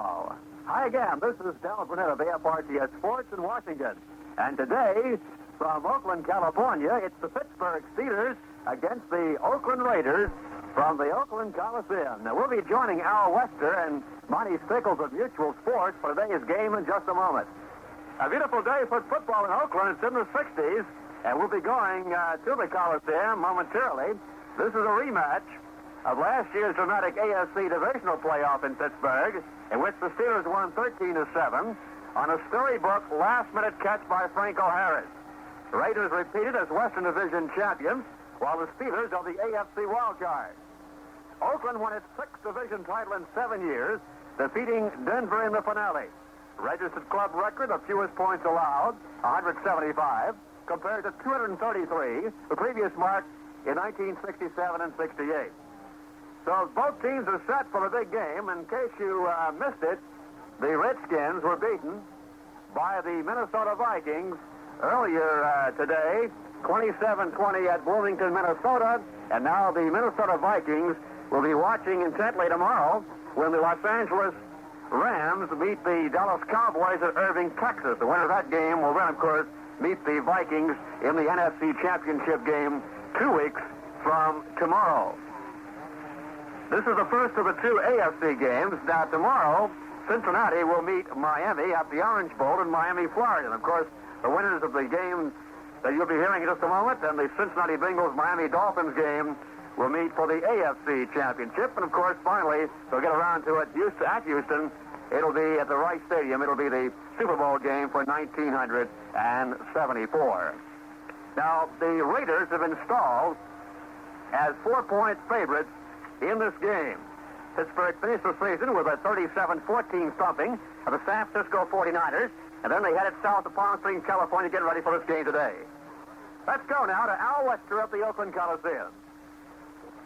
Oh. Hi again. This is Del Burnett of AFRTS Sports in Washington. And today, from Oakland, California, it's the Pittsburgh Steelers against the Oakland Raiders from the Oakland Coliseum. Now, we'll be joining Al Wester and Monte Stickles of Mutual Sports for today's game in just a moment. A beautiful day for football in Oakland. It's in the 60s, and we'll be going to the Coliseum momentarily. This is a rematch of last year's dramatic AFC Divisional Playoff in Pittsburgh, in which the Steelers won 13-7 on a storybook last-minute catch by Franco Harris. The Raiders repeated as Western Division champions, while the Steelers are the AFC wildcard. Oakland won its sixth division title in 7 years, defeating Denver in the finale. Registered club record of fewest points allowed, 175, compared to 233, the previous mark in 1967 and 68. So both teams are set for the big game. In case you missed it, the Redskins were beaten by the Minnesota Vikings earlier today, 27-20 at Bloomington, Minnesota. And now the Minnesota Vikings will be watching intently tomorrow when the Los Angeles Rams meet the Dallas Cowboys at Irving, Texas. The winner of that game will then, of course, meet the Vikings in the NFC Championship game 2 weeks from tomorrow. This is the first of the two AFC games. Now, tomorrow, Cincinnati will meet Miami at the Orange Bowl in Miami, Florida. And, of course, the winners of the game that you'll be hearing in just a moment and the Cincinnati Bengals-Miami Dolphins game will meet for the AFC Championship. And, of course, finally, they'll get around to it at Houston. It'll be at the Rice Stadium. It'll be the Super Bowl game for 1974. Now, the Raiders have been installed as 4-point favorites in this game. Pittsburgh finished the season with a 37-14 stomping of the San Francisco 49ers, and then they headed south to Palm Springs, California, getting ready for this game today. Let's go now to Al Wester at the Oakland Coliseum.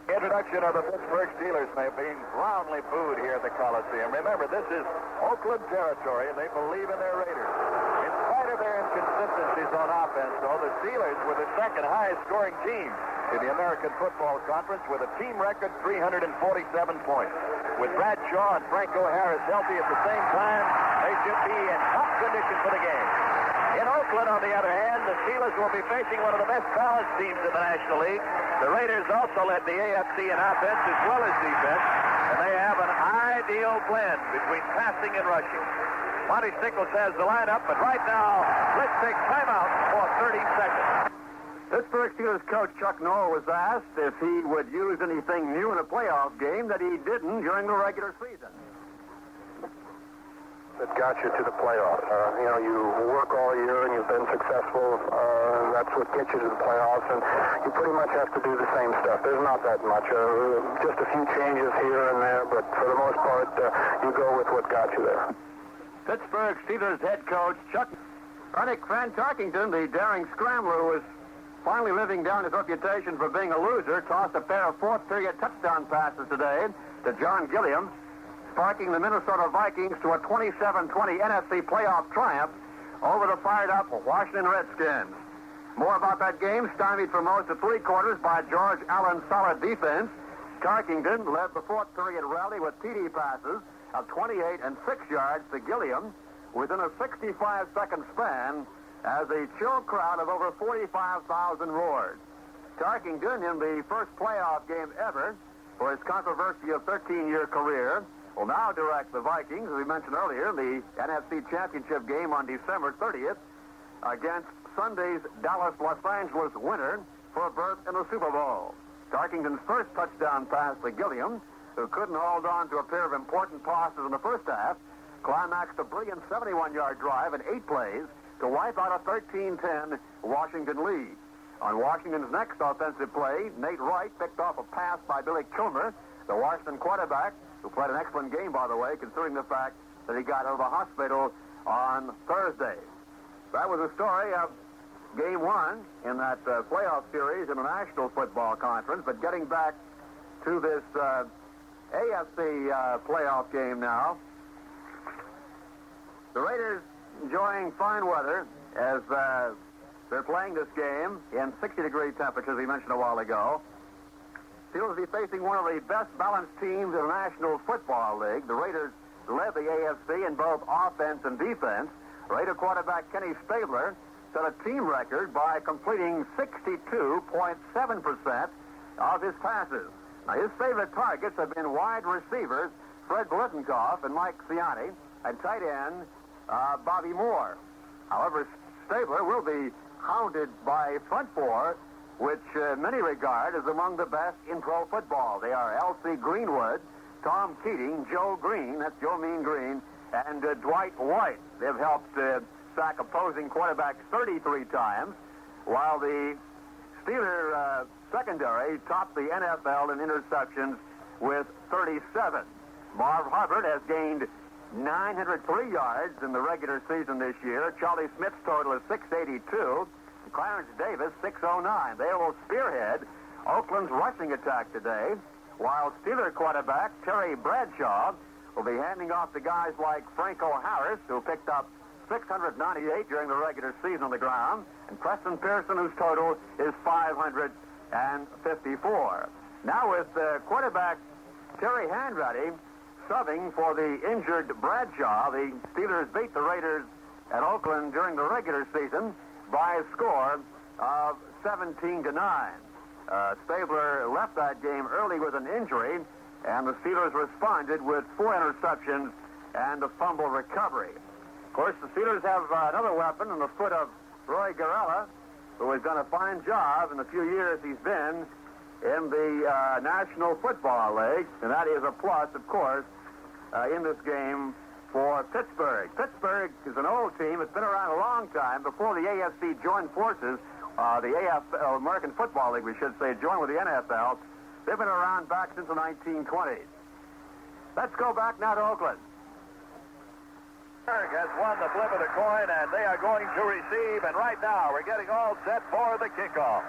Introduction of the Pittsburgh Steelers may be roundly booed here at the Coliseum. Remember, this is Oakland territory, and they believe in their Raiders. In spite of their inconsistencies on offense, though, the Steelers were the second highest scoring team in the American Football Conference with a team record 347 points. With Bradshaw and Franco Harris healthy at the same time, they should be in top condition for the game. In Oakland, on the other hand, the Steelers will be facing one of the best balanced teams in the National League. The Raiders also led the AFC in offense as well as defense, and they have an ideal blend between passing and rushing. Monte Stickles has the lineup, but right now, let's take timeout for 30 seconds. Pittsburgh Steelers coach Chuck Noll was asked if he would use anything new in a playoff game that he didn't during the regular season. That got you to the playoffs. You work all year and you've been successful. That's what gets you to the playoffs, and you pretty much have to do the same stuff. There's not that much. Just a few changes here and there, but for the most part, you go with what got you there. Pittsburgh Steelers head coach Chuck Ernick Van Tarkington, the daring scrambler who was finally living down his reputation for being a loser, tossed a pair of fourth-period touchdown passes today to John Gilliam, sparking the Minnesota Vikings to a 27-20 NFC playoff triumph over the fired-up Washington Redskins. More about that game, stymied for most of three quarters by George Allen's solid defense. Tarkington led the fourth-period rally with TD passes of 28 and 6 yards to Gilliam within a 65-second span as a chill crowd of over 45,000 roared. Tarkington, in the first playoff game ever for his controversial 13-year career, will now direct the Vikings, as we mentioned earlier, the NFC Championship game on December 30th against Sunday's Dallas-Los Angeles winner for a berth in the Super Bowl. Tarkington's first touchdown pass to Gilliam, who couldn't hold on to a pair of important passes in the first half, climaxed a brilliant 71-yard drive in 8 plays to wipe out a 13-10 Washington lead. On Washington's next offensive play, Nate Wright picked off a pass by Billy Kilmer, the Washington quarterback, who played an excellent game, by the way, considering the fact that he got out of the hospital on Thursday. That was the story of Game 1 in that playoff series in the National Football Conference. But getting back to this AFC playoff game now, the Raiders enjoying fine weather as they're playing this game in 60-degree temperatures, we mentioned a while ago. Steelers will be facing one of the best balanced teams in the National Football League. The Raiders led the AFC in both offense and defense. Raider quarterback Kenny Stabler set a team record by completing 62.7% of his passes. Now, his favorite targets have been wide receivers Fred Blittenkoff and Mike Ciani, and tight end Bobby Moore. However, Stabler will be hounded by front four, which many regard as among the best in pro football. They are L.C. Greenwood, Tom Keating, Joe Green, that's Joe Mean Green, and Dwight White. They've helped sack opposing quarterbacks 33 times, while the Steeler secondary topped the NFL in interceptions with 37. Marv Hubbard has gained 903 yards in the regular season this year. Charlie Smith's total is 682. Clarence Davis, 609. They will spearhead Oakland's rushing attack today, while Steeler quarterback Terry Bradshaw will be handing off to guys like Franco Harris, who picked up 698 during the regular season on the ground, and Preston Pearson, whose total is 554. Now with quarterback Terry Hanratty subbing for the injured Bradshaw, the Steelers beat the Raiders at Oakland during the regular season by a score of 17-9. Stabler left that game early with an injury, and the Steelers responded with 4 interceptions and a fumble recovery. Of course, the Steelers have another weapon in the foot of Roy Garella, who has done a fine job in the few years he's been in the National Football League, and that is a plus, of course, in this game for Pittsburgh. Pittsburgh is an old team. It's been around a long time. Before the AFC joined forces, the AFL, American Football League, we should say, joined with the NFL. They've been around back since the 1920s. Let's go back now to Oakland. Pittsburgh has won the flip of the coin, and they are going to receive. And right now, we're getting all set for the kickoff.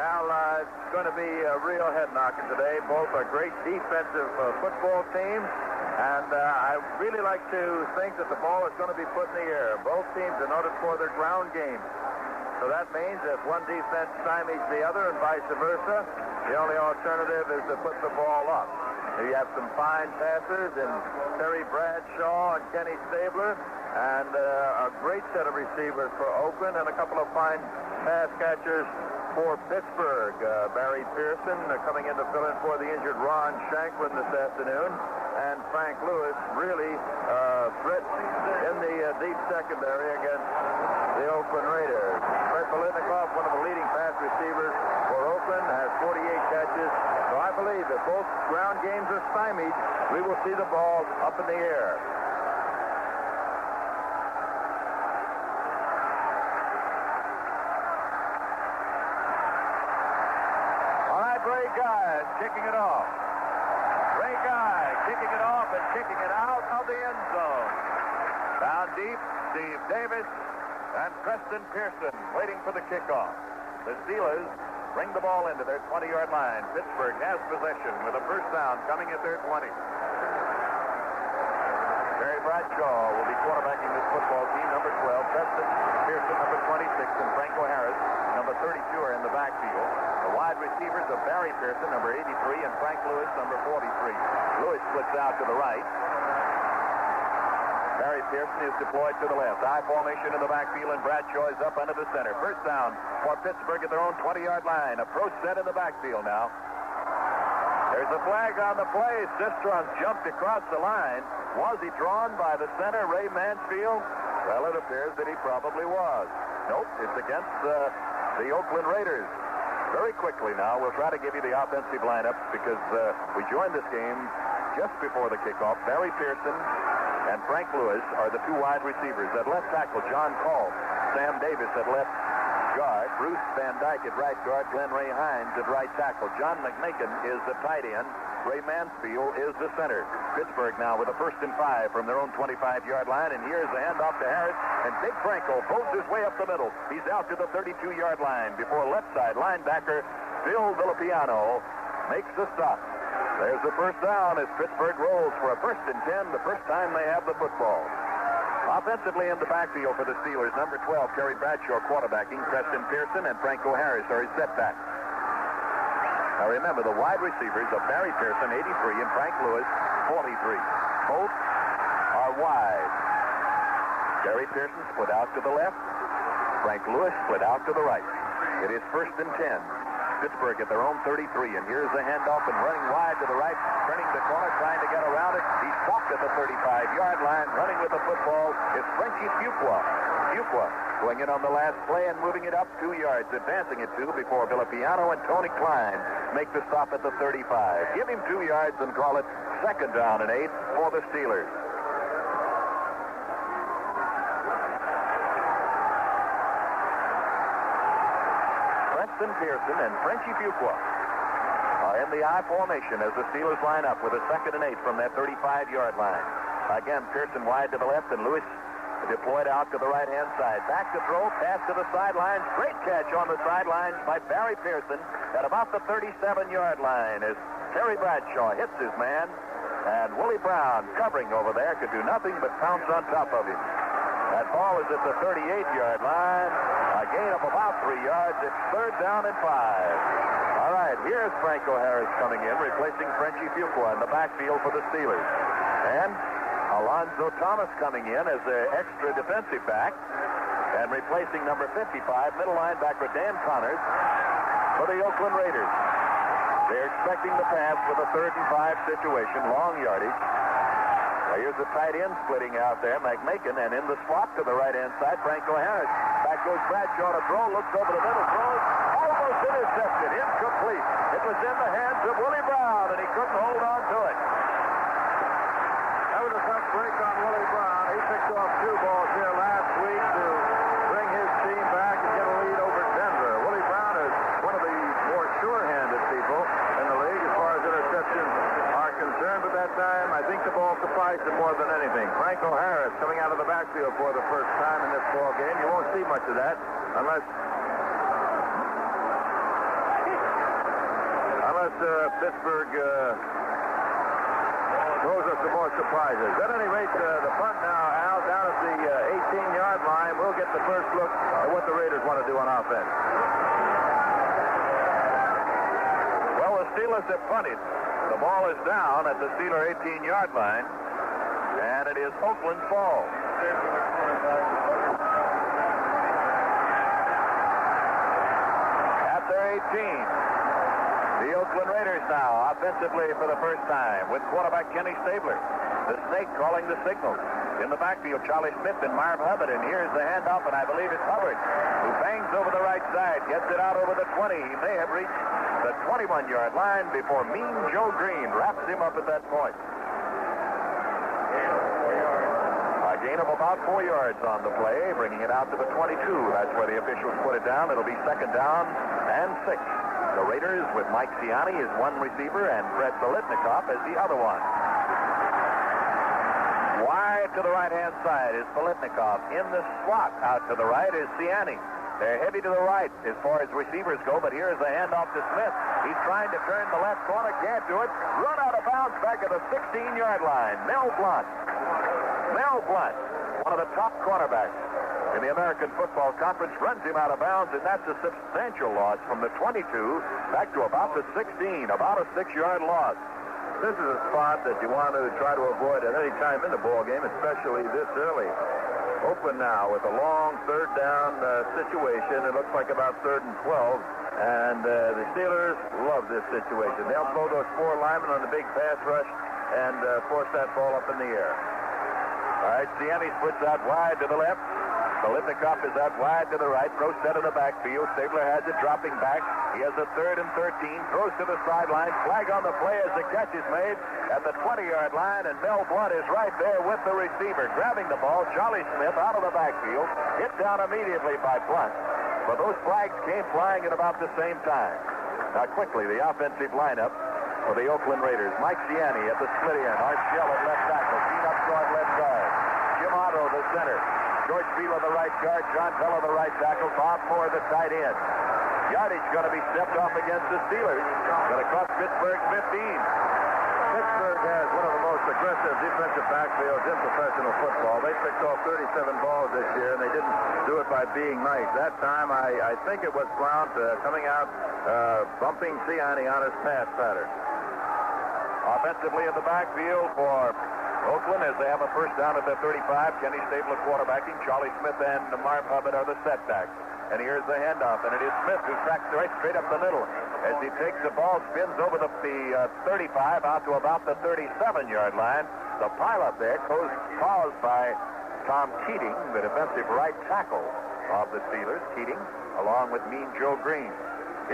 Well, it's going to be a real head-knocking today. Both are great defensive football teams, and I really like to think that the ball is going to be put in the air. Both teams are noted for their ground game. So that means if one defense stymies the other and vice versa, the only alternative is to put the ball up. You have some fine passers in Terry Bradshaw and Kenny Stabler, and a great set of receivers for Oakland, and a couple of fine pass catchers for Pittsburgh. Barry Pearson coming in to fill in for the injured Ron Shanklin this afternoon, and Frank Lewis really threat in the deep secondary against the Oakland Raiders. Fred Blittenkoff, one of the leading pass receivers for Oakland, has 48 catches. So I believe if both ground games are stymied, we will see the ball up in the air. Ray Guy kicking it off. Ray Guy kicking it off and kicking it out of the end zone. Down deep, Steve Davis and Preston Pearson waiting for the kickoff. The Steelers bring the ball into their 20-yard line. Pittsburgh has possession with a first down coming at their 20. Terry Bradshaw will be quarterbacking this football team. Number 12, Preston Pearson, number 26, and Franco Harris, number 32, are in the backfield. The wide receivers are Barry Pearson, number 83, and Frank Lewis, number 43. Lewis splits out to the right. Barry Pearson is deployed to the left. I formation in the backfield, and Bradshaw is up under the center. First down for Pittsburgh at their own 20-yard line. Approach set in the backfield now. There's a flag on the play. Sistron jumped across the line. Was he drawn by the center, Ray Mansfield? Well, it appears that he probably was. Nope, it's against the Oakland Raiders. Very quickly now, we'll try to give you the offensive lineup because we joined this game just before the kickoff. Barry Pearson and Frank Lewis are the two wide receivers. At left tackle, John Call. Sam Davis at left guard. Bruce Van Dyke at right guard. Glenn Ray Hines at right tackle. John McMakin is the tight end. Ray Mansfield is the center. Pittsburgh now with a 1st and 5 from their own 25-yard line, and here's the handoff to Harris, and Big Franco pulls his way up the middle. He's out to the 32-yard line before left side linebacker Phil Villapiano makes the stop. There's the first down as Pittsburgh rolls for a 1st and 10, the first time they have the football. Offensively in the backfield for the Steelers, number 12, Terry Bradshaw quarterbacking. Preston Pearson and Franco Harris are his setbacks. Now remember, the wide receivers of Barry Pearson, 83, and Frank Lewis, 43. Both are wide. Barry Pearson split out to the left. Frank Lewis split out to the right. It is 1st and 10. Pittsburgh at their own 33, and here's the handoff and running wide to the right, turning the corner, trying to get around it. He's stopped at the 35-yard line. Running with the football is Frenchie Fuqua. Fuqua going in on the last play and moving it up 2 yards, advancing it 2 before Villapiano and Tony Klein make the stop at the 35. Give him 2 yards and call it 2nd down and 8 for the Steelers. Pearson and Frenchie Fuqua are in the I formation as the Steelers line up with a 2nd and 8 from that 35-yard line. Again, Pearson wide to the left and Lewis deployed out to the right-hand side. Back to throw, pass to the sidelines. Great catch on the sidelines by Barry Pearson at about the 37-yard line as Terry Bradshaw hits his man, and Willie Brown covering over there could do nothing but pounce on top of him. That ball is at the 38-yard line. A gain of about 3 yards. It's 3rd down and 5. All right, here's Franco Harris coming in, replacing Frenchie Fuqua in the backfield for the Steelers. And Alonzo Thomas coming in as the extra defensive back and replacing number 55, middle linebacker Dan Connors for the Oakland Raiders. They're expecting the pass with a 3rd and 5 situation, long yardage. Here's the tight end splitting out there, McMakin, and in the slot to the right-hand side, Franco Harris. Back goes Bradshaw to throw, looks over the middle, throws, almost intercepted, incomplete. It was in the hands of Willie Brown, and he couldn't hold on to it. That was a tough break on Willie Brown. He picked off 2 balls here last week to bring his team back and get a lead over Denver. Willie Brown is one of the more sure-handed people in the league as far as interceptions are concerned, but that time I think the ball sufficed him more than anything. Franco Harris coming out of the backfield for the first time in this ball game. You won't see much of that unless Pittsburgh throws us some more surprises. At any rate, the punt now out down at the 18-yard line. We'll get the first look at what the Raiders want to do on offense. Well, the Steelers have punted. The ball is down at the Steeler 18-yard line, and it is Oakland's ball. At their 18, the Oakland Raiders now offensively for the first time with quarterback Kenny Stabler. The Snake calling the signals. In the backfield, Charlie Smith and Marv Hubbard, and here's the handoff, and I believe it's Hubbard who bangs over the right side, gets it out over the 20. He may have reached the 21-yard line before Mean Joe Green wraps him up at that point. A gain of about 4 yards on the play, bringing it out to the 22. That's where the officials put it down. It'll be 2nd down and 6. The Raiders with Mike Ciani as one receiver and Fred Biletnikoff as the other one. Wide to the right-hand side is Biletnikoff. In the slot out to the right is Ciani. They're heavy to the right as far as receivers go, but here's the handoff to Smith. He's trying to turn the left corner, can't do it. Run out of bounds back at the 16-yard line. Mel Blount, one of the top cornerbacks in the American Football Conference, runs him out of bounds, and that's a substantial loss from the 22 back to about the 16, about a 6-yard loss. This is a spot that you want to try to avoid at any time in the ball game, especially this early. Oakland now with a long 3rd down situation. It looks like about 3rd and 12, and the Steelers love this situation. They'll throw those 4 linemen on the big pass rush and force that ball up in the air. All right, Ciani splits out wide to the left. Biletnikoff is out wide to the right. Throws set in the backfield. Stabler has it dropping back. He has a 3rd and 13. Throws to the sideline. Flag on the play as the catch is made at the 20-yard line. And Mel Blount is right there with the receiver. Grabbing the ball. Charlie Smith out of the backfield. Hit down immediately by Blount. But those flags came flying at about the same time. Now quickly, the offensive lineup for the Oakland Raiders. Mike Ciani at the split end. Art Shell at left tackle. Gene Upshart left guard. Jim Otto the center. George Beal the right guard, John Teller the right tackle, Bob Moore the tight end. Yardage going to be stepped off against the Steelers. Going to cost Pittsburgh 15. Pittsburgh has one of the most aggressive defensive backfields in professional football. They picked off 37 balls this year, and they didn't do it by being nice. That time, I think it was Blount coming out, bumping Ciani on his pass pattern. Offensively in the backfield for Oakland as they have a first down at their 35. Kenny Stabler quarterbacking. Charlie Smith and Marv Hubbard are the setbacks. And here's the handoff, and it is Smith who tracks right straight up the middle. As he takes the ball, spins over the 35 out to about the 37-yard line. The pileup there caused by Tom Keating, the defensive right tackle of the Steelers. Keating, along with Mean Joe Green.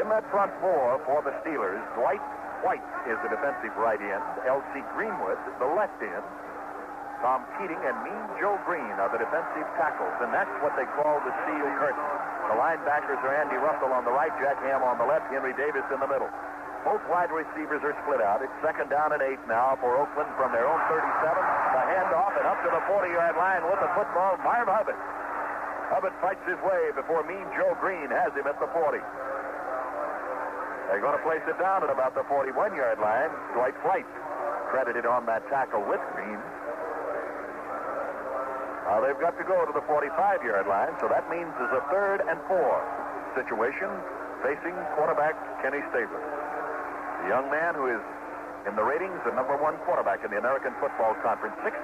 In that front four for the Steelers, Dwight White is the defensive right end. L.C. Greenwood, the left end. Tom Keating and Mean Joe Green are the defensive tackles, and that's what they call the steel curtain. The linebackers are Andy Russell on the right, Jack Ham on the left, Henry Davis in the middle. Both wide receivers are split out. It's 2nd down and 8 now for Oakland from their own 37. The handoff and up to the 40-yard line with the football, Marv Hubbard. Hubbard fights his way before Mean Joe Green has him at the 40. They're going to place it down at about the 41-yard line. Dwight White credited on that tackle with Green. They've got to go to the 45-yard line, so that means there's a 3rd and 4 situation facing quarterback Kenny Stabler. The young man who is in the ratings the #1 quarterback in the American Football Conference. 63%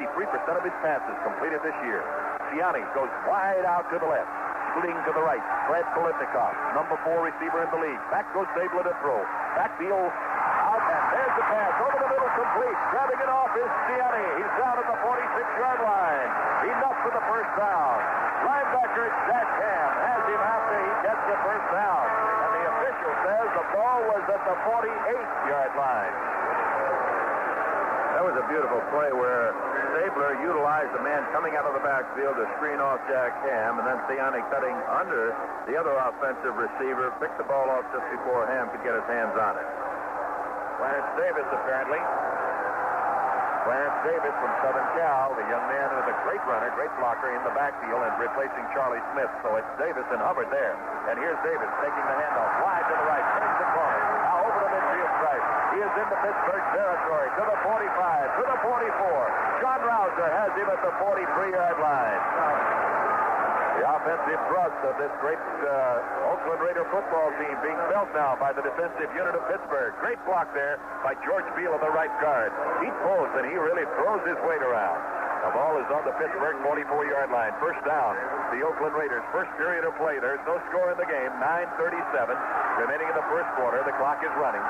of his passes completed this year. Ciani goes wide out to the left. Splitting to the right, Fred Kolitnikov, #4 receiver in the league. Back goes Stabler to throw. Backfield out, and there's the pass. Over the middle, complete. Grabbing it off is Ciani. He's down at the 46-yard line. Enough for the first down. Linebacker Jack Ham has him after he gets the first down. And the official says the ball was at the 48-yard line. That was a beautiful play where Stabler utilized the man coming out of the backfield to screen off Jack Ham, and then Ciani cutting under the other offensive receiver, picked the ball off just before Ham could get his hands on it. Clarence Davis, apparently. Clarence Davis from Southern Cal, the young man who's a great runner, great blocker in the backfield and replacing Charlie Smith. So it's Davis and Hubbard there. And here's Davis taking the handoff wide to the right, turns the corner. Now over the midfield stripe. He is into Pittsburgh territory to the 45, to the 44. John Rouser has him at the 43-yard line. The offensive thrust of this great Oakland Raider football team being felt now by the defensive unit of Pittsburgh. Great block there by George Beal of the right guard. He pulls and he really throws his weight around. The ball is on the Pittsburgh 44-yard line. First down, the Oakland Raiders. First period of play. There's no score in the game. 9:37 remaining in the first quarter. The clock is running.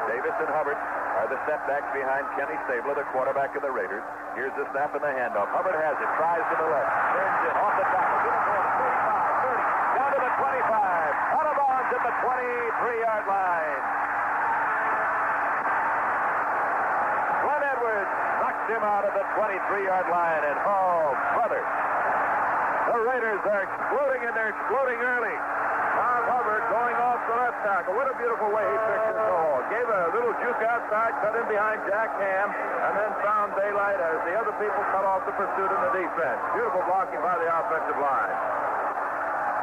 Davis and Hubbard are the setbacks behind Kenny Stabler, the quarterback of the Raiders. Here's the snap and the handoff. Hubbard has it, tries to the left, turns it off the tackle, to the 40, 35, 30, down to the 25, out of bounds at the 23-yard line. Glenn Edwards knocks him out of the 23-yard line, and oh, brother, the Raiders are exploding, and they're exploding early. Marv Hubbard going off the left tackle. What a beautiful way he picked his ball. Gave a little juke outside, cut in behind Jack Ham, and then found daylight as the other people cut off the pursuit in the defense. Beautiful blocking by the offensive line.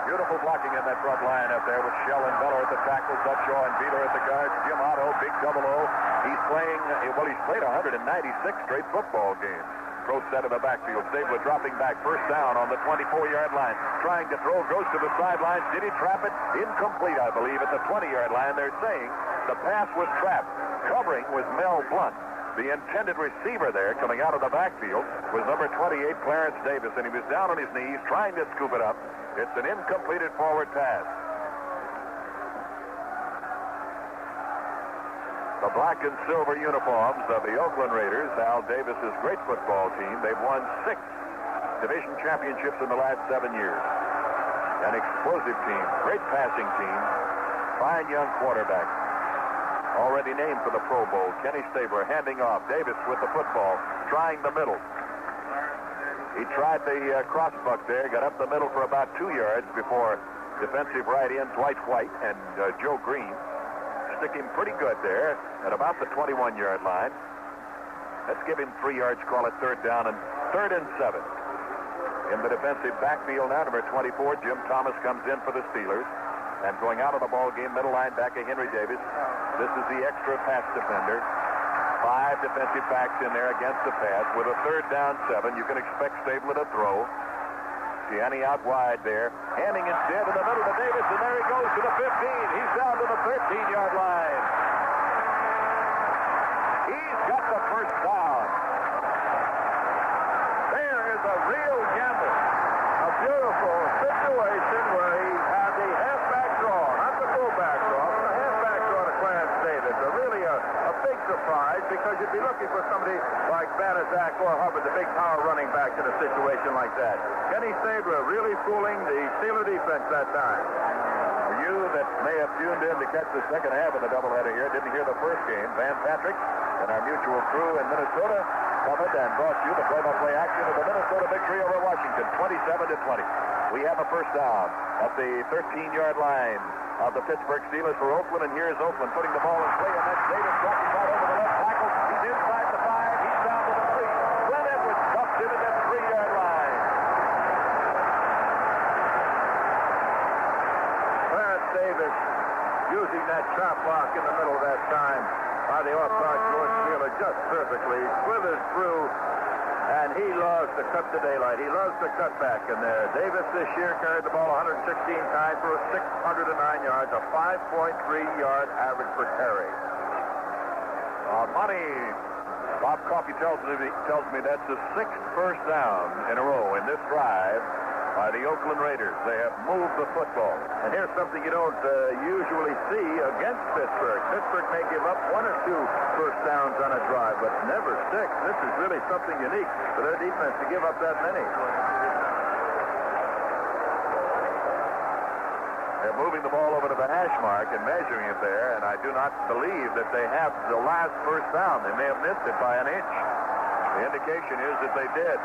Beautiful blocking in that front line up there with Shell and Beller at the tackles, Upshaw and Beeler at the guards, Jim Otto, big double O. He's played 196 straight football games. Throw set in the backfield. Stabler dropping back. First down on the 24-yard line. Trying to throw. Goes to the sidelines. Did he trap it? Incomplete, I believe, at the 20-yard line. They're saying the pass was trapped. Covering was Mel Blunt. The intended receiver there coming out of the backfield was number 28, Clarence Davis, and he was down on his knees trying to scoop it up. It's an incompleted forward pass. The black and silver uniforms of the Oakland Raiders, Al Davis's great football team. They've won 6 division championships in the last 7 years. An explosive team, great passing team, fine young quarterback. Already named for the Pro Bowl. Kenny Stabler handing off. Davis with the football, trying the middle. He tried the crossbuck there, got up the middle for about 2 yards before defensive right end Dwight White and Joe Green stick him pretty good there at about the 21-yard line. Let's give him 3 yards, call it third down, and 3rd and 7. In the defensive backfield now, number 24, Jim Thomas comes in for the Steelers. And going out of the ball game, middle linebacker Henry Davis. This is the extra pass defender. 5 defensive backs in there against the pass. With a 3rd down 7, you can expect Stabler to throw. Gianni out wide there. Handing instead in the middle to Davis, and there he goes to the 15. He's down to the 13-yard line. He's got the first down. There is a real gamble. A beautiful situation where he had the halfback draw, not the fullback draw, but the halfback draw to Clarence Davis. Really a big surprise, because you'd be looking for somebody like Banaszak or Hubbard, the big power running back, in a situation like that. Kenny Stabler really fooling the Steeler defense that time. For you that may have tuned in to catch the second half of the doubleheader here, didn't hear the first game, Van Patrick and our mutual crew in Minnesota covered and brought you the play-by-play action of the Minnesota victory over Washington, 27-20. We have a first down at the 13-yard line of the Pittsburgh Steelers for Oakland, and here's Oakland putting the ball in play, and that's Davis dropping right over the left tackle. He's inside the 5. He's down to the 3. Glenn Edwards drops him at that 3-yard line. Clarence Davis using that chop block in the middle of that time by the off-guard George Steeler just perfectly. Slithers through, and he loves to cut the daylight. He loves to cut back in there. Davis this year carried the ball 116 times for 609 yards, a 5.3-yard average per carry. Monte, Bob Coffey tells me that's the 6th first down in a row in this drive by the Oakland Raiders. They have moved the football. And here's something you don't usually see against Pittsburgh. Pittsburgh may give up 1 or 2 first downs on a drive, but never 6. This is really something unique for their defense to give up that many. They're moving the ball over to the hash mark and measuring it there, and I do not believe that they have the last first down. They may have missed it by an inch. The indication is that they did.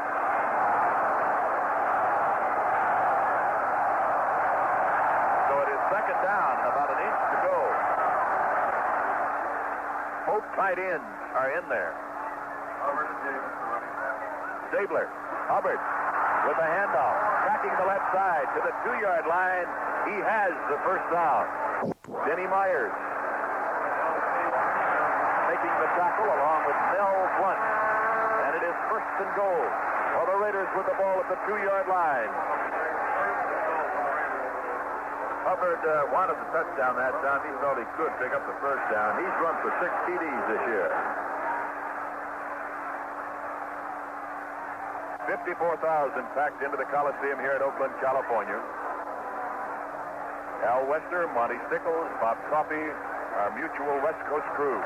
So it is second down, about an inch to go. Both tight ends are in there. Stabler, Hubbard with a handoff, tracking the left side to the 2-yard line. He has the first down. Denny Myers making the tackle along with Mel Blunt. And it is first and goal for the Raiders with the ball at the 2-yard line. Hubbard wanted the touchdown that time. He felt he could pick up the first down. He's run for 6 TDs this year. 54,000 packed into the Coliseum here at Oakland, California. Al Wester, Monte Stickles, Bob Coffey, our mutual West Coast crew.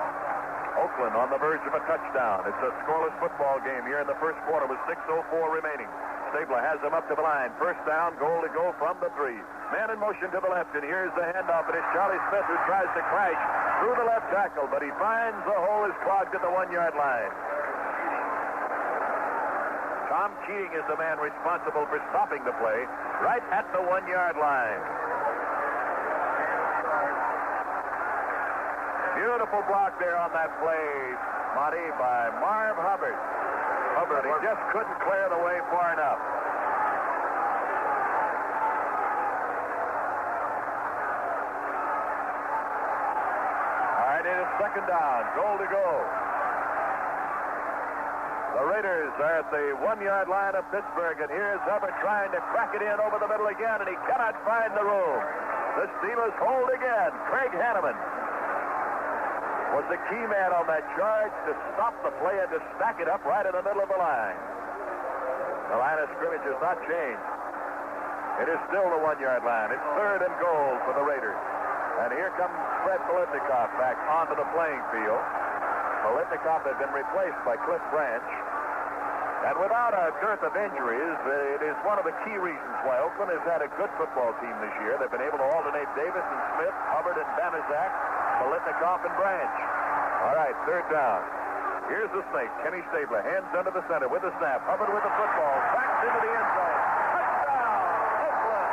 Oakland on the verge of a touchdown. It's a scoreless football game here in the first quarter with 6:04 remaining. Stabler has him up to the line. First down, goal to go from the 3. Man in motion to the left, and here's the handoff. It is Charlie Smith who tries to crash through the left tackle, but he finds the hole is clogged at the 1-yard line. Tom Keating is the man responsible for stopping the play right at the 1-yard line. Beautiful block there on that play, Monty, by Marv Hubbard. Hubbard, he just couldn't clear the way far enough. All right, it is second down. Goal to go. The Raiders are at the 1-yard line of Pittsburgh, and here's Hubbard trying to crack it in over the middle again, and he cannot find the room. The Steelers hold again. Craig Hanneman was the key man on that charge to stop the play and to stack it up right in the middle of the line. The line of scrimmage has not changed. It is still the 1-yard line. It's third and goal for the Raiders. And here comes Fred Biletnikoff back onto the playing field. Biletnikoff had been replaced by Cliff Branch. And without a dearth of injuries, it is one of the key reasons why Oakland has had a good football team this year. They've been able to alternate Davis and Smith, Hubbard and Banaszak, Biletnikoff and Branch. All right, third down. Here's the snake. Kenny Stabler, hands under the center with the snap. Hubbard with the football. Backs into the end zone. Touchdown, Oakland!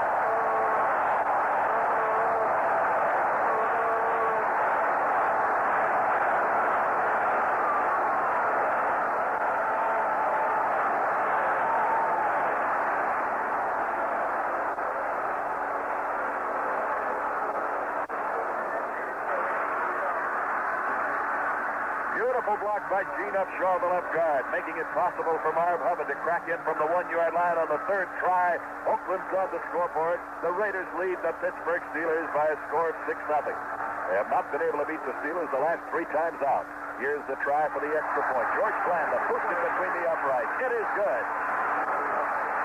Beautiful block by Gene Upshaw, the left guard, making it possible for Marv Hubbard to crack in from the 1-yard line on the third try. Oakland's on the scoreboard. The Raiders lead the Pittsburgh Steelers by a score of 6-0. They have not been able to beat the Steelers the last 3 times out. Here's the try for the extra point. George Blanda pushed it between the uprights. It is good.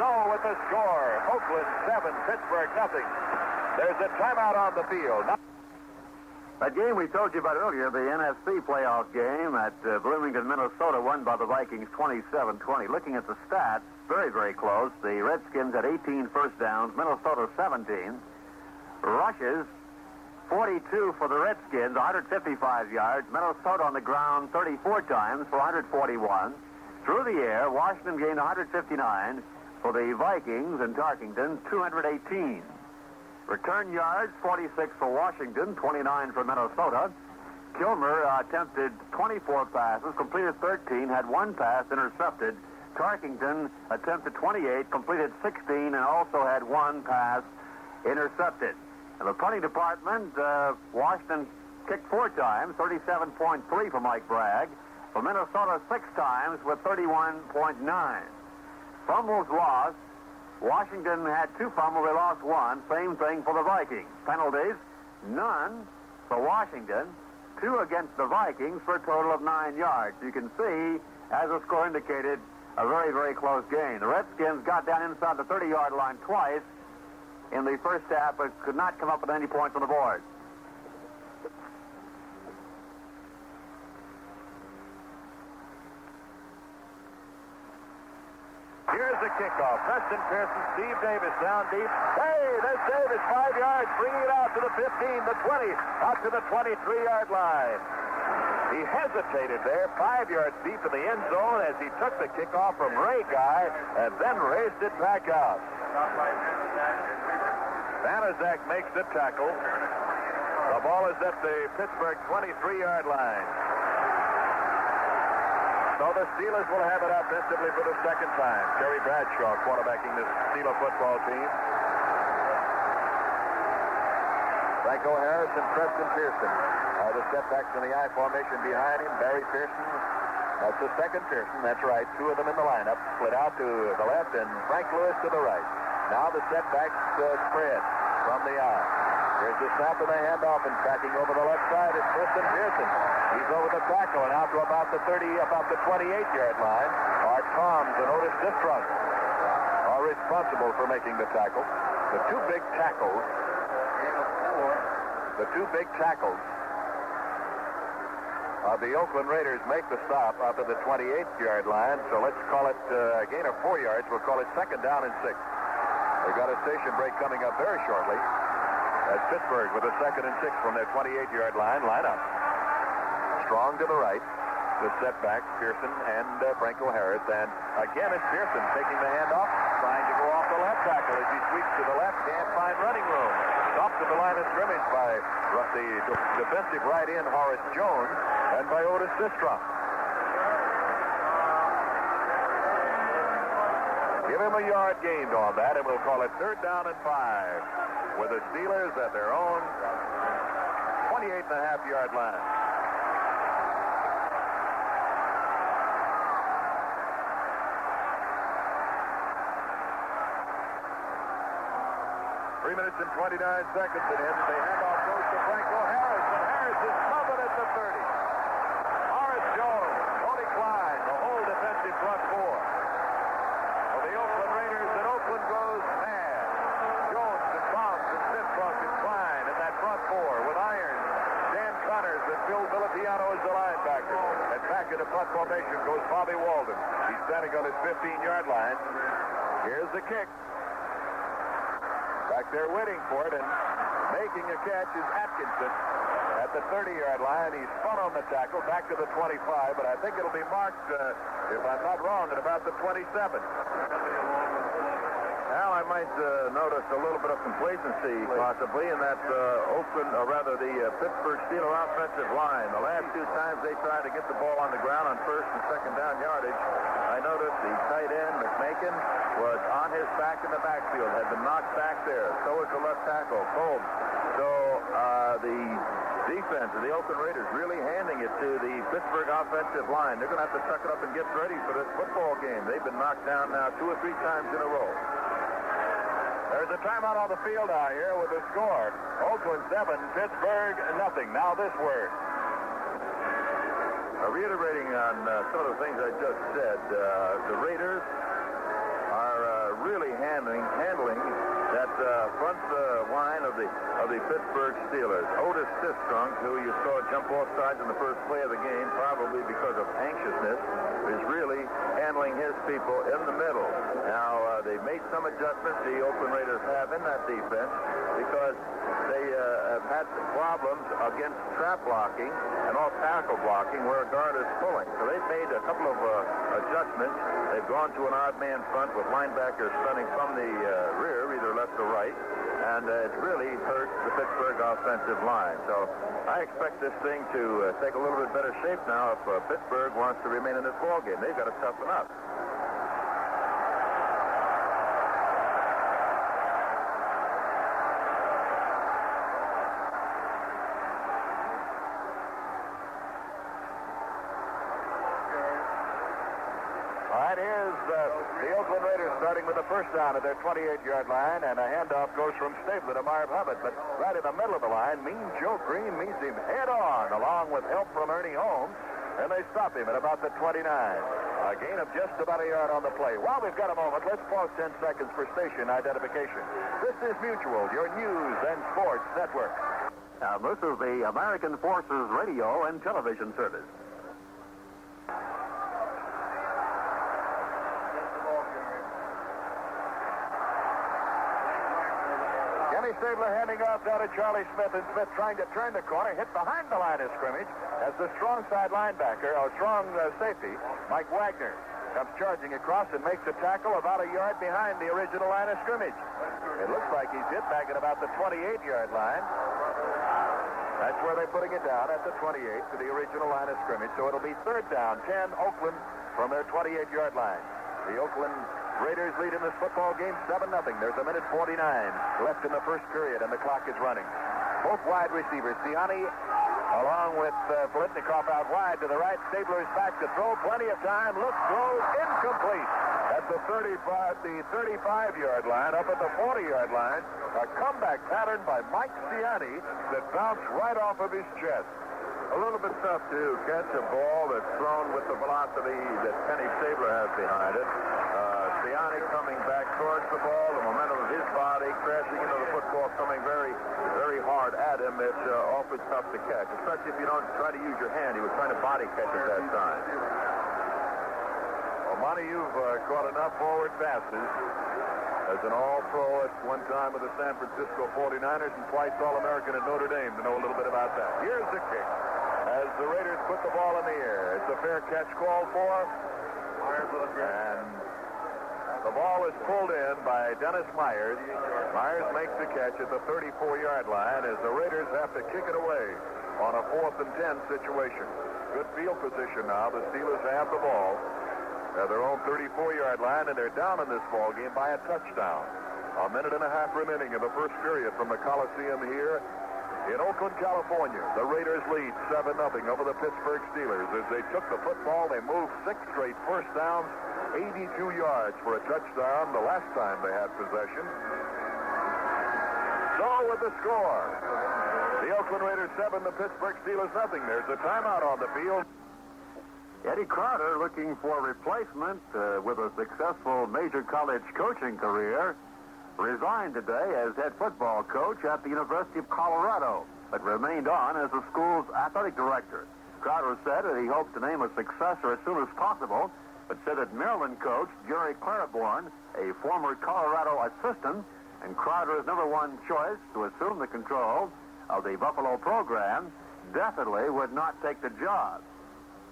So with the score, Oakland 7, Pittsburgh nothing. There's a timeout on the field. That game we told you about earlier, the NFC playoff game at Bloomington, Minnesota, won by the Vikings 27-20. Looking at the stats, very, very close. The Redskins had 18 first downs, Minnesota 17. Rushes, 42 for the Redskins, 155 yards. Minnesota on the ground 34 times for 141. Through the air, Washington gained 159 for the Vikings, and Tarkington 218. Return yards, 46 for Washington, 29 for Minnesota. Kilmer attempted 24 passes, completed 13, had 1 pass intercepted. Tarkington attempted 28, completed 16, and also had 1 pass intercepted. In the punting department, Washington kicked 4 times, 37.3 for Mike Bragg. For Minnesota, 6 times with 31.9. Fumbles lost. Washington had 2 fumbles. They lost 1. Same thing for the Vikings. Penalties, none for Washington. 2 against the Vikings for a total of 9 yards. You can see, as the score indicated, a very, very close game. The Redskins got down inside the 30-yard line twice in the first half, but could not come up with any points on the board. Here's the kickoff. Preston Pearson, Steve Davis down deep. Hey, there's Davis, 5 yards, bringing it out to the 15, the 20, out to the 23-yard line. He hesitated there, 5 yards deep in the end zone as he took the kickoff from Ray Guy and then raced it back out. Banaszak makes the tackle. The ball is at the Pittsburgh 23-yard line. So the Steelers will have it offensively for the second time. Terry Bradshaw quarterbacking this Steeler football team. Franco Harris and Preston Pearson are the setbacks in the I formation behind him. Barry Pearson, that's the second Pearson, that's right. 2 of them in the lineup, split out to the left and Frank Lewis to the right. Now the setbacks spread from the I. Here's the snap and the handoff, and tracking over the left side is Preston Pearson. He's over the tackle and out to about the 28-yard line are Toms and Otis Sistrunk are responsible for making the tackle. The two big tackles of the Oakland Raiders make the stop up at the 28-yard line, so let's call it a gain of 4 yards. We'll call it second down and 6. They've got a station break coming up very shortly as Pittsburgh with a second and 6 from their 28-yard line up. Strong to the right, the setback, Pearson and Franco Harris. And again, it's Pearson taking the handoff, trying to go off the left tackle as he sweeps to the left, can't find running room. Stopped at the line of scrimmage by the defensive right end, Horace Jones, and by Otis Sistrunk. Give him a yard gained on that, and we'll call it third down and 5 with the Steelers at their own 28.5-yard line. Three minutes and 29 seconds it ends. The handoff goes to Franco Harris, and Harris is covered at the 30. Horace Jones, Tony Klein, the whole defensive front 4. For the Oakland Raiders, and Oakland goes mad. Jones and Toms and Sistrunk and Klein in that front 4 with Irons, Dan Connors, and Bill Villatiano as the linebacker. And back in the punt formation goes Bobby Walden. He's standing on his 15-yard line. Here's the kick. Back there waiting for it and making a catch is Atkinson at the 30-yard line. He's spun on the tackle back to the 25, but I think it'll be marked, if I'm not wrong, at about the 27. Al, I might notice a little bit of complacency possibly in that the Pittsburgh Steeler offensive line. The last 2 times they tried to get the ball on the ground on first and second down yardage, I noticed the tight end, McMakin, was on his back in the backfield, had been knocked back there. So was the left tackle, Colbs. So the defense of the Oakland Raiders really handing it to the Pittsburgh offensive line. They're going to have to suck it up and get ready for this football game. They've been knocked down now 2 or 3 times in a row. There's a timeout on the field out here with the score. Oakland 7, Pittsburgh nothing. Now this word. Reiterating on some of the things I just said, the Raiders are really handling that front line of the Pittsburgh Steelers. Otis Sistrunk, who you saw jump off sides in the first play of the game, probably because of anxiousnness, is really handling his people in the middle. Now, they've made some adjustments the Oakland Raiders have in that defense because they have had some problems against trap blocking and off tackle blocking where a guard is pulling. So they've made a couple of adjustments. They've gone to an odd man front with linebackers running from the rear, either left or right, and it's really hurt the Pittsburgh offensive line. So I expect this thing to take a little bit better shape now if Pittsburgh wants to remain in this ballgame. They've got to toughen up. The Oakland Raiders starting with the first down at their 28-yard line, and a handoff goes from Stabler to Marv Hubbard. But right in the middle of the line, Mean Joe Green meets him head-on, along with help from Ernie Holmes, and they stop him at about the 29. A gain of just about a yard on the play. While we've got a moment, let's pause 10 seconds for station identification. This is Mutual, your news and sports network. This is the American Forces radio and television service. Stabler handing off down to Charlie Smith, and Smith trying to turn the corner, hit behind the line of scrimmage as the strong side linebacker, or strong safety, Mike Wagner, comes charging across and makes a tackle about a yard behind the original line of scrimmage. It looks like he's hit back at about the 28-yard line. That's where they're putting it down, at the 28 to the original line of scrimmage. So it'll be third down, 10, Oakland from their 28-yard line. The Oakland Raiders lead in this football game 7-0. There's a minute 49 left in the first period, and the clock is running. Both wide receivers, Siani along with Politnikov out wide to the right. Stabler is back to throw. Plenty of time. Looks, throws, incomplete. At the 35-yard line, up at the 40-yard line. A comeback pattern by Mike Siani that bounced right off of his chest. A little bit tough to catch a ball that's thrown with the velocity that Kenny Stabler has behind it. Siani coming back towards the ball, the momentum of his body crashing into the football, coming very, very hard at him. It's awfully tough to catch, especially if you don't try to use your hand. He was trying to body catch at that time. Well, Monte, you've caught enough forward passes as an all-pro at one time with the San Francisco 49ers and twice All-American at Notre Dame to know a little bit about that. Here's the kick as the Raiders put the ball in the air. It's a fair catch called for. And the ball is pulled in by Dennis Myers. Myers makes the catch at the 34-yard line as the Raiders have to kick it away on a 4th and 10 situation. Good field position now. The Steelers have the ball at their own 34-yard line, and they're down in this ball game by a touchdown. A minute and a half remaining in the first period from the Coliseum here in Oakland, California. The Raiders lead 7-0 over the Pittsburgh Steelers. As they took the football, they moved 6 straight first downs, 82 yards for a touchdown the last time they had possession. So with the score, the Oakland Raiders 7, the Pittsburgh Steelers nothing. There's a timeout on the field. Eddie Crowder, looking for replacement with a successful major college coaching career, resigned today as head football coach at the University of Colorado, but remained on as the school's athletic director. Crowder said that he hoped to name a successor as soon as possible, but said that Maryland coach Jerry Claiborne, a former Colorado assistant and Crowder's #1 choice to assume the control of the Buffalo program, definitely would not take the job.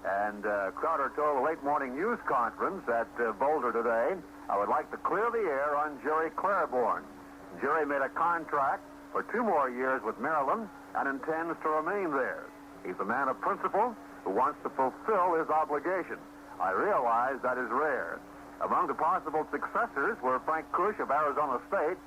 And Crowder told a late morning news conference at Boulder today, "I would like to clear the air on Jerry Claiborne. Jerry made a contract for 2 more years with Maryland and intends to remain there. He's a man of principle who wants to fulfill his obligation. I realize that is rare." Among the possible successors were Frank Kush of Arizona State,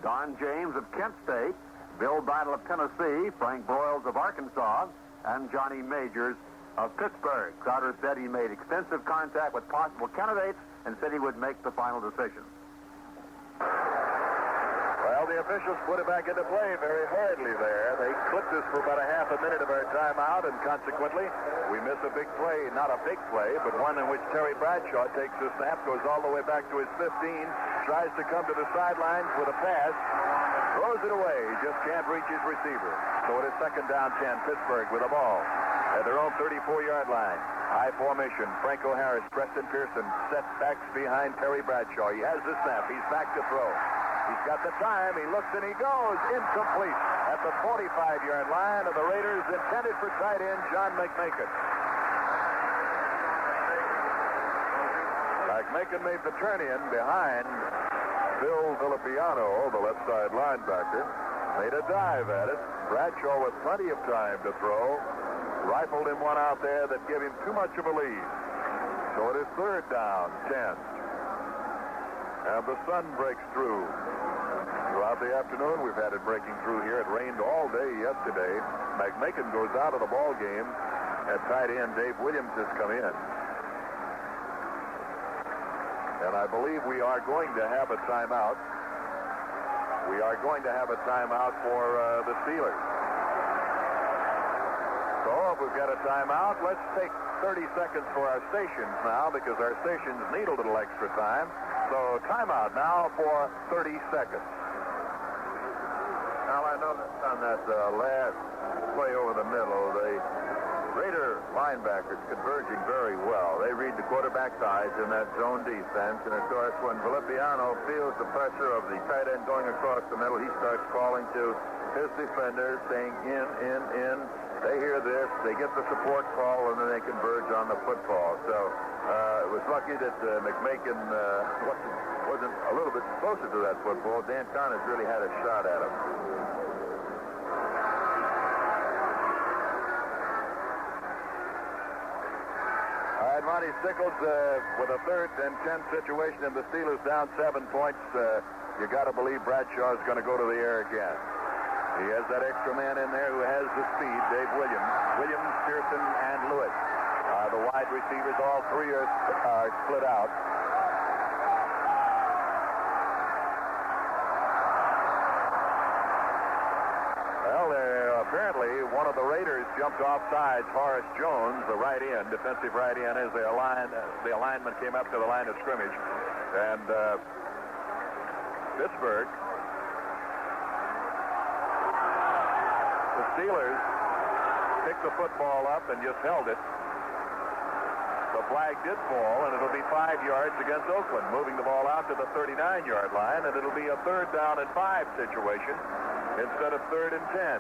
Don James of Kent State, Bill Battle of Tennessee, Frank Broyles of Arkansas, and Johnny Majors of Pittsburgh. Crowder said he made extensive contact with possible candidates and said he would make the final decision. Well, the officials put it back into play very hurriedly there. They clipped us for about a half a minute of our timeout, and consequently, we miss a big play. Not a big play, but one in which Terry Bradshaw takes the snap, goes all the way back to his 15, tries to come to the sidelines with a pass, throws it away. He just can't reach his receiver. So it is second down 10, Pittsburgh with the ball at their own 34-yard line. High formation. Franco Harris, Preston Pearson, set backs behind Terry Bradshaw. He has the snap. He's back to throw. He's got the time. He looks and he goes. Incomplete at the 45-yard line of the Raiders, intended for tight end John McMakin. McMakin made the turn-in behind Bill Villapiano, the left side linebacker. Made a dive at it. Bradshaw with plenty of time to throw. Rifled him one out there that gave him too much of a lead. So it is third down, 10. And the sun breaks through. Throughout the afternoon, we've had it breaking through here. It rained all day yesterday. McMakin goes out of the ball game. At tight end, Dave Williams has come in. And I believe we are going to have a timeout. We are going to have a timeout for the Steelers. So if we've got a timeout, let's take 30 seconds for our stations now, because our stations need a little extra time. So timeout now for 30 seconds. Now, I noticed on that last play over the middle, the Raider linebackers converging very well. They read the quarterback's eyes in that zone defense. And, of course, when Villapiano feels the pressure of the tight end going across the middle, he starts calling to his defenders, saying in. They hear this, they get the support call, and then they converge on the football. So it was lucky that McMakin wasn't a little bit closer to that football. Dan Connors really had a shot at him. All right, Monte, Stickles with a 3rd and 10 situation, and the Steelers down 7 points. You got to believe Bradshaw is going to go to the air again. He has that extra man in there who has the speed, Dave Williams. Williams, Pearson, and Lewis. The wide receivers, all three are split out. Well, apparently one of the Raiders jumped off sides. Forrest Jones, the right end, defensive right end, as the alignment came up to the line of scrimmage. And Pittsburgh, the Steelers picked the football up and just held it. The flag did fall, and it'll be 5 yards against Oakland, moving the ball out to the 39-yard line, and it'll be a 3rd down and 5 situation instead of 3rd and 10.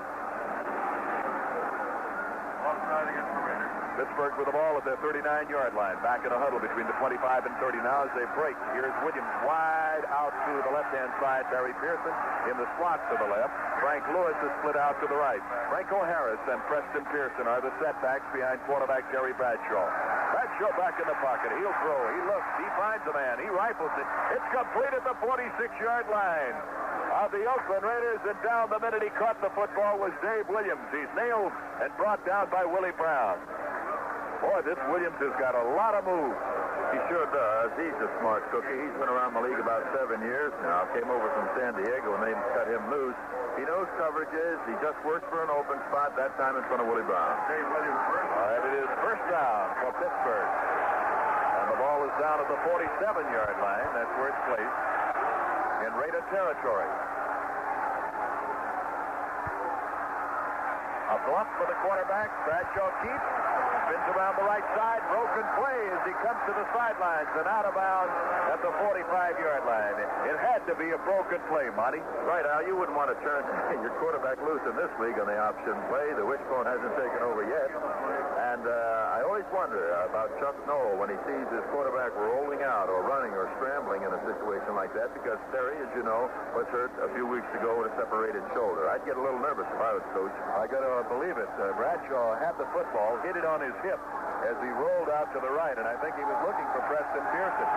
Offside against the Raiders. Pittsburgh with the ball at their 39-yard line. Back in a huddle between the 25 and 30 now as they break. Here's Williams wide out to the left-hand side. Barry Pearson in the slot to the left. Frank Lewis is split out to the right. Franco Harris and Preston Pearson are the setbacks behind quarterback Terry Bradshaw. Bradshaw back in the pocket. He'll throw. He looks. He finds a man. He rifles it. It's complete at the 46-yard line of the Oakland Raiders, and down the minute he caught the football was Dave Williams. He's nailed and brought down by Willie Brown. Boy, this Williams has got a lot of moves. He sure does. He's a smart cookie. He's been around the league about 7 years now. Came over from San Diego and they cut him loose. He knows coverages. He just works for an open spot, that time in front of Willie Brown. Dave Williams first. All right, it is first down for Pittsburgh. And the ball is down at the 47-yard line. That's where it's placed in Raider territory. A bluff for the quarterback. Bradshaw keeps. Spins around the right side. Broken play as he comes to the sidelines and out of bounds at the 45-yard line. It had to be a broken play, Monty. Right, Al. You wouldn't want to turn your quarterback loose in this league on the option play. The wishbone hasn't taken over yet. And I always wonder about Chuck Noll when he sees his quarterback rolling out or running or scrambling in a situation like that, because Terry, as you know, was hurt a few weeks ago with a separated shoulder. I'd get a little nervous if I was coach. I got to believe it. Bradshaw had the football, hit it on his hip as he rolled out to the right, and I think he was looking for Preston Pearson.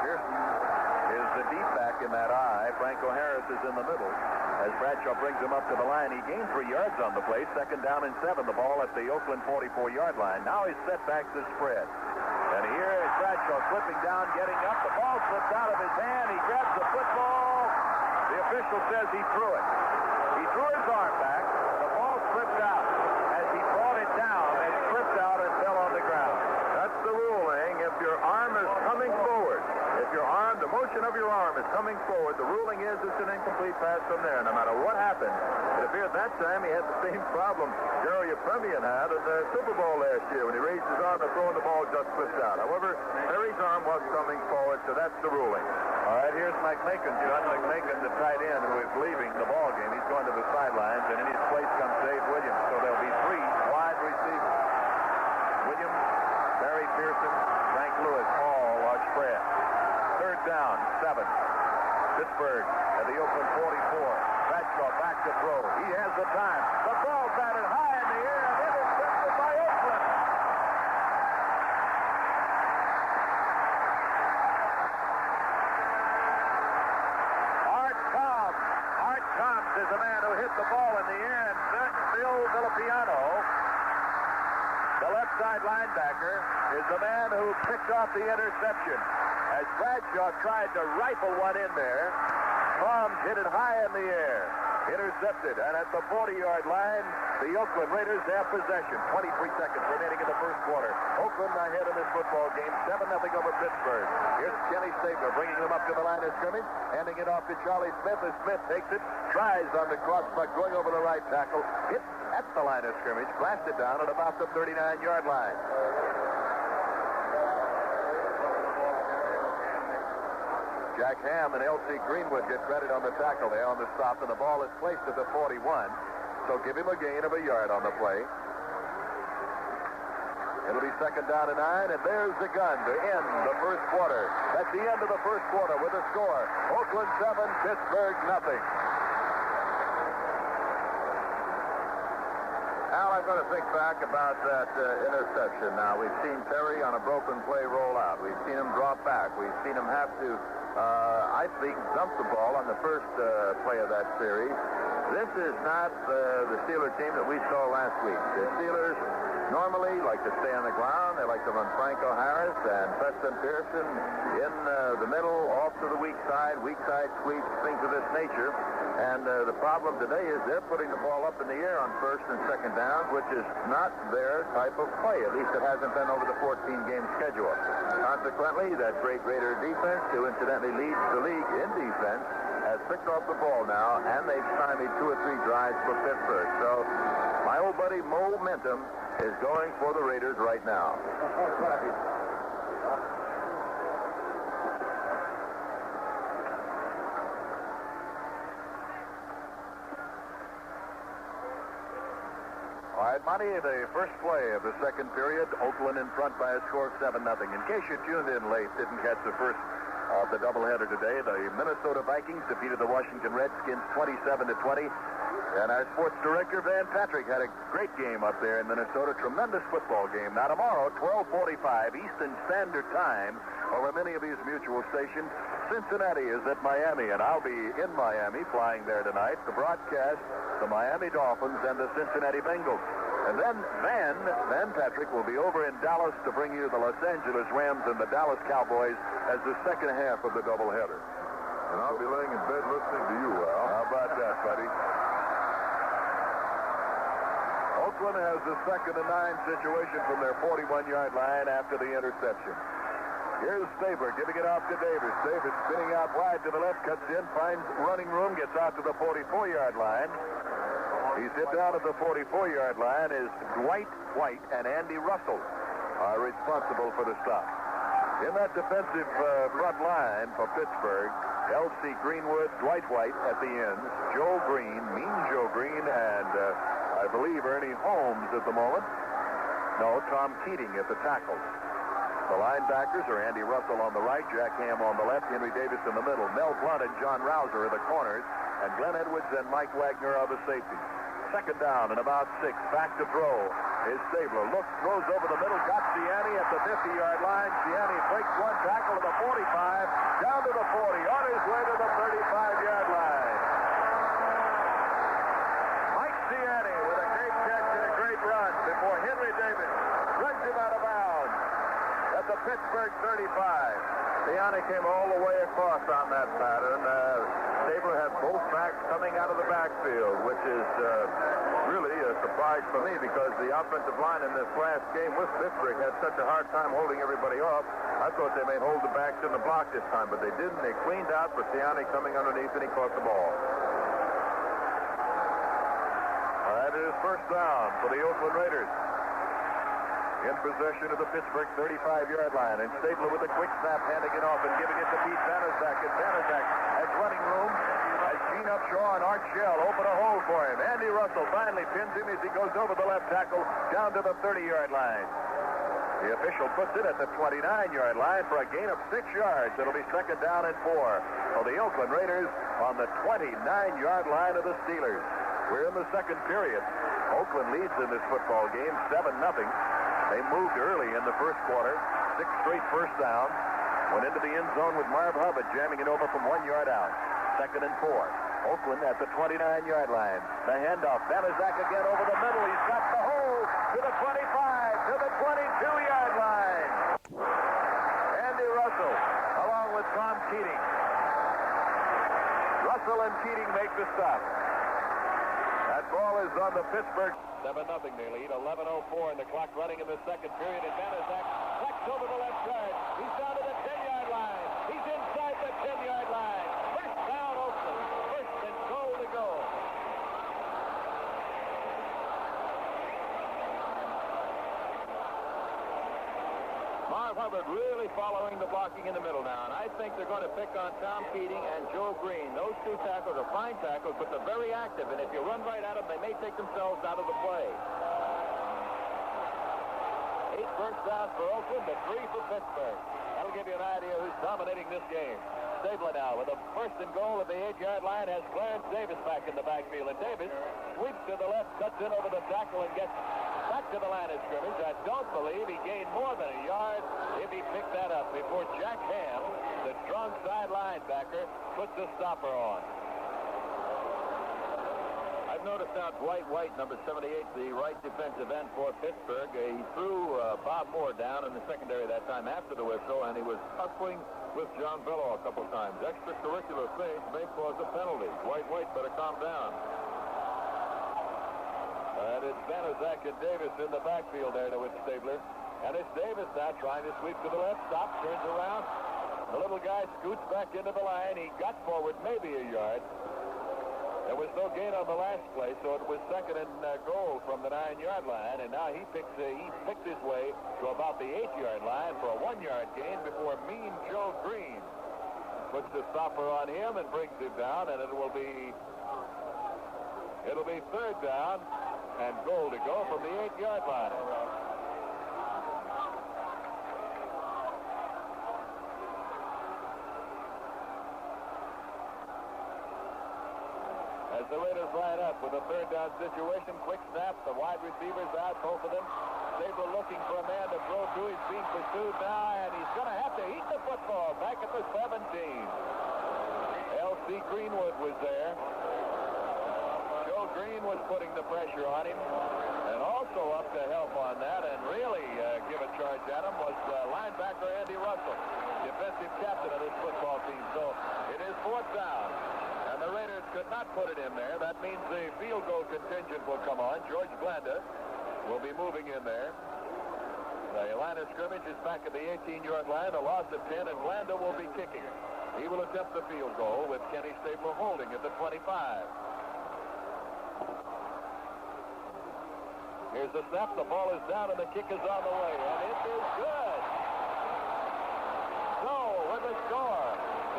Pearson is the deep back in that eye. Franco Harris is in the middle. As Bradshaw brings him up to the line, he gained 3 yards on the play. 2nd down and 7. The ball at the Oakland 44-yard line. Now he's set back to spread. And here is Bradshaw slipping down, getting up. The ball slipped out of his hand. He grabs the football. The official says he threw it. He threw his arm back. The ball slipped out. As he brought it down, it slipped out and fell on the ground. That's the ruling. If your arm is coming forward, the motion of your arm is coming forward, the ruling is it's an incomplete pass from there, no matter what happened. It appeared that time he had the same problem Gary Yepremian had in the Super Bowl last year when he raised his arm and throwing the ball just slipped out. However, Terry's arm was coming forward, so that's the ruling. All right, here's Mike Macon. John McMacon, the tight end, who is leaving the ball game. He's going to the sidelines, and in his place comes Dave Williams. So there'll be 3 wide receivers. Williams, Barry Pearson, Frank Lewis, all are spread. 3rd down, 7. Pittsburgh at the Oakland 44. Bradshaw back to throw. He has the time. The ball batted high in the air and intercepted by Oakland. Art Combs is the man who hit the ball in the air, and Bill Villapiano, the left side linebacker, is the man who picked off the interception. As Bradshaw tried to rifle one in there, Combs hit it high in the air. Intercepted, and at the 40-yard line, the Oakland Raiders have possession. 23 seconds remaining in the first quarter. Oakland ahead in this football game, 7-0 over Pittsburgh. Here's Kenny Stabler bringing them up to the line of scrimmage, handing it off to Charlie Smith, as Smith takes it, tries on the crossbuck, going over the right tackle, hits at the line of scrimmage, blasted down at about the 39-yard line. Jack Ham and L.C. Greenwood get credit on the tackle there on the stop, and the ball is placed at the 41. So give him a gain of a yard on the play. It'll be 2nd down and 9, and there's the gun to end the first quarter. That's the end of the first quarter with a score. Oakland 7, Pittsburgh nothing. Al, I'm going to think back about that interception. Now, we've seen Terry on a broken play roll out. We've seen him drop back. We've seen him have to, I think, dump the ball on the first play of that series. This is not the Steeler team that we saw last week. The Steelers normally like to stay on the ground. They like to run Franco Harris and Preston Pearson in the middle, off to the weak side sweeps, things of this nature. And the problem today is they're putting the ball up in the air on 1st and 2nd downs, which is not their type of play. At least it hasn't been over the 14-game schedule. Consequently, that great Raider defense, who incidentally leads the league in defense, has picked off the ball now, and they've stymied 2 or 3 drives for Pittsburgh. So my old buddy Momentum is going for the Raiders right now. All right, Monte, the first play of the second period, Oakland in front by a score of 7-0. In case you tuned in late, didn't catch the first of the doubleheader today, the Minnesota Vikings defeated the Washington Redskins 27-20. And our sports director, Van Patrick, had a great game up there in Minnesota. Tremendous football game. Now tomorrow, 12:45 Eastern Standard Time, over many of these mutual stations, Cincinnati is at Miami, and I'll be in Miami, flying there tonight to broadcast the Miami Dolphins and the Cincinnati Bengals. And then Van Patrick will be over in Dallas to bring you the Los Angeles Rams and the Dallas Cowboys as the second half of the doubleheader. And I'll be laying in bed listening to you, Al. How about that, buddy? Oakland has the 2nd and 9 situation from their 41-yard line after the interception. Here's Stabler giving it off to Davis. Davis spinning out wide to the left, cuts in, finds running room, gets out to the 44-yard line. He's hit down at the 44-yard line as Dwight White and Andy Russell are responsible for the stop. In that defensive front line for Pittsburgh, L.C. Greenwood, Dwight White at the ends, Joe Green, Mean Joe Green, and I believe Ernie Holmes at the moment. No, Tom Keating at the tackles. The linebackers are Andy Russell on the right, Jack Ham on the left, Henry Davis in the middle. Mel Blount and John Rouser are the corners, and Glenn Edwards and Mike Wagner are the safeties. 2nd down and about 6. Back to throw. is Stabler. Looks, throws over the middle, got Ciani at the 50-yard line. Ciani breaks one tackle to the 45, down to the 40, on his way to the 35-yard line. Mike Ciani with a great catch and a great run before Henry Davis runs him out of bounds at the Pittsburgh 35. Ciani came all the way across on that pattern. Stabler had both backs coming out of the backfield, which is really a surprise for me because the offensive line in this last game with Pittsburgh had such a hard time holding everybody off. I thought they may hold the backs in the block this time, but they didn't. They cleaned out for Ciani coming underneath, and he caught the ball. That is first down for the Oakland Raiders. In possession of the Pittsburgh 35-yard line. And Stabler with a quick snap, handing it off and giving it to Pete Vanderzack. And Vanderzack has running room. As Gene Upshaw and Art Shell open a hole for him. Andy Russell finally pins him as he goes over the left tackle down to the 30-yard line. The official puts it at the 29-yard line for a gain of 6 yards. It'll be second down and 4 for the Oakland Raiders on the 29-yard line of the Steelers. We're in the second period. Oakland leads in this football game 7-0. They moved early in the first quarter. 6 straight first downs. Went into the end zone with Marv Hubbard jamming it over from 1 yard out. Second and 4. Oakland at the 29-yard line. The handoff. Vanderzack again over the middle. He's got the hole to the 25, to the 22-yard line. Andy Russell along with Tom Keating. Russell and Keating make the stop. That ball is on the Pittsburgh. 7-0 they lead. 11:04 in the clock running in the second period. And Vanderzack flex over the left side. He's down to the 10-yard line. He's inside the 10-yard line. First down, Oakland. First and goal to go. Marv Hubbard really following the blocking in the middle now. And I think they're going to pick on Tom Keating and Joe Green. Those two tackles are fine tackles, but they're very active. And if you run right at them, they may take themselves out of the play. 8 first downs for Oakland, but 3 for Pittsburgh. That'll give you an idea who's dominating this game. Stabler now with a first and goal at the 8-yard line has Clarence Davis back in the backfield. And Davis sweeps to the left, cuts in over the tackle, and gets back to the line of scrimmage. I don't believe he gained more than a yard if he picked that up before Jack Ham, the strong side linebacker, puts the stopper on. I've noticed now Dwight White, number 78, the right defensive end for Pittsburgh. He threw Bob Moore down in the secondary that time after the whistle, and he was hustling with John Bello a couple times. Extracurricular things may cause a penalty. Dwight White better calm down. And it's Vanderzack and Davis in the backfield there with Stabler. And it's Davis now trying to sweep to the left, stops, turns around. The little guy scoots back into the line. He got forward maybe a yard. There was no gain on the last play, so it was second and goal from the 9-yard line. And now he picked his way to about the 8-yard line for a 1-yard gain before Mean Joe Green puts the stopper on him and brings him down. And it'll be third down and goal to go from the 8-yard line. As the Raiders line up with a third down situation, quick snap, the wide receivers out, both of them. Stabler looking for a man to throw to. He's being pursued now, and he's going to have to eat the football back at the 17. L.C. Greenwood was there. Joe Green was putting the pressure on him, and also up to help on that and really give a charge at him was linebacker Andy Russell, defensive captain of this football team. So it is fourth down, and the Raiders could not put it in there. That means the field goal contingent will come on. George Blanda will be moving in there. The line of scrimmage is back at the 18-yard line, a loss of 10, and Blanda will be kicking. He will attempt the field goal with Kenny Stabler holding at the 25. Here's the snap. The ball is down, and the kick is on the way, and it is good. So, with the score,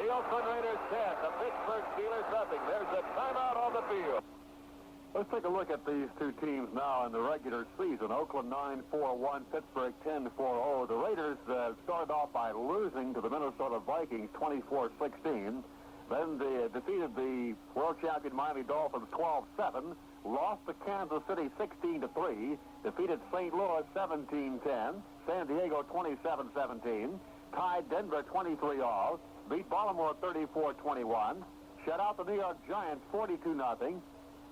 the Oakland Raiders 10, the Pittsburgh Steelers nothing. There's a timeout on the field. Let's take a look at these two teams now in the regular season. Oakland 9-4-1, Pittsburgh 10-4-0. The Raiders started off by losing to the Minnesota Vikings 24-16. Then they defeated the world champion Miami Dolphins 12-7, lost to Kansas City 16-3, defeated St. Louis 17-10, San Diego 27-17, tied Denver 23-all, beat Baltimore 34-21, shut out the New York Giants 42-0,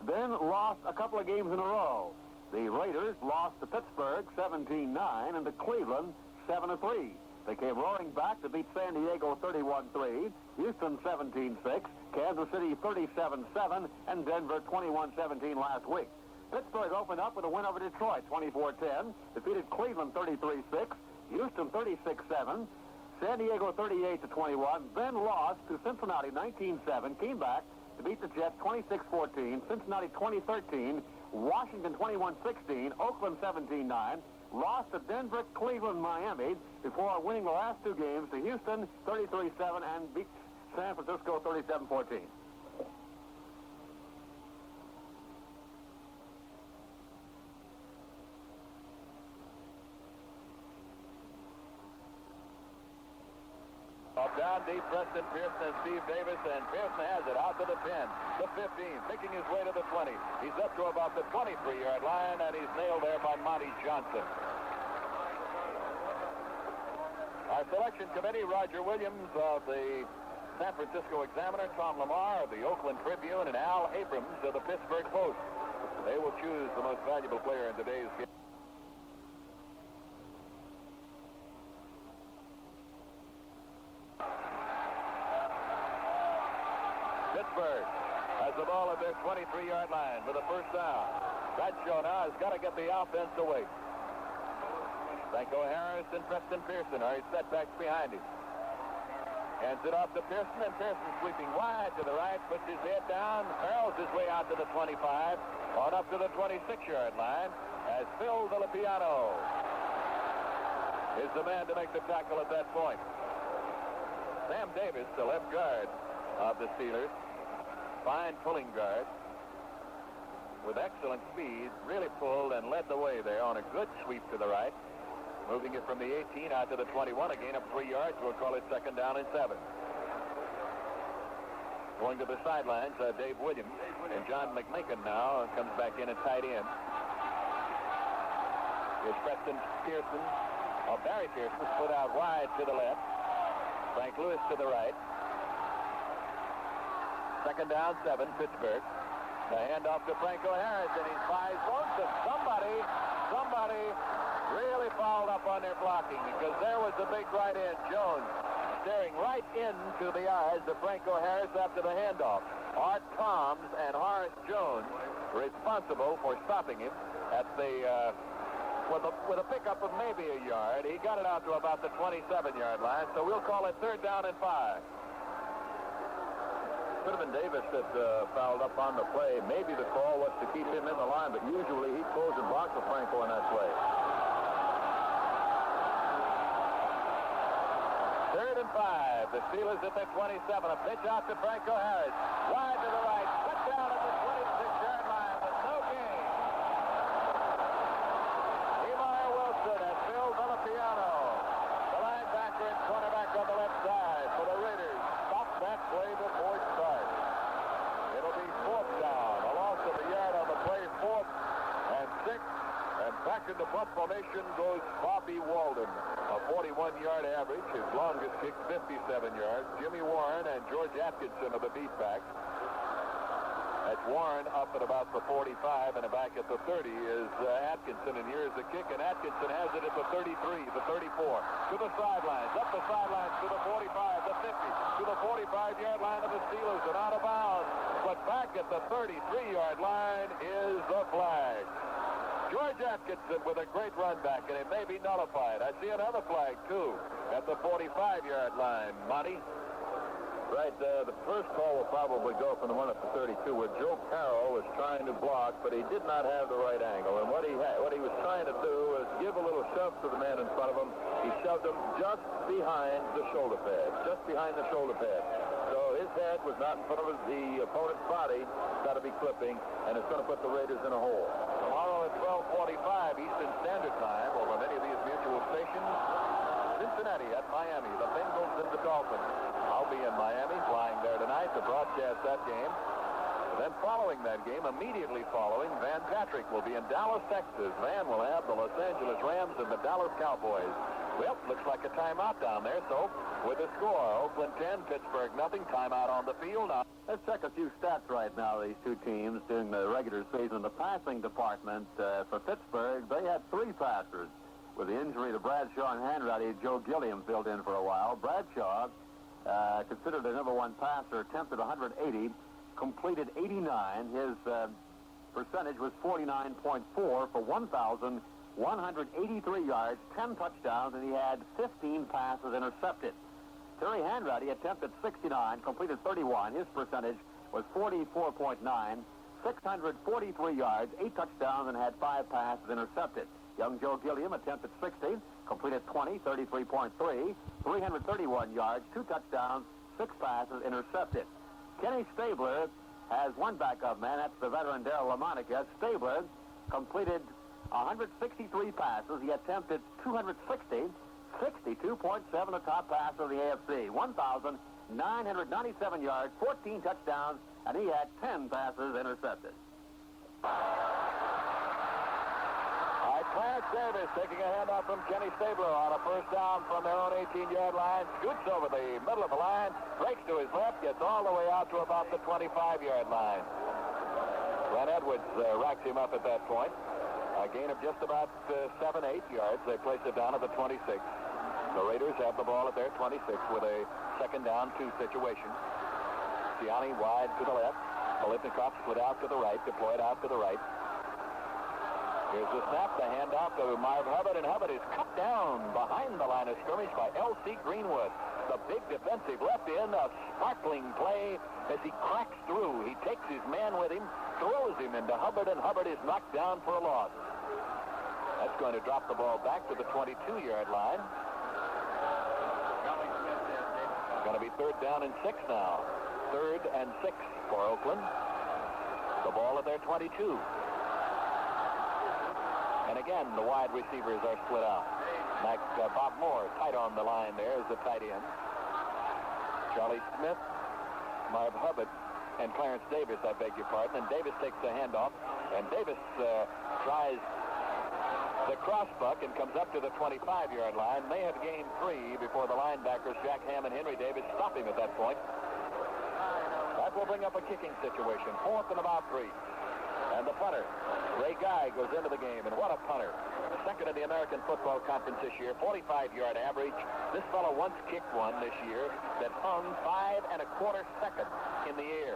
then lost a couple of games in a row. The Raiders lost to Pittsburgh 17-9 and to Cleveland 7-3. They came roaring back to beat San Diego 31-3, Houston 17-6, Kansas City 37-7, and Denver 21-17 last week. Pittsburgh opened up with a win over Detroit 24-10, defeated Cleveland 33-6, Houston 36-7, San Diego 38-21, then lost to Cincinnati 19-7, came back to beat the Jets 26-14, Cincinnati 20-13, Washington 21-16, Oakland 17-9, lost to Denver, Cleveland, Miami before winning the last two games to Houston 33-7 and beat San Francisco 37-14. Up down deep, Preston Pearson and Steve Davis, and Pearson has it out to the 10, the 15, picking his way to the 20. He's up to about the 23-yard line, and he's nailed there by Monte Johnson. Our selection committee, Roger Williams of the San Francisco Examiner, Tom Lamar of the Oakland Tribune, and Al Abrams of the Pittsburgh Post. They will choose the most valuable player in today's game. Pittsburgh has the ball at their 23-yard line with a first down. Bradshaw now has got to get the offense away. Franco Harris and Preston Pearson are his setbacks behind him. Hands it off to Pearson, and Pearson sweeping wide to the right, puts his head down, barrels his way out to the 25, on up to the 26-yard line, as Phil Villapiano is the man to make the tackle at that point. Sam Davis, the left guard of the Steelers, fine pulling guard, with excellent speed, really pulled and led the way there on a good sweep to the right, moving it from the 18 out to the 21, a gain of 3 yards. We'll call it 2nd down and 7. Going to the sidelines, Dave Williams, and John McMakin now comes back in at tight end. Here's Preston Pearson, Barry Pearson, split out wide to the left. Frank Lewis to the right. 2nd down, 7, Pittsburgh. The handoff to Franco Harris, and he fires lonesome. Somebody really fouled up on their blocking, because there was the big right end, Jones, staring right into the eyes of Franco Harris after the handoff. Art Toms and Horace Jones responsible for stopping him at the with a pickup of maybe a yard. He got it out to about the 27-yard line, so we'll call it 3rd down and 5. Could have been Davis that fouled up on the play. Maybe the call was to keep him in the line, but usually he goes and blocks for Franco in that play. 3rd and 5. The Steelers at their 27. A pitch out to Franco Harris. Wide to the right. Put down at the 26-yard line with no gain. Emar Wilson and Phil Villapiano, the linebacker and cornerback on the left side for the Raiders. Stop that play before it starts. It'll be 4th down. A loss of a yard on the play, 4th and 6. And back into punt formation goes Bobby Walden. A 41-yard average. His longest kick, 57 yards. Jimmy Warren and George Atkinson are the beatbacks. That's Warren up at about the 45, and back at the 30 is Atkinson, and here's the kick, and Atkinson has it at the 33, the 34, to the sidelines, up the sidelines to the 45, the 50, to the 45-yard line of the Steelers, and out of bounds. But back at the 33-yard line is the flag. George Atkinson with a great run back, and it may be nullified. I see another flag, too, at the 45-yard line. Monte? Right, the first call will probably go from the one at the 32, where Joe Carroll was trying to block, but he did not have the right angle. And what he was trying to do was give a little shove to the man in front of him. He shoved him just behind the shoulder pad, So his head was not in front of the opponent's body. It's got to be clipping, and it's going to put the Raiders in a hole. Tomorrow at 12:45 Eastern Standard Time over many of these mutual stations, Cincinnati Cincinnati at Miami. The Bengals and the Dolphins. I'll be in Miami, flying there tonight to broadcast that game. Then following that game, immediately following, Van Patrick will be in Dallas, Texas. Van will have the Los Angeles Rams and the Dallas Cowboys. Well, looks like a timeout down there. So, with the score, Oakland 10, Pittsburgh nothing. Timeout on the field. Now, let's check a few stats right now. These two teams during the regular season. The passing department for Pittsburgh, they had 3 passers. With the injury to Bradshaw and Hanratty, Joe Gilliam filled in for a while. Bradshaw, considered the number 1 passer, attempted 180. Completed 89. His percentage was 49.4 for 1,183 yards, 10 touchdowns, and he had 15 passes intercepted. Terry Hanratty attempted 69, completed 31. His percentage was 44.9, 643 yards, 8 touchdowns, and had 5 passes intercepted. Young Joe Gilliam attempted 60, completed 20, 33.3, 331 yards, 2 touchdowns, 6 passes intercepted. Kenny Stabler has one backup man. That's the veteran Darryl LaMonica. Stabler completed 163 passes. He attempted 260, 62.7 the top pass of the AFC. 1,997 yards, 14 touchdowns, and he had 10 passes intercepted. Clarence Davis taking a handoff from Kenny Stabler on a first down from their own 18-yard line. Scoots over the middle of the line, breaks to his left, gets all the way out to about the 25-yard line. Glenn Edwards racks him up at that point. A gain of just about 7-8 yards. They place it down at the 26. The Raiders have the ball at their 26 with a second down 2 situation. Gianni wide to the left. Bolitnikov split out to the right, deployed out to the right. Here's the snap, the handoff to Marv Hubbard, and Hubbard is cut down behind the line of scrimmage by L.C. Greenwood. The big defensive left end, a sparkling play as he cracks through. He takes his man with him, throws him into Hubbard, and Hubbard is knocked down for a loss. That's going to drop the ball back to the 22-yard line. Going to be 3rd down and 6 now. 3rd and 6 for Oakland. The ball at their 22. And again, the wide receivers are split out. Bob Moore, tight on the line there, is the tight end. Charlie Smith, Marv Hubbard, and Clarence Davis, I beg your pardon. And Davis takes the handoff. And Davis tries the crossbuck and comes up to the 25-yard line. They have gained 3 before the linebackers, Jack Ham and Henry Davis, stop him at that point. That will bring up a kicking situation. 4th and about 3. And the punter, Ray Guy, goes into the game. And what a punter. Second in the American Football Conference this year, 45-yard average. This fellow once kicked one this year that hung 5 1/4 seconds in the air.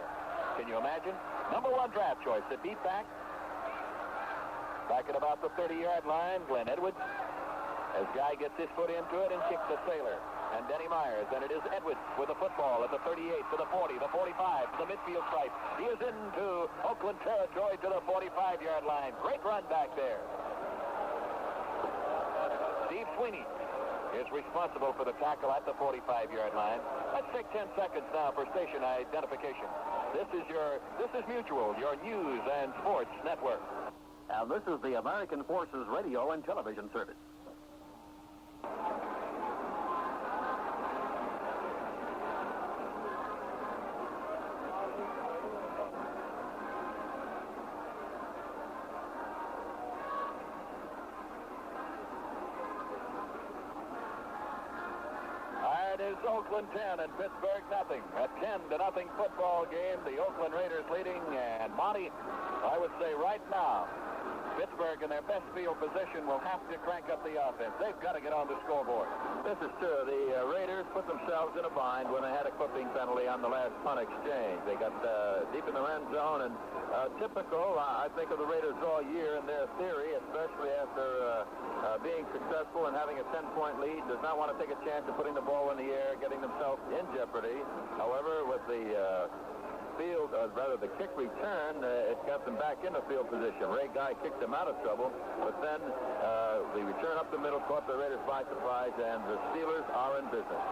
Can you imagine? Number 1 draft choice, the deep back. Back at about the 30-yard line, Glenn Edwards. As Guy gets his foot into it and kicks the Sailor. And Denny Myers, and it is Edwards with the football at the 38, to the 40, the 45, the midfield stripe. He is into Oakland territory to the 45-yard line. Great run back there. Steve Sweeney is responsible for the tackle at the 45-yard line. Let's take 10 seconds now for station identification. This is Mutual, your news and sports network. And this is the American Forces Radio and Television Service. Oakland 10 and Pittsburgh nothing. A 10-0 football game. The Oakland Raiders leading, and Monte, I would say right now, Pittsburgh in their best field position will have to crank up the offense. They've got to get on the scoreboard. This is true. The Raiders put themselves in a bind when they had a clipping penalty on the last punt exchange. They got deep in the end zone, and typical, I think, of the Raiders all year in their theory, especially after being successful and having a 10-point lead, does not want to take a chance of putting the ball in the air, getting themselves in jeopardy. However, with the the kick return, it got them back in the field position. Ray Guy kicked them out of trouble, but then the return up the middle caught the Raiders by surprise, and the Steelers are in business.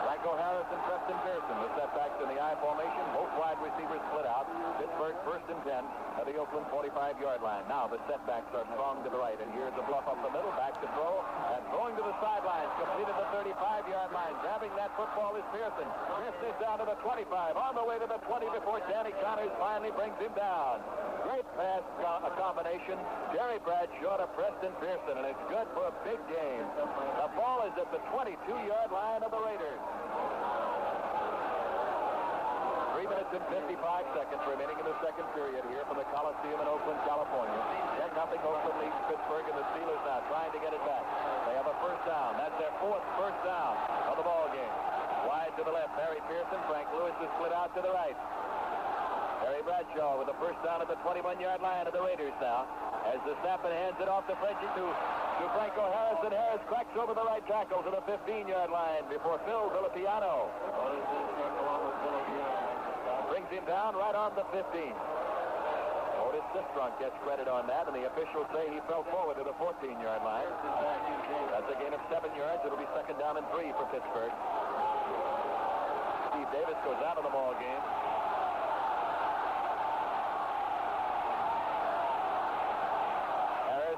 Franco Harris Harris and Preston Pearson. The setbacks in the I formation. Both wide receivers split out. Pittsburgh 1st and 10 at the Oakland 45-yard line. Now the setbacks are strong to the right. And here's a bluff up the middle. Back to throw. And throwing to the sidelines. Completed the 35-yard line. Grabbing that football is Pearson. Pearson is down to the 25. On the way to the 20 before Danny Connors finally brings him down. Great pass combination. Jerry Bradshaw to Preston Pearson, and it's good for a big game. The ball is at the 22-yard line of the Raiders. 3 minutes and 55 seconds remaining in the second period here from the Coliseum in Oakland, California. 10-0 Oakland leads Pittsburgh, and the Steelers now trying to get it back. They have a first down. That's their 4th first down of the ball game. Wide to the left, Barry Pearson. Frank Lewis is split out to the right. Barry Bradshaw with the first down at the 21-yard line of the Raiders now. As the snap and hands it off to Frenchie to Franco Harris, and Harris cracks over the right tackle to the 15-yard line before Phil Villapiano brings him down right on the 15. Otis Sistrunk gets credit on that, and the officials say he fell forward to the 14-yard line. That's a gain of 7 yards. It'll be 2nd down and 3 for Pittsburgh. Steve Davis goes out of the ball game.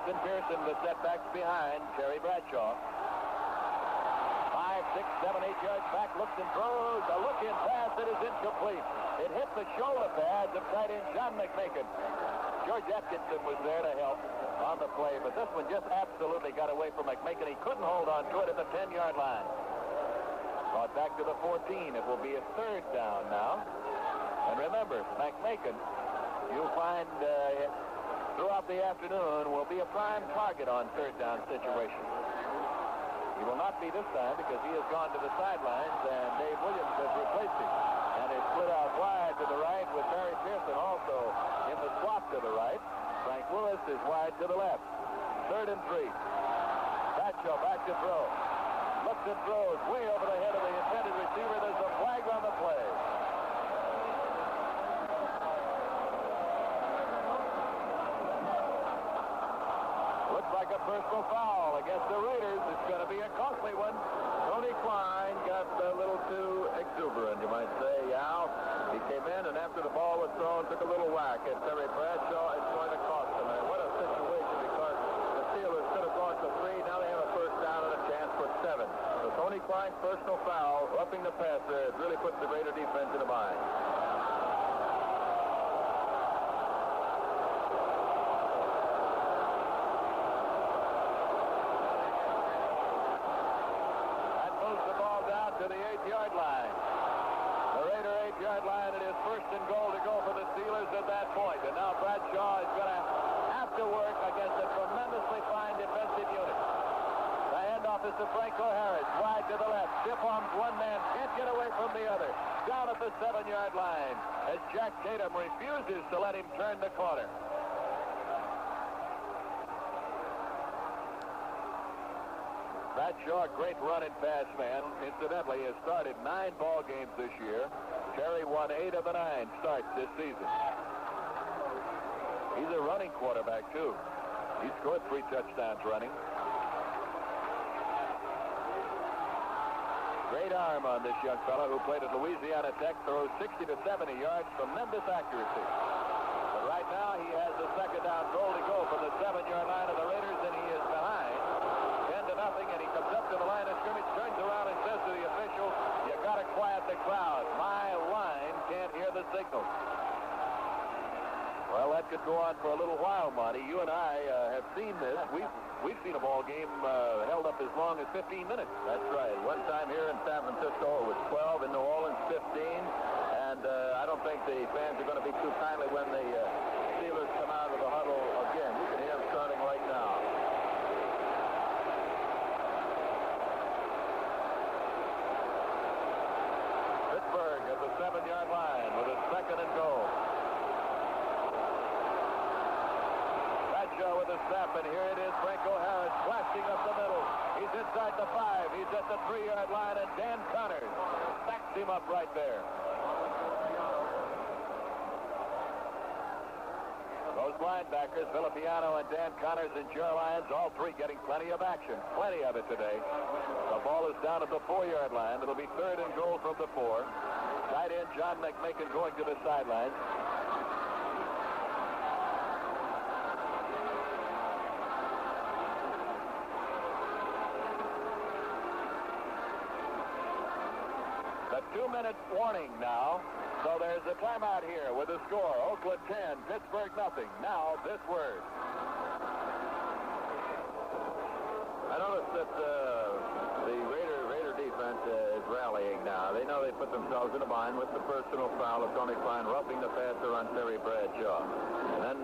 And Pearson, the setbacks behind Terry Bradshaw. 5, 6, 7, 8 yards back, looks and throws. A look-in pass that is incomplete. It hit the shoulder pads of tight end John McMakin. George Atkinson was there to help on the play, but this one just absolutely got away from McMakin. He couldn't hold on to it at the 10-yard line. Brought back to the 14. It will be a 3rd down now. And remember, McMakin, you'll find throughout the afternoon will be a prime target on 3rd down situations. He will not be this time because he has gone to the sidelines, and Dave Williams has replaced him. And it's split out wide to the right with Barry Pearson also in the swap to the right. Frank Lewis is wide to the left. 3rd and 3. Bradshaw back to throw. Looks and throws way over the head of the intended receiver. There's a flag on the play. Like a personal foul against the Raiders. It's going to be a costly one. Tony Klein got a little too exuberant, you might say. Yeah, he came in, and after the ball was thrown, took a little whack at Terry Bradshaw. It's going to cost him. And what a situation, because the Steelers could have gone to 3. Now they have a first down and a chance for 7. So Tony Klein's personal foul, roughing the passer, it really puts the Raider defense in a bind. To the 8-yard line. The Raider 8-yard line. It is 1st and goal to go for the Steelers at that point. And now Bradshaw is going to have to work against a tremendously fine defensive unit. The handoff is to Franco Harris. Wide to the left. Stiff arms one man. Can't get away from the other. Down at the 7-yard line as Jack Tatum refuses to let him turn the corner. Bradshaw, great run and pass man. Incidentally, has started 9 ball games this year. Terry won 8 of the 9 starts this season. He's a running quarterback, too. He scored 3 touchdowns running. Great arm on this young fellow who played at Louisiana Tech. Throws 60 to 70 yards. Tremendous accuracy. But right now, he has a 2nd down goal to go from the 7-yard line of the Raiders, and he is behind. 10-0, and he comes up to the line of scrimmage, turns around and says to the official, "You got to quiet the crowd. My line can't hear the signal." Well, that could go on for a little while, Monte. You and I have seen this. We've seen a ball game held up as long as 15 minutes. That's right. One time here in San Francisco, it was 12. In New Orleans, 15. And I don't think the fans are going to be too kindly when the Steelers come out of the huddle again. You can hear them starting right now. Pittsburgh at the 7-yard line with a 2nd and goal. Bradshaw with a snap, and here it is. Franco Harris blasting up the middle. He's inside the 5. He's at the 3-yard line, and Dan Connors backs him up right there. Those linebackers, Villapiano and Dan Connors and Joe Lyons, all three getting plenty of action. Plenty of it today. The ball is down at the 4-yard line. It'll be 3rd and goal from the 4. Tight end John McMakin going to the sidelines. The 2-minute warning now. So there's a timeout here with the score. Oakland 10, Pittsburgh nothing. Now this word. I noticed that the Raider defense is rallying now. They know they put themselves in a bind with the personal foul of Tony Klein roughing the passer on Terry Bradshaw. And then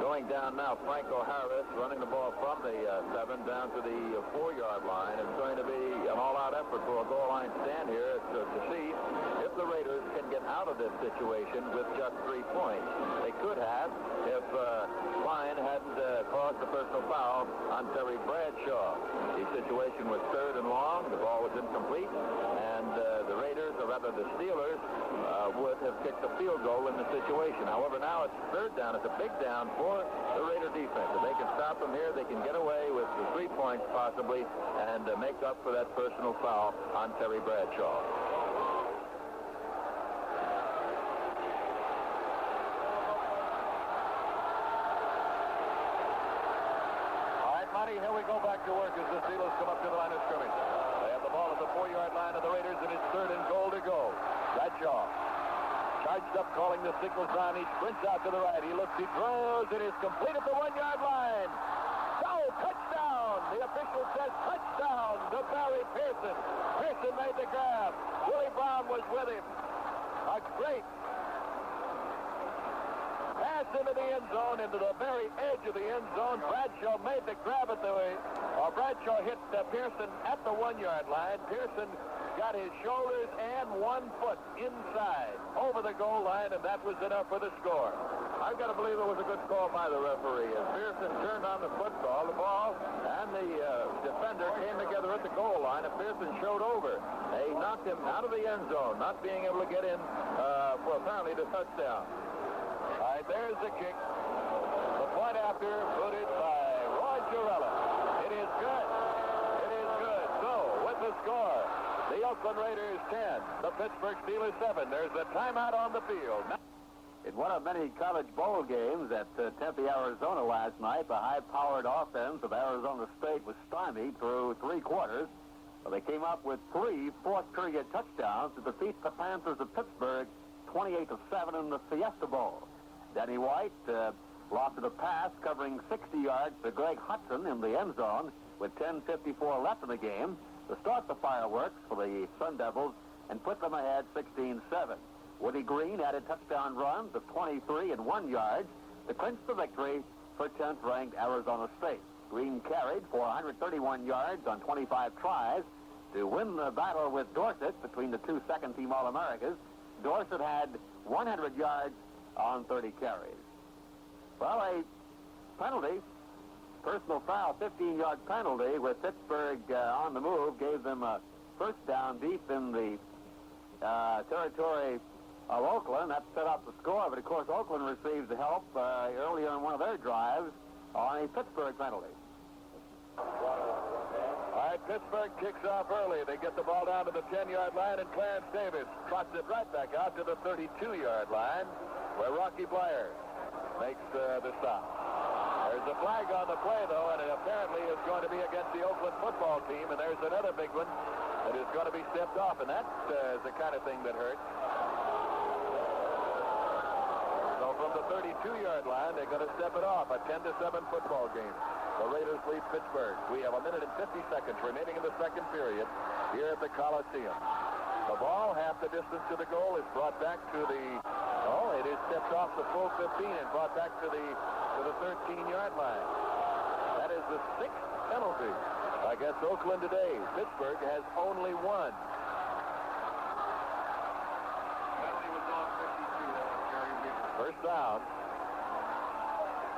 going down now, Franco Harris running the ball from the 7 down to the 4-yard line. It's going to be an all-out effort for a goal line stand here to see if the Raiders can get out of this situation with just 3 points. They could have if Klein hadn't caused the personal foul on Terry Bradshaw. The situation was 3rd and long. The ball was incomplete, and the Raiders, or rather the Steelers, would have kicked a field goal in the situation. However, now it's 3rd down. It's a big down for the Raider defense. If they can stop them here, they can get away with the 3 points possibly and make up for that personal foul on Terry Bradshaw. Here we go back to work as the Steelers come up to the line of scrimmage. They have the ball at the 4-yard line of the Raiders, and it's 3rd and goal to go. Bradshaw charged up, calling the Stickles run. He sprints out to the right. He looks, he throws. It is complete at the 1-yard line. So, touchdown. The official says touchdown to Barry Pearson. Pearson made the grab. Willie Brown was with him. A great pass into the end zone, into the very edge of the end zone. Bradshaw made the grab at the way. Bradshaw hit Pearson at the 1-yard line. Pearson got his shoulders and 1 foot inside over the goal line, and that was enough for the score. I've got to believe it was a good call by the referee. As Pearson turned on the football, the ball and the defender came together at the goal line, and Pearson showed over. They knocked him out of the end zone, not being able to get in for apparently the touchdown. All right, there's the kick. The point after, booted by Roy Girella. It is good. It is good. So, with the score, the Oakland Raiders 10, the Pittsburgh Steelers 7. There's a timeout on the field. In one of many college bowl games at Tempe, Arizona last night, the high-powered offense of Arizona State was stymied through 3 quarters. Well, they came up with 3 fourth-period touchdowns to defeat the Panthers of Pittsburgh 28-7 in the Fiesta Bowl. Danny White lofted a pass covering 60 yards to Greg Hudson in the end zone with 10:54 left in the game to start the fireworks for the Sun Devils and put them ahead 16-7. Woody Green added touchdown runs of 23 and 1 yard to clinch the victory for 10th-ranked Arizona State. Green carried for 131 yards on 25 tries to win the battle with Dorsett between the 2 second-team All-Americas. Dorsett had 100 yards on 30 carries. Well, a penalty, personal foul, 15-yard penalty with Pittsburgh on the move, gave them a first down deep in the territory of Oakland. That set up the score, but of course Oakland received the help earlier in one of their drives on a Pittsburgh penalty. All right, Pittsburgh kicks off early. They get the ball down to the 10-yard line, and Clarence Davis trots it right back out to the 32-yard line, where Rocky Bleier makes the stop. There's a flag on the play, though, and it apparently is going to be against the Oakland football team, and there's another big one that is going to be stepped off, and that is the kind of thing that hurts. So from the 32-yard line, they're going to step it off. A 10-7 football game. The Raiders lead Pittsburgh. We have 1 minute and 50 seconds remaining in the second period here at the Coliseum. The ball, half the distance to the goal, is brought back to the... Oh, it is stepped off the full 15 and brought back to the 13-yard line. That is the 6th penalty against Oakland today. Pittsburgh has only 1. First down.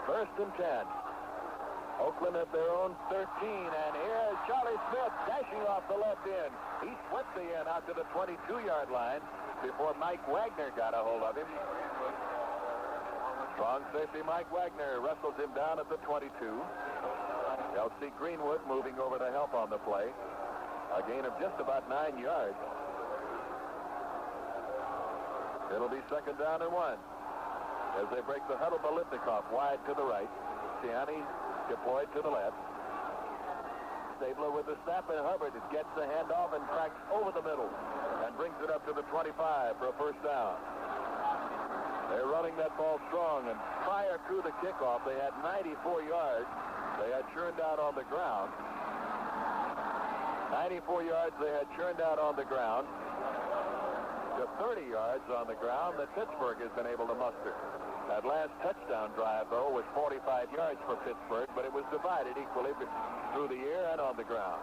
1st and 10. Oakland at their own 13, and here's Charlie Smith dashing off the left end. He swept the end out to the 22-yard line before Mike Wagner got a hold of him. Strong safety Mike Wagner wrestles him down at the 22. You'll see Greenwood moving over to help on the play. A gain of just about 9 yards. It'll be second down and 1. As they break the huddle, Bolitnikoff wide to the right. Ciani deployed to the left. Stabler with the snap, and Hubbard gets the handoff and cracks over the middle and brings it up to the 25 for a first down. They're running that ball strong, and prior to the kickoff, they had 94 yards. They had churned out on the ground. 94 yards they had churned out on the ground. To 30 yards on the ground that Pittsburgh has been able to muster. That last touchdown drive, though, was 45 yards for Pittsburgh, but it was divided equally through the air and on the ground.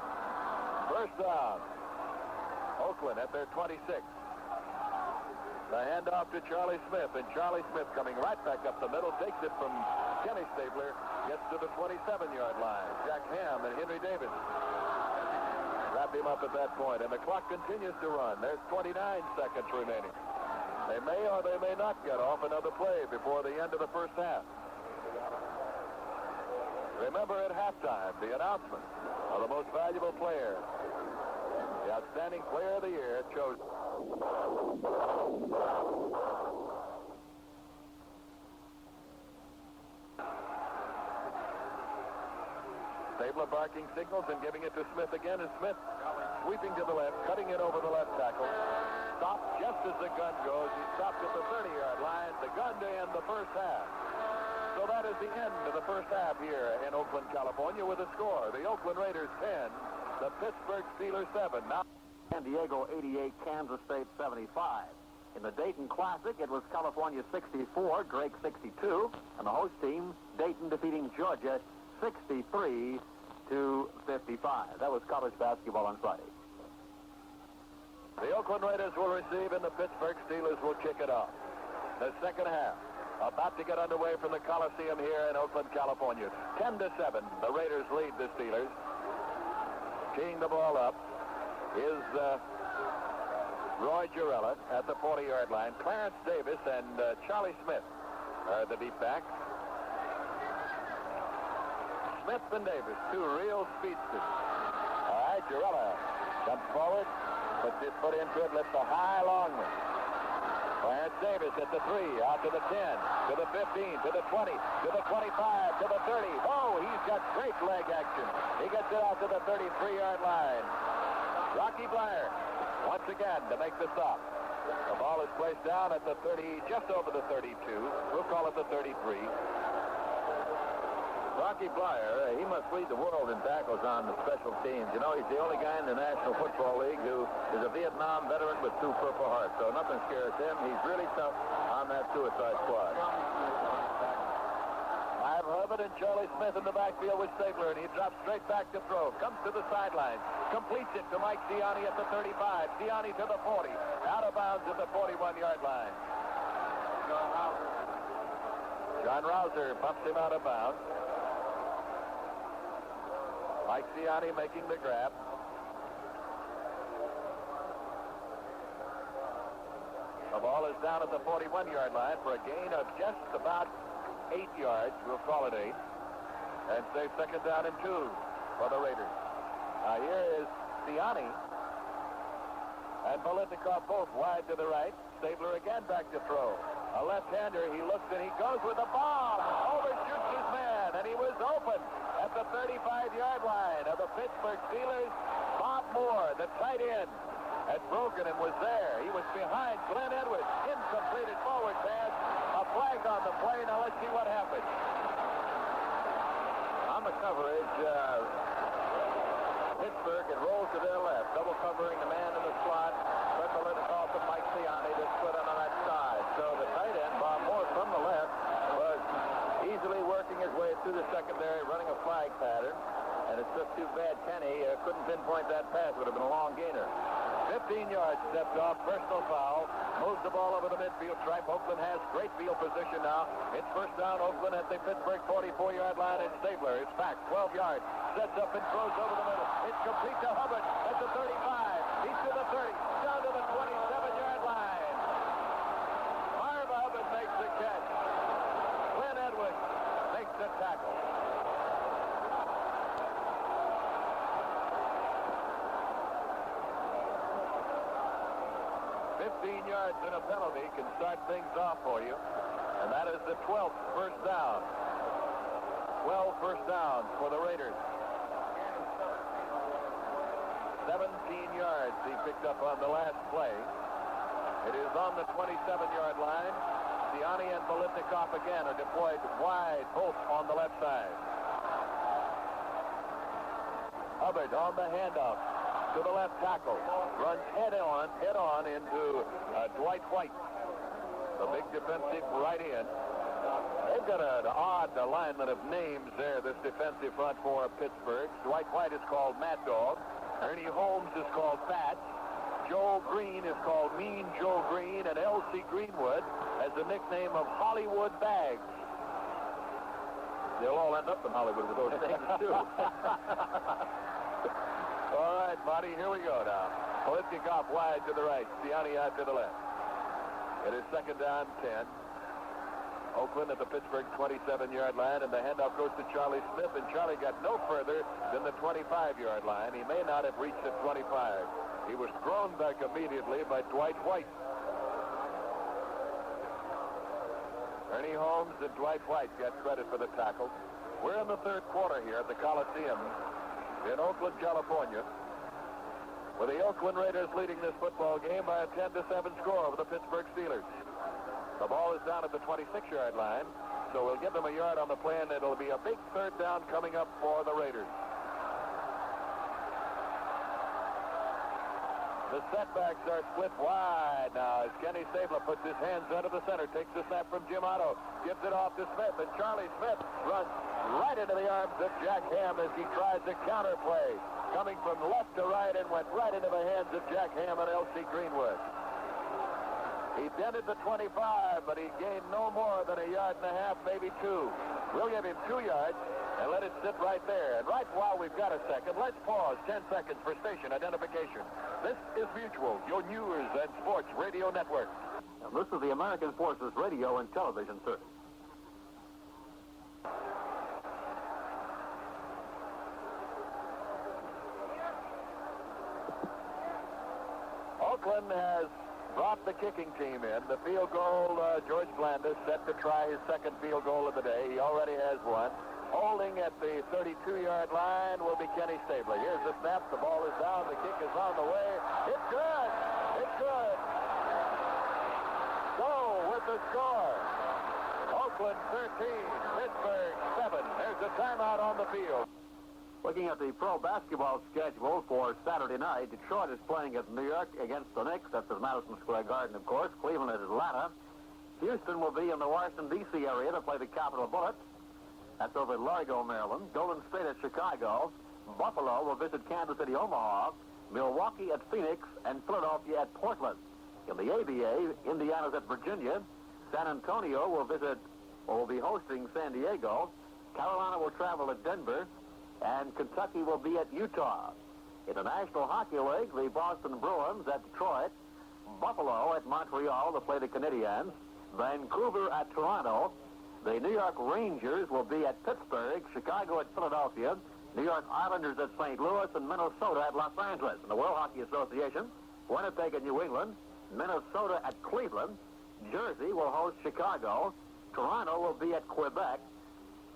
First down. Oakland at their 26. The handoff to Charlie Smith, and Charlie Smith coming right back up the middle, takes it from Kenny Stabler, gets to the 27-yard line. Jack Ham and Henry Davis wrap him up at that point, and the clock continues to run. There's 29 seconds remaining. They may or they may not get off another play before the end of the first half. Remember at halftime, the announcement of the most valuable player, the outstanding player of the year, chosen. Stabler barking signals and giving it to Smith again, and Smith sweeping to the left, cutting it over the left tackle. Stopped just as the gun goes. He stopped at the 30-yard line. The gun to end the first half. So that is the end of the first half here in Oakland, California, with a score. The Oakland Raiders 10, the Pittsburgh Steelers 7. Now San Diego 88, Kansas State 75. In the Dayton Classic, it was California 64, Drake 62, and the host team, Dayton, defeating Georgia 63 to 55. That was college basketball on Friday. The Oakland Raiders will receive, and the Pittsburgh Steelers will kick it off. The second half about to get underway from the Coliseum here in Oakland, California. 10-7, the Raiders lead the Steelers. Teeing the ball up is Roy Girella at the 40-yard line. Clarence Davis and Charlie Smith are the deep backs. Smith and Davis, two real speedsters. All right, Girella comes forward, puts his foot into it, lifts a high long one. Clarence Davis at the 3, out to the 10, to the 15, to the 20, to the 25, to the 30. Oh, he's got great leg action. He gets it out to the 33-yard line. Rocky Bleier once again to make the stop. The ball is placed down at the 30, just over the 32. We'll call it the 33. Rocky Bleier, he must lead the world in tackles on the special teams. You know, he's the only guy in the National Football League who is a Vietnam veteran with 2 Purple Hearts, so nothing scares him. He's really tough on that suicide squad. I have Hubbard and Charlie Smith in the backfield with Stabler, and he drops straight back to throw. Comes to the sideline, completes it to Mike Ciani at the 35. Ciani to the 40, out of bounds at the 41-yard line. John Rouser bumps him out of bounds. Mike Ciani making the grab. The ball is down at the 41-yard line for a gain of just about 8 yards. We'll call it 8. And say second down and 2 for the Raiders. Now here is Ciani and Bolitnikoff both wide to the right. Stabler again back to throw. A left-hander, he looks and he goes with the bomb. Overshoots his man, and he was open at the 35-yard line of the Pittsburgh Steelers. Bob Moore, the tight end, had broken and was there. He was behind Glenn Edwards. Incompleted forward pass. A flag on the play. Now let's see what happens. On the coverage, Pittsburgh, it rolls to their left, double covering the man in the slot. Circle it off to Mike Ciani to split on that side. So the tight end, Bob Moore, from the left, was easily working his way through the secondary, running a flag pattern. And it's just too bad Kenny couldn't pinpoint that pass. Would have been a long gainer. 15 yards, stepped off, personal foul, moves the ball over the midfield stripe. Oakland has great field position now. It's first down, Oakland at the Pittsburgh 44-yard line, and Stabler is back 12 yards, sets up and throws over the middle. It's complete to Hubbard at the 35. He's to the 30, down to the 27-yard line. Marv Hubbard makes the catch. yards and a penalty can start things off for you. And that is the 12th first down. 12 first downs for the Raiders. 17 yards he picked up on the last play. It is on the 27-yard line. Siani and Bolitnikov again are deployed wide, both on the left side. Hubbard on the handoff to the left tackle. Runs head-on into Dwight White, the big defensive right end. They've got an odd alignment of names there, this defensive front for Pittsburgh. Dwight White is called Mad Dog. Ernie Holmes is called Fats. Joe Green is called Mean Joe Green, and L.C. Greenwood has the nickname of Hollywood Bags. They'll all end up in Hollywood with those names, too. All right, Monte, here we go now. Bolitnikov wide to the right. Siani out to the left. It is second down, 10. Oakland at the Pittsburgh 27-yard line, and the handoff goes to Charlie Smith, and Charlie got no further than the 25-yard line. He may not have reached the 25. He was thrown back immediately by Dwight White. Ernie Holmes and Dwight White get credit for the tackle. We're in the third quarter here at the Coliseum in Oakland, California, with the Oakland Raiders leading this football game by a 10-7 score over the Pittsburgh Steelers. The ball is down at the 26-yard line, so we'll give them a yard on the play, and it'll be a big third down coming up for the Raiders. The setbacks are split wide now as Kenny Stabler puts his hands under the center, takes the snap from Jim Otto, gives it off to Smith, and Charlie Smith runs right into the arms of Jack Ham as he tries to counterplay, coming from left to right and went right into the hands of Jack Ham and L.C. Greenwood. He dented the 25, but he gained no more than a yard and a half, maybe two. We'll give him 2 yards and let it sit right there. And right while we've got a second, let's pause 10 seconds for station identification. This is Mutual, your news and sports radio network. And this is the American Forces Radio and Television Service. Oakland has brought the kicking team in. The field goal, George Blanda set to try his second field goal of the day. He already has one. Holding at the 32-yard line will be Kenny Stabler. Here's the snap. The ball is down. The kick is on the way. It's good. It's good. So, with the score, Oakland 13, Pittsburgh 7. There's a timeout on the field. Looking at the pro basketball schedule for Saturday night, Detroit is playing at New York against the Knicks. That's at Madison Square Garden, of course. Cleveland at Atlanta. Houston will be in the Washington, D.C. area to play the Capitol Bullets. That's over at Largo, Maryland. Golden State at Chicago. Buffalo will visit Kansas City, Omaha. Milwaukee at Phoenix, and Philadelphia at Portland. In the ABA, Indiana's at Virginia. San Antonio will be hosting San Diego. Carolina will travel at Denver. And Kentucky will be at Utah. In the National Hockey League, the Boston Bruins at Detroit. Buffalo at Montreal to play the Canadiens. Vancouver at Toronto. The New York Rangers will be at Pittsburgh. Chicago at Philadelphia. New York Islanders at St. Louis. And Minnesota at Los Angeles. In the World Hockey Association, Winnipeg at New England. Minnesota at Cleveland. Jersey will host Chicago. Toronto will be at Quebec.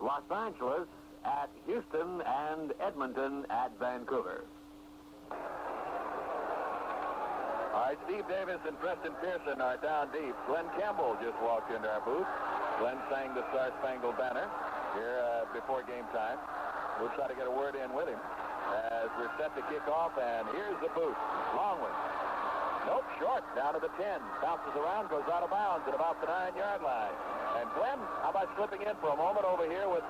Los Angeles at Houston, and Edmonton at Vancouver. All right, Steve Davis and Preston Pearson are down deep. Glenn Campbell just walked into our booth. Glenn sang the Star Spangled Banner here before game time. We'll try to get a word in with him as we're set to kick off, and here's the booth. Long one. Nope, short, down to the 10. Bounces around, goes out of bounds at about the 9-yard line. And Glenn, how about slipping in for a moment over here with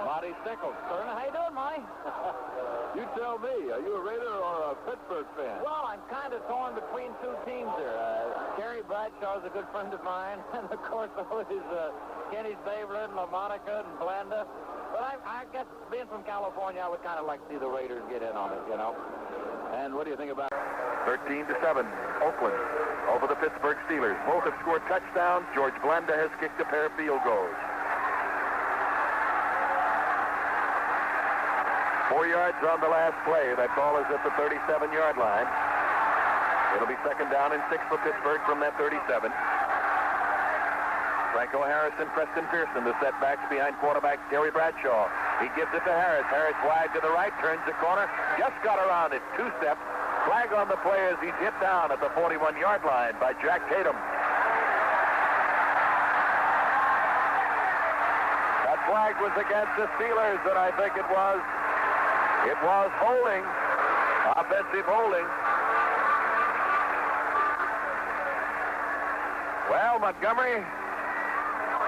Monte Stickles? How you doing, Monte? You tell me, are you a Raider or a Pittsburgh fan? Well, I'm kind of torn between two teams here. Kerry Bradshaw is a good friend of mine, and of course, so is Kenny Stabler and LaMonica and Blanda. But I guess, being from California, I would kind of like to see the Raiders get in on it, you know. And what do you think about 13-7, Oakland over the Pittsburgh Steelers? Both have scored touchdowns. George Blanda has kicked a pair of field goals. 4 yards on the last play. That ball is at the 37-yard line. It'll be second down and 6 for Pittsburgh from that 37. Franco Harris and Preston Pearson, the setbacks behind quarterback Terry Bradshaw. He gives it to Harris. Harris wide to the right, turns the corner, just got around it. 2 steps. Flag on the play as he's hit down at the 41-yard line by Jack Tatum. That flag was against the Steelers, and I think it was holding, offensive holding. Well, Montgomery,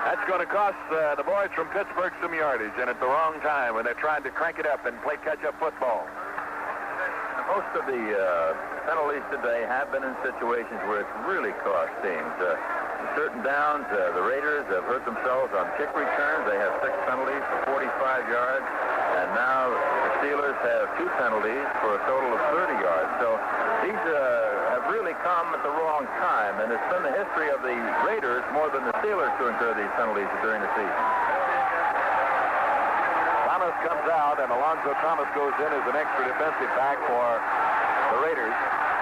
that's going to cost the boys from Pittsburgh some yardage, and at the wrong time when they're trying to crank it up and play catch-up football. Most of the penalties today have been in situations where it's really cost teams. In certain downs, the Raiders have hurt themselves on kick returns. They have 6 penalties for 45 yards, and now the Steelers have 2 penalties for a total of 30 yards. So these have really come at the wrong time, and it's been the history of the Raiders more than the Steelers to incur these penalties during the season. Thomas comes out, and Alonzo Thomas goes in as an extra defensive back for the Raiders.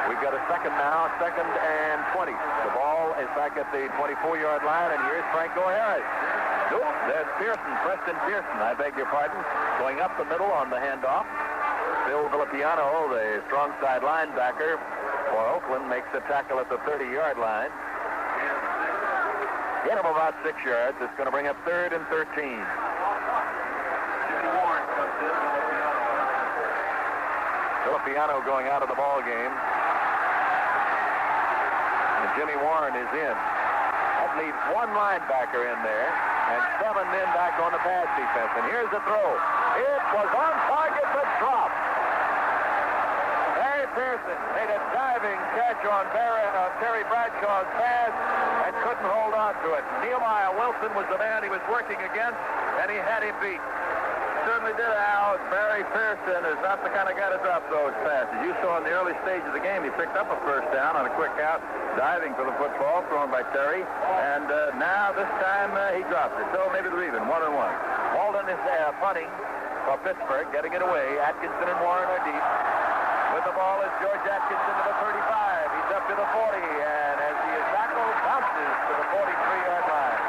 We've got a second now, 2nd and 20. The ball is back at the 24-yard line, and here's Franco Harris. Nope, that's Pearson, Preston Pearson, I beg your pardon, going up the middle on the handoff. Phil Villapiano, the strong side linebacker for Oakland, makes the tackle at the 30-yard line. Get him about 6 yards. It's going to bring up 3rd and 13. Villapiano going out of the ball game. And Jimmy Warren is in. That leaves 1 linebacker in there and 7 men back on the pass defense. And here's the throw. It was on target but dropped. Barry Pearson made a diving catch on Terry Bradshaw's pass and couldn't hold on to it. Nehemiah Wilson was the man he was working against, and he had him beat. Certainly did, Al. Barry Pearson is not the kind of guy to drop those passes. You saw in the early stage of the game, he picked up a first down on a quick out, diving for the football thrown by Terry, and now this time he dropped it. So maybe they're even, 1-1. Walden is punting for Pittsburgh, getting it away. Atkinson and Warren are deep. With the ball is George Atkinson to the 35. He's up to the 40, and as he is tackled, bounces to the 43-yard line.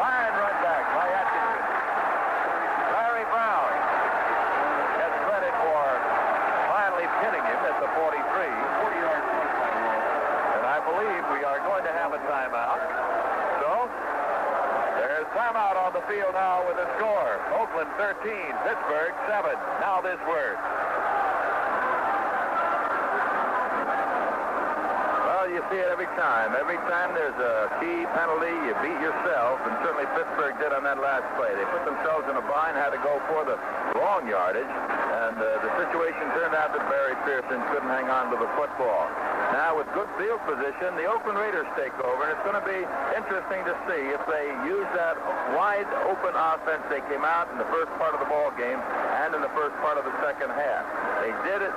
Fine run back by Atkinson. Larry Brown gets credit for finally pinning him at the 43. And I believe we are going to have a timeout. So, there's timeout on the field now with a score. Oakland 13, Pittsburgh 7. Now this word. You see it every time. Every time there's a key penalty, you beat yourself, and certainly Pittsburgh did on that last play. They put themselves in a bind, had to go for the long yardage, and the situation turned out that Barry Pearson couldn't hang on to the football. Now, with good field position, the Oakland Raiders take over, and it's going to be interesting to see if they use that wide open offense they came out in the first part of the ball game and in the first part of the second half. They did it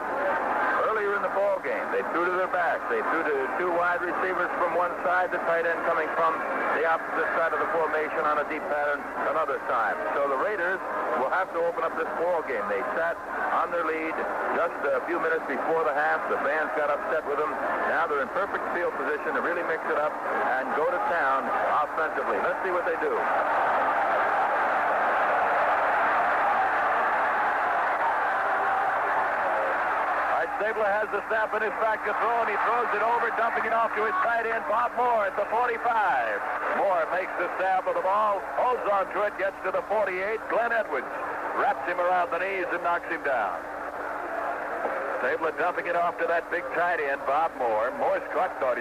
earlier in the ball game. They threw to their backs. They threw to 2 wide receivers from one side, the tight end coming from the opposite side of the formation on a deep pattern another time. So the Raiders will have to open up this ball game. They sat on their lead just a few minutes before the half. The fans got upset with them. Now they're in perfect field position to really mix it up and go to town offensively. Let's see what they do. Stabler has the snap in his back to throw, and he throws it over, dumping it off to his tight end, Bob Moore, at the 45. Moore makes the stab of the ball, holds on to it, gets to the 48. Glenn Edwards wraps him around the knees and knocks him down. Stabler dumping it off to that big tight end, Bob Moore. Moore's caught 34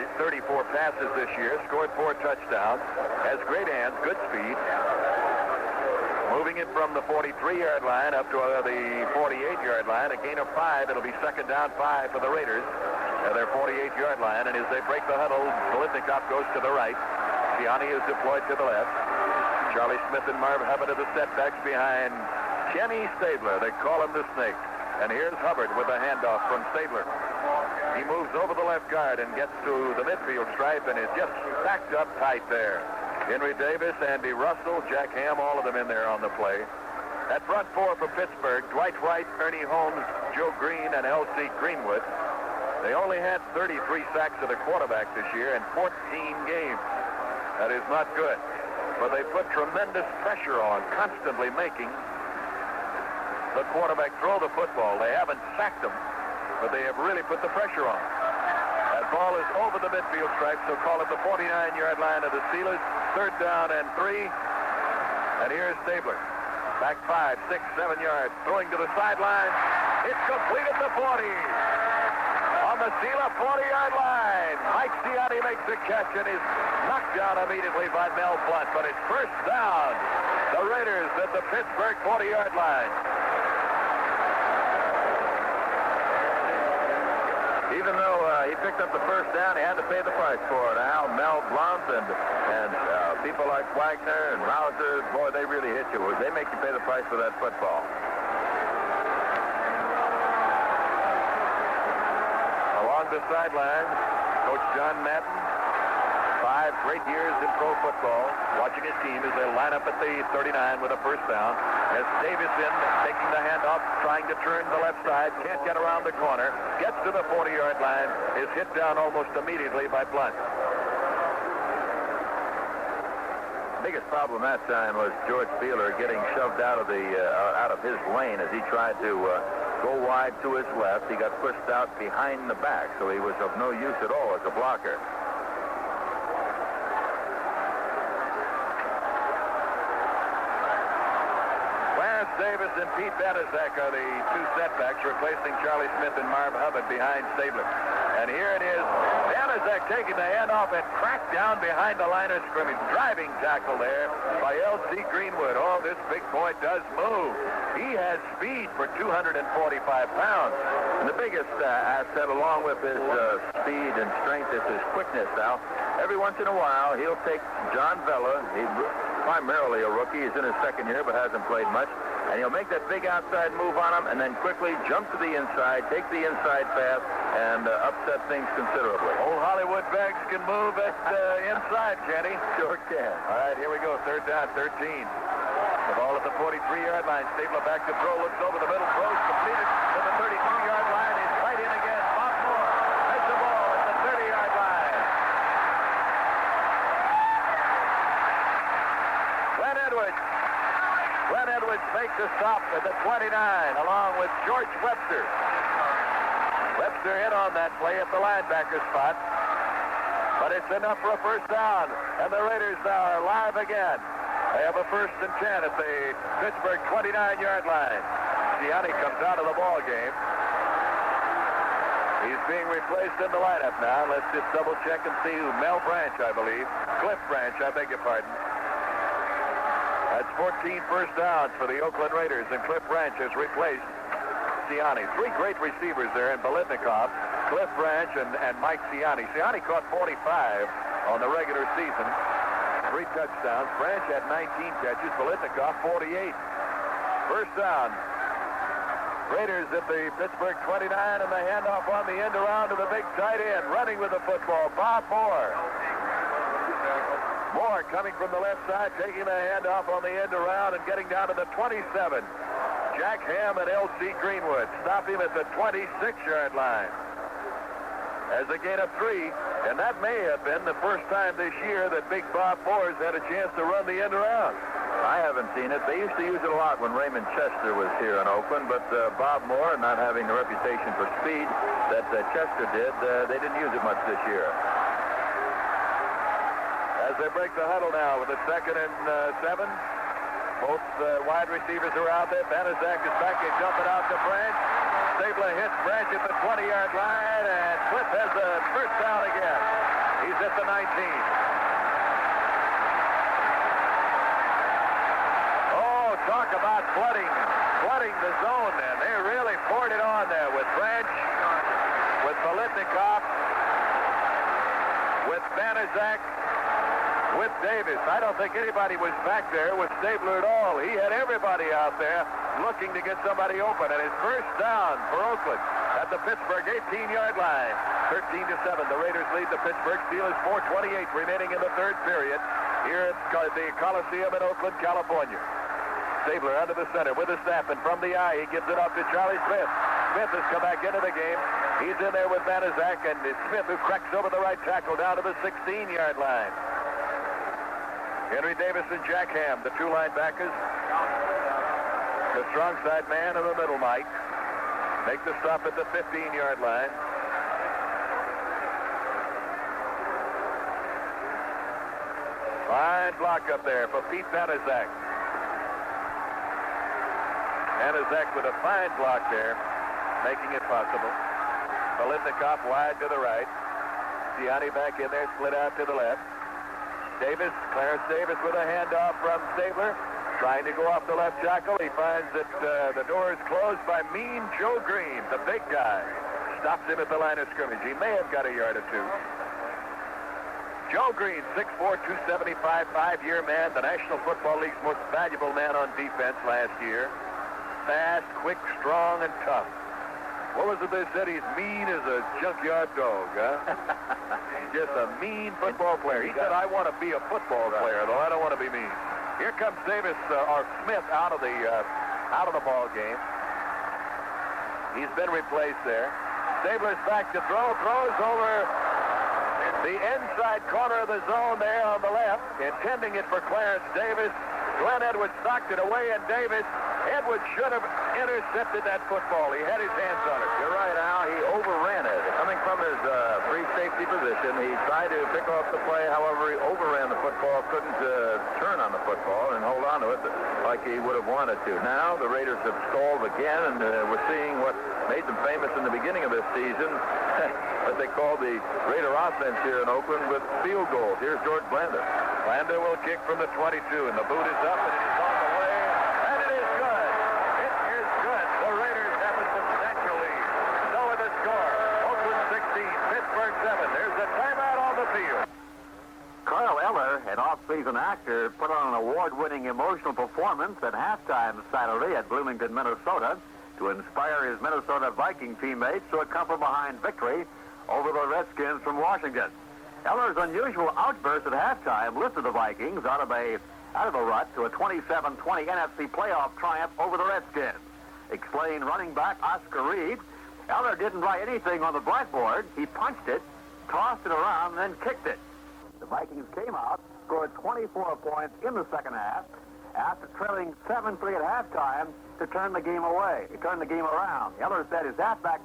passes this year, scored 4 touchdowns, has great hands, good speed. Moving it from the 43-yard line up to the 48-yard line. A gain of 5. It'll be second down 5 for the Raiders at their 48-yard line. And as they break the huddle, Biletnikoff goes to the right. Gianni is deployed to the left. Charlie Smith and Marv Hubbard are the setbacks behind Kenny Stabler. They call him the Snake. And here's Hubbard with a handoff from Stabler. He moves over the left guard and gets to the midfield stripe and is just stacked up tight there. Henry Davis, Andy Russell, Jack Ham, all of them in there on the play. That front 4 for Pittsburgh, Dwight White, Ernie Holmes, Joe Green, and L.C. Greenwood. They only had 33 sacks of the quarterback this year in 14 games. That is not good. But they put tremendous pressure on, constantly making the quarterback throw the football. They haven't sacked him, but they have really put the pressure on. That ball is over the midfield stripe, so call it the 49-yard line of the Steelers. 3rd down and 3. And here's Stabler. Back 5, 6, 7 yards. Throwing to the sideline. It's complete at the 40. On the Steeler 40-yard line. Mike Ciani makes the catch and is knocked down immediately by Mel Blount. But it's first down. The Raiders at the Pittsburgh 40-yard line. Even though he picked up the first down, he had to pay the price for it. Now, Mel Blount and people like Wagner and Rouser, boy, they really hit you. They make you pay the price for that football. Along the sideline, Coach John Madden, 5 great years in pro football, watching his team as they line up at the 39 with a first down. As Davison taking the handoff, trying to turn the left side, can't get around the corner, gets to the 40-yard line, is hit down almost immediately by Blount. The biggest problem that time was George Beeler getting shoved out of his lane as he tried to go wide to his left. He got pushed out behind the back, so he was of no use at all as a blocker. Davis and Pete Banaszak are the 2 setbacks, replacing Charlie Smith and Marv Hubbard behind Stabler. And here it is. Banaszak taking the handoff and cracked down behind the line of scrimmage. Driving tackle there by L.C. Greenwood. Oh, this big boy does move. He has speed for 245 pounds. And the biggest asset along with his speed and strength is his quickness now. Every once in a while, he'll take John Vella. He's primarily a rookie. He's in his 2nd year, but hasn't played much. And he'll make that big outside move on him and then quickly jump to the inside, take the inside pass, and upset things considerably. Old Hollywood Bags can move at inside, can he? Sure can. All right, here we go. 3rd down, 13. The ball at the 43-yard line. Stabler back to throw, looks over the middle, throws completed to the 32-yard line. He's right in again. Bob Moore has the ball at the 30-yard line. Glenn Edwards makes a stop at the 29 along with George Webster. Webster hit on that play at the linebacker spot. But it's enough for a first down. And the Raiders now are live again. They have a 1st and 10 at the Pittsburgh 29-yard line. Ciani comes out of the ball game. He's being replaced in the lineup now. Let's just double check and see who. Mel Branch, I believe. Cliff Branch, I beg your pardon. That's 14 first downs for the Oakland Raiders, and Cliff Branch has replaced Ciani. 3 great receivers there in Biletnikoff, Cliff Branch, and Mike Ciani. Ciani caught 45 on the regular season, 3 touchdowns. Branch had 19 catches, Biletnikoff 48. First down. Raiders at the Pittsburgh 29, and the handoff on the end around to the big tight end, running with the football, Bob Moore. Moore coming from the left side, taking the handoff on the end around and getting down to the 27. Jack Ham and L.C. Greenwood stop him at the 26-yard line. As a gain of 3, and that may have been the first time this year that Big Bob Moore's had a chance to run the end around. I haven't seen it. They used to use it a lot when Raymond Chester was here in Oakland, but Bob Moore, not having the reputation for speed that Chester did, they didn't use it much this year. As they break the huddle now with the 2nd and 7. Both wide receivers are out there. Banaszak is back. They dump it out to Branch. Stabler hits Branch at the 20-yard line, and Cliff has a first down again. He's at the 19. Oh, talk about flooding the zone there. They really poured it on there with Branch, with Biletnikoff, with Banaszak, with Davis. I don't think anybody was back there with Stabler at all. He had everybody out there looking to get somebody open. And his first down for Oakland at the Pittsburgh 18-yard line. 13-7. The Raiders lead the Pittsburgh Steelers. 4:28 remaining in the 3rd period here at the Coliseum in Oakland, California. Stabler under the center with a snap, and from the eye, he gives it off to Charlie Smith. Smith has come back into the game. He's in there with Banaszak, and it's Smith who cracks over the right tackle down to the 16-yard line. Henry Davis and Jack Ham, the two linebackers. The strong side man in the middle, Mike. Make the stop at the 15-yard line. Fine block up there for Pete Banaszak. Banaszak with a fine block there, making it possible. Politnikov wide to the right. Gianni back in there, split out to the left. Davis, Clarence Davis with a handoff from Stabler. Trying to go off the left tackle. He finds that the door is closed by Mean Joe Green, the big guy. Stops him at the line of scrimmage. He may have got a yard or two. Joe Green, 6'4", 275, 5-year man, the National Football League's most valuable man on defense last year. Fast, quick, strong, and tough. What was it they said? He's mean as a junkyard dog, huh? He's just a mean football player. He said, I want to be a football player, though I don't want to be mean. Here comes Davis, or Smith, out of the ball game. He's been replaced there. Stabler's back to throw. Throws over the inside corner of the zone there on the left, intending it for Clarence Davis. Glenn Edwards knocked it away, and Edwards should have intercepted that football. He had his hands on it. You're right, Al. He overran it. Coming from his free safety position, he tried to pick off the play. However, he overran the football, couldn't turn on the football and hold on to it like he would have wanted to. Now, the Raiders have stalled again, and we're seeing what made them famous in the beginning of this season, what they call the Raider offense here in Oakland with field goals. Here's George Blanda. Blanda will kick from the 22, and the boot is up, and it is on the way, and it is good. It is good. The Raiders have a substantial lead. So with the score, Oakland 16, Pittsburgh 7. There's a timeout on the field. Carl Eller, an off-season actor, put on an award-winning emotional performance at halftime Saturday at Bloomington, Minnesota, to inspire his Minnesota Viking teammates to a come-from-behind victory over the Redskins from Washington. Eller's unusual outburst at halftime lifted the Vikings out of a rut to a 27-20 NFC playoff triumph over the Redskins. Explained running back Oscar Reed, Eller didn't write anything on the blackboard. He punched it, tossed it around, and then kicked it. The Vikings came out, scored 24 points in the second half, after trailing 7-3 at halftime to turn the game away. He turned the game around. Eller said his halftime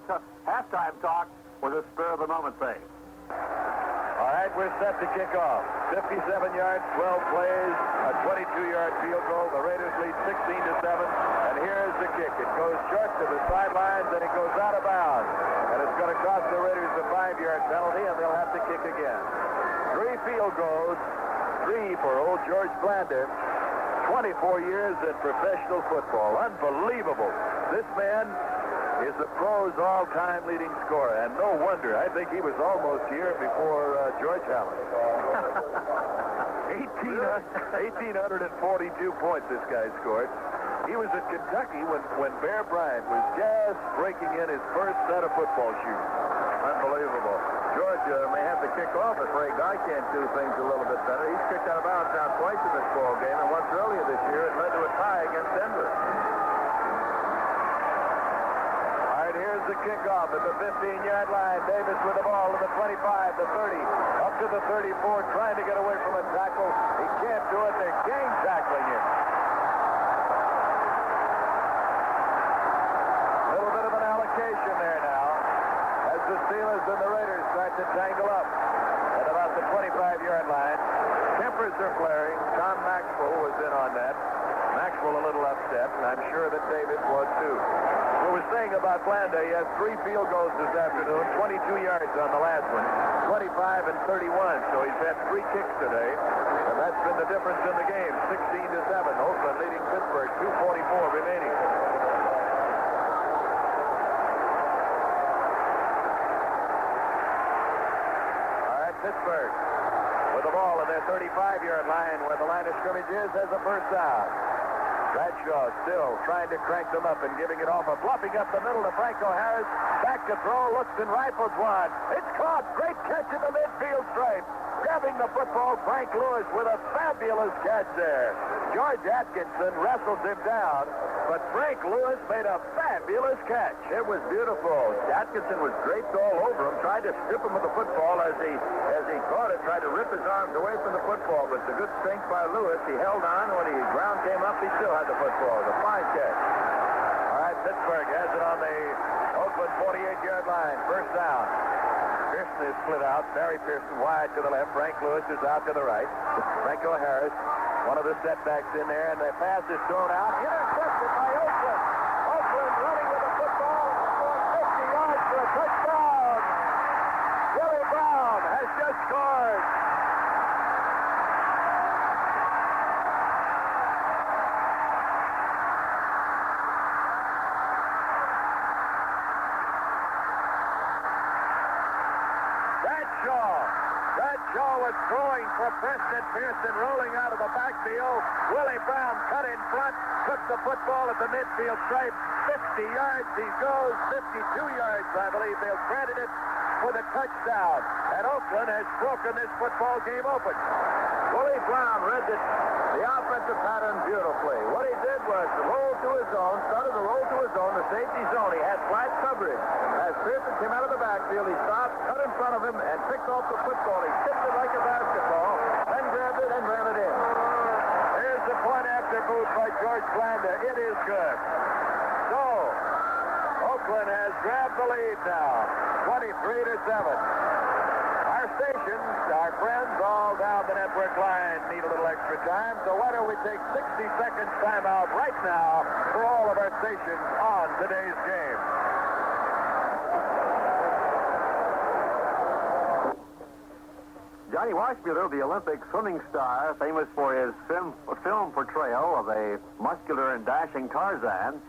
talk was a spur-of-the-moment thing. All right, we're set to kick off. 57 yards, 12 plays, a 22-yard field goal. The Raiders lead 16-7, and here's the kick. It goes short to the sidelines, and it goes out of bounds. And it's going to cost the Raiders a 5-yard penalty, and they'll have to kick again. 3 field goals, 3 for old George Blanda. 24 years in professional football. Unbelievable. This man is the pros' all-time leading scorer, and no wonder. I think he was almost here before George Hammond. 1,842 points this guy scored. He was at Kentucky when Bear Bryant was just breaking in his first set of football shoes. Unbelievable. George may have to kick off if Ray Guy can't do things a little bit better. He's kicked out of bounds now twice in this ball game, and once earlier this year, it led to a tie against Denver. Here's the kickoff at the 15-yard line. Davis with the ball to the 25, the 30, up to the 34, trying to get away from a tackle. He can't do it. They're gang tackling him. A little bit of an allocation there now as the Steelers and the Raiders start to tangle up at about the 25-yard line. Tempers are flaring. Tom Maxwell was in on that. Maxwell a little upset, and I'm sure that Davis was too. We were saying about Blanda, he has 3 field goals this afternoon, 22 yards on the last one, 25 and 31, so he's had 3 kicks today, and that's been the difference in the game, 16-7. Oakland leading Pittsburgh, 2:44 remaining. All right, Pittsburgh with the ball at their 35-yard line, where the line of scrimmage is, has a first down. Bradshaw still trying to crank them up and giving it off. Bluffing up the middle to Franco Harris. Back to throw, looks and rifles one. It's caught. Great catch at the midfield stripe. Grabbing the football, Frank Lewis with a fabulous catch there. George Atkinson wrestled him down, but Frank Lewis made a fabulous catch. It was beautiful. Atkinson was draped all over him, tried to strip him of the football as he caught it, tried to rip his arms away from the football, but the good strength by Lewis, he held on. When the ground came up, he still had the football. It was a fine catch. All right, Pittsburgh has it on the Oakland 48-yard line. First down. Pearson is split out. Barry Pearson wide to the left. Frank Lewis is out to the right. Franco Harris, one of the setbacks in there, and the pass is thrown out. Intercepted by Oakland. Oakland running with the football, going 50 yards for a touchdown. Willie Brown has just scored. Bradshaw was throwing for Preston Pearson, rolling out of the backfield. Willie Brown cut in front, took the football at the midfield stripe. 50 yards he goes, 52 yards, I believe. They'll credit it for the touchdown. And Oakland has broken this football game open. Willie Brown read the offensive pattern beautifully. What he did was roll to his zone, started to roll to his zone, the safety zone. He had flat coverage. As Pearson came out of the backfield, he stopped, cut in front of him, and picked off the football. He tipped it like a basketball, then grabbed it and ran it in. Here's the point after boot by George Blanda. It is good. So, Oakland has grabbed the lead now, 23-7. Our stations, our friends all down the network line need a little extra time, so why don't we take 60 seconds timeout right now for all of our stations on today's game. Johnny Washmuller, the Olympic swimming star, famous for his film portrayal of a muscular and dashing Tarzan,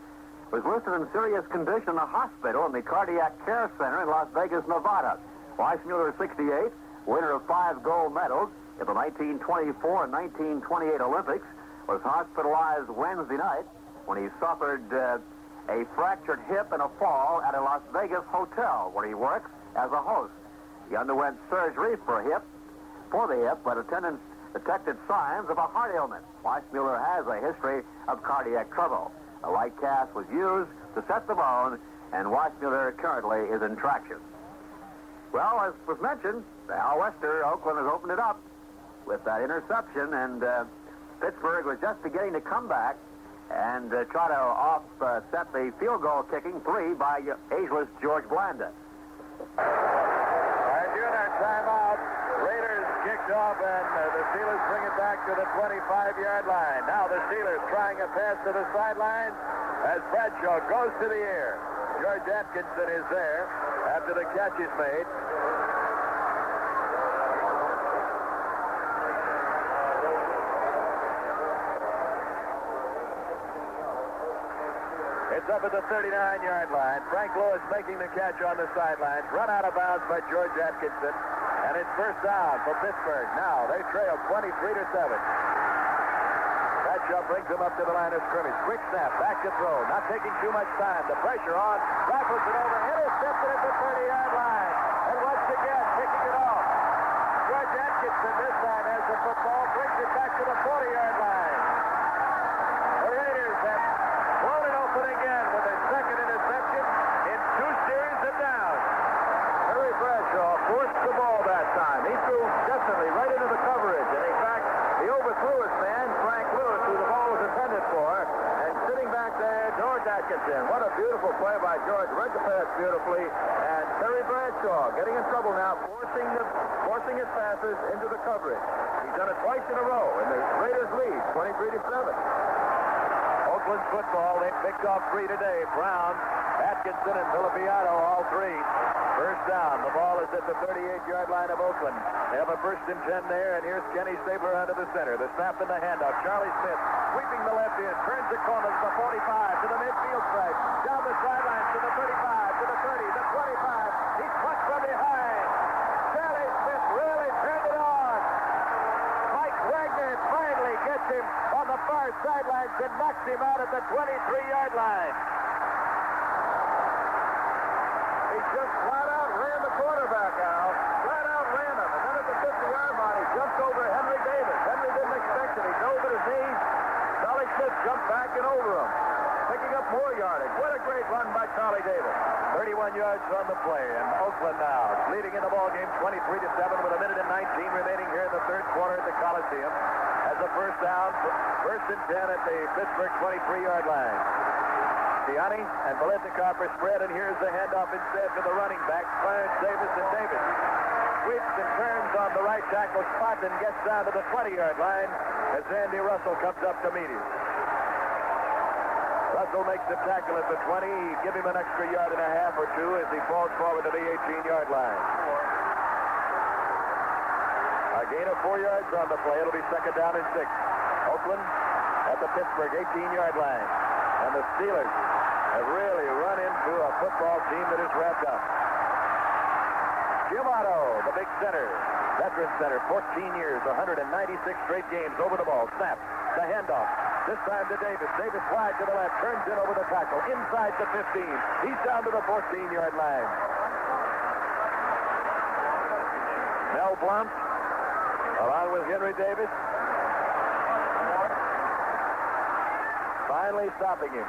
was listed in serious condition in a hospital in the Cardiac Care Center in Las Vegas, Nevada. Washmuller, 68, winner of 5 gold medals in the 1924 and 1928 Olympics, was hospitalized Wednesday night when he suffered a fractured hip in a fall at a Las Vegas hotel where he works as a host. He underwent surgery for the hip, but attendants detected signs of a heart ailment. Washmuller has a history of cardiac trouble. A light cast was used to set the bone, and Washmuller currently is in traction. Well, as was mentioned, Al Wester, Oakland has opened it up with that interception, and Pittsburgh was just beginning to come back and try to offset the field goal kicking 3 by ageless George Blanda. And during our timeout, Raiders kicked off, and the Steelers bring it back to the 25-yard line. Now the Steelers trying a pass to the sideline as Bradshaw goes to the air. George Atkinson is there after the catch is made. It's up at the 39-yard line. Frank Lewis making the catch on the sidelines. Run out of bounds by George Atkinson. And it's first down for Pittsburgh. Now they trail 23-7. Bradshaw brings him up to the line of scrimmage. Quick snap, back to throw. Not taking too much time. The pressure on. Rifles it over. Intercepted at the 30-yard line. And once again, picking it off. George Atkinson this time has the football. Brings it back to the 40-yard line. The Raiders have blown it open again with a second interception in 2 series of downs. Terry Bradshaw forced the ball that time. He threw definitely right into the coverage. And in fact, he overthrew his man, Frank Lewis, who the ball was intended for. And sitting back there, George Atkinson. What a beautiful play by George. Read the pass beautifully. And Terry Bradshaw getting in trouble now, forcing his passes into the coverage. He's done it twice in a row. And the Raiders lead, 23-7. Oakland's football, they picked off 3 today. Brown, Atkinson, and Villapiano, all 3. First down. The ball is at the 38-yard line of Oakland. They have a 1st and 10 there, and here's Kenny Stabler under the center. The snap and the handoff. Charlie Smith sweeping the left end, turns the corner to the 45, to the midfield stripe, down the sideline to the 35, to the 30, the 25. He's punched from behind. Charlie Smith really turned it on. Mike Wagner finally gets him on the far far sidelines and knocks him out at the 23-yard line. He just flat out ran the quarterback, Al. Flat out ran him. And then at the 50-yard line, he jumped over Henry Davis. Henry didn't expect it. He dove at his knees. Charlie Smith jumped back and over him, picking up more yardage. What a great run by Charlie Davis. 31 yards on the play, and Oakland now leading in the ballgame 23-7 with a minute and 19 remaining here in the third quarter at the Coliseum. Has a first down, first and 10 at the Pittsburgh 23-yard line. Tiani and Biletnikoff are spread, and here's the handoff instead to the running back, Clarence Davis, and Davis sweeps and turns on the right tackle spot and gets down to the 20-yard line as Andy Russell comes up to meet him. Russell makes the tackle at the 20. Give him an extra yard and a half or two as he falls forward to the 18-yard line. A gain of 4 yards on the play. It'll be second down and 6. Oakland at the Pittsburgh 18-yard line. And the Steelers have really run into a football team that is wrapped up. Giovanni, the big center, veteran center, 14 years, 196 straight games over the ball. Snap, the handoff. This time to Davis. Davis wide to the left, turns in over the tackle, inside the 15. He's down to the 14-yard line. Mel Blount, along with Henry Davis, finally stopping him.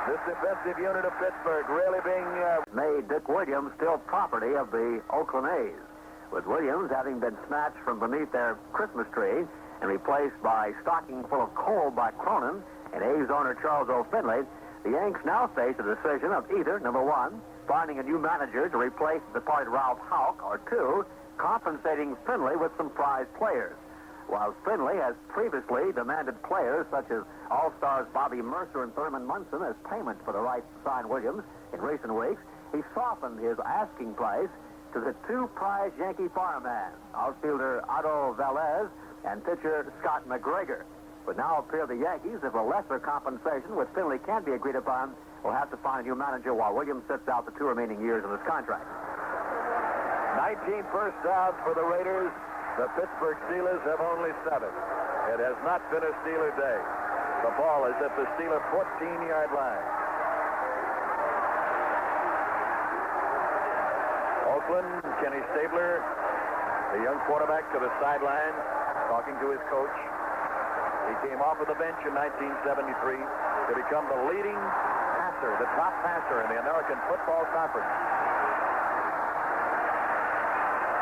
This defensive unit of Pittsburgh really being made Dick Williams still property of the Oakland A's, with Williams having been snatched from beneath their Christmas tree and replaced by stocking full of coal by Cronin and A's owner Charles O. Finley. The Yanks now face a decision of either, number one, finding a new manager to replace the departed Ralph Houck, or two, compensating Finley with some prize players. While Finley has previously demanded players such as All-Stars Bobby Mercer and Thurman Munson as payment for the right to sign Williams, in recent weeks, he softened his asking price to the two prize Yankee firemen, outfielder Otto Velez and pitcher Scott McGregor. But now appear the Yankees, if a lesser compensation with Finley can be agreed upon, will have to find a new manager while Williams sits out the 2 remaining years of his contract. 19 first downs for the Raiders. The Pittsburgh Steelers have only 7. It has not been a Steeler day. The ball is at the Steeler 14-yard line. Oakland, Kenny Stabler, the young quarterback, to the sideline, talking to his coach. He came off of the bench in 1973 to become the leading passer, the top passer in the American Football Conference.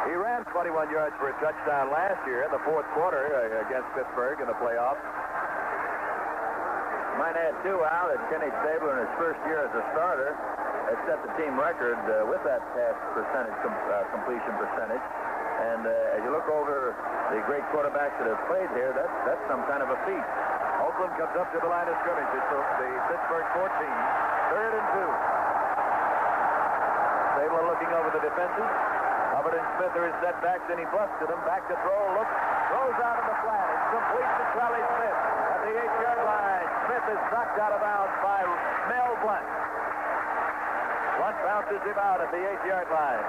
He ran 21 yards for a touchdown last year in the fourth quarter against Pittsburgh in the playoffs. Might add, too, Al, that Kenny Stabler in his first year as a starter has set the team record with that pass percentage, completion percentage. And as you look over the great quarterbacks that have played here, that's some kind of a feat. Oakland comes up to the line of scrimmage. It's the Pittsburgh 14. Third and 2. Stabler looking over the defenses. Hubbard and Smith are his setbacks, and he busted them. Back to throw. Looks. Throws out of the flat. It's complete to Charlie Smith at the 8-yard line. Smith is knocked out of bounds by Mel Blount. Blount bounces him out at the 8-yard line.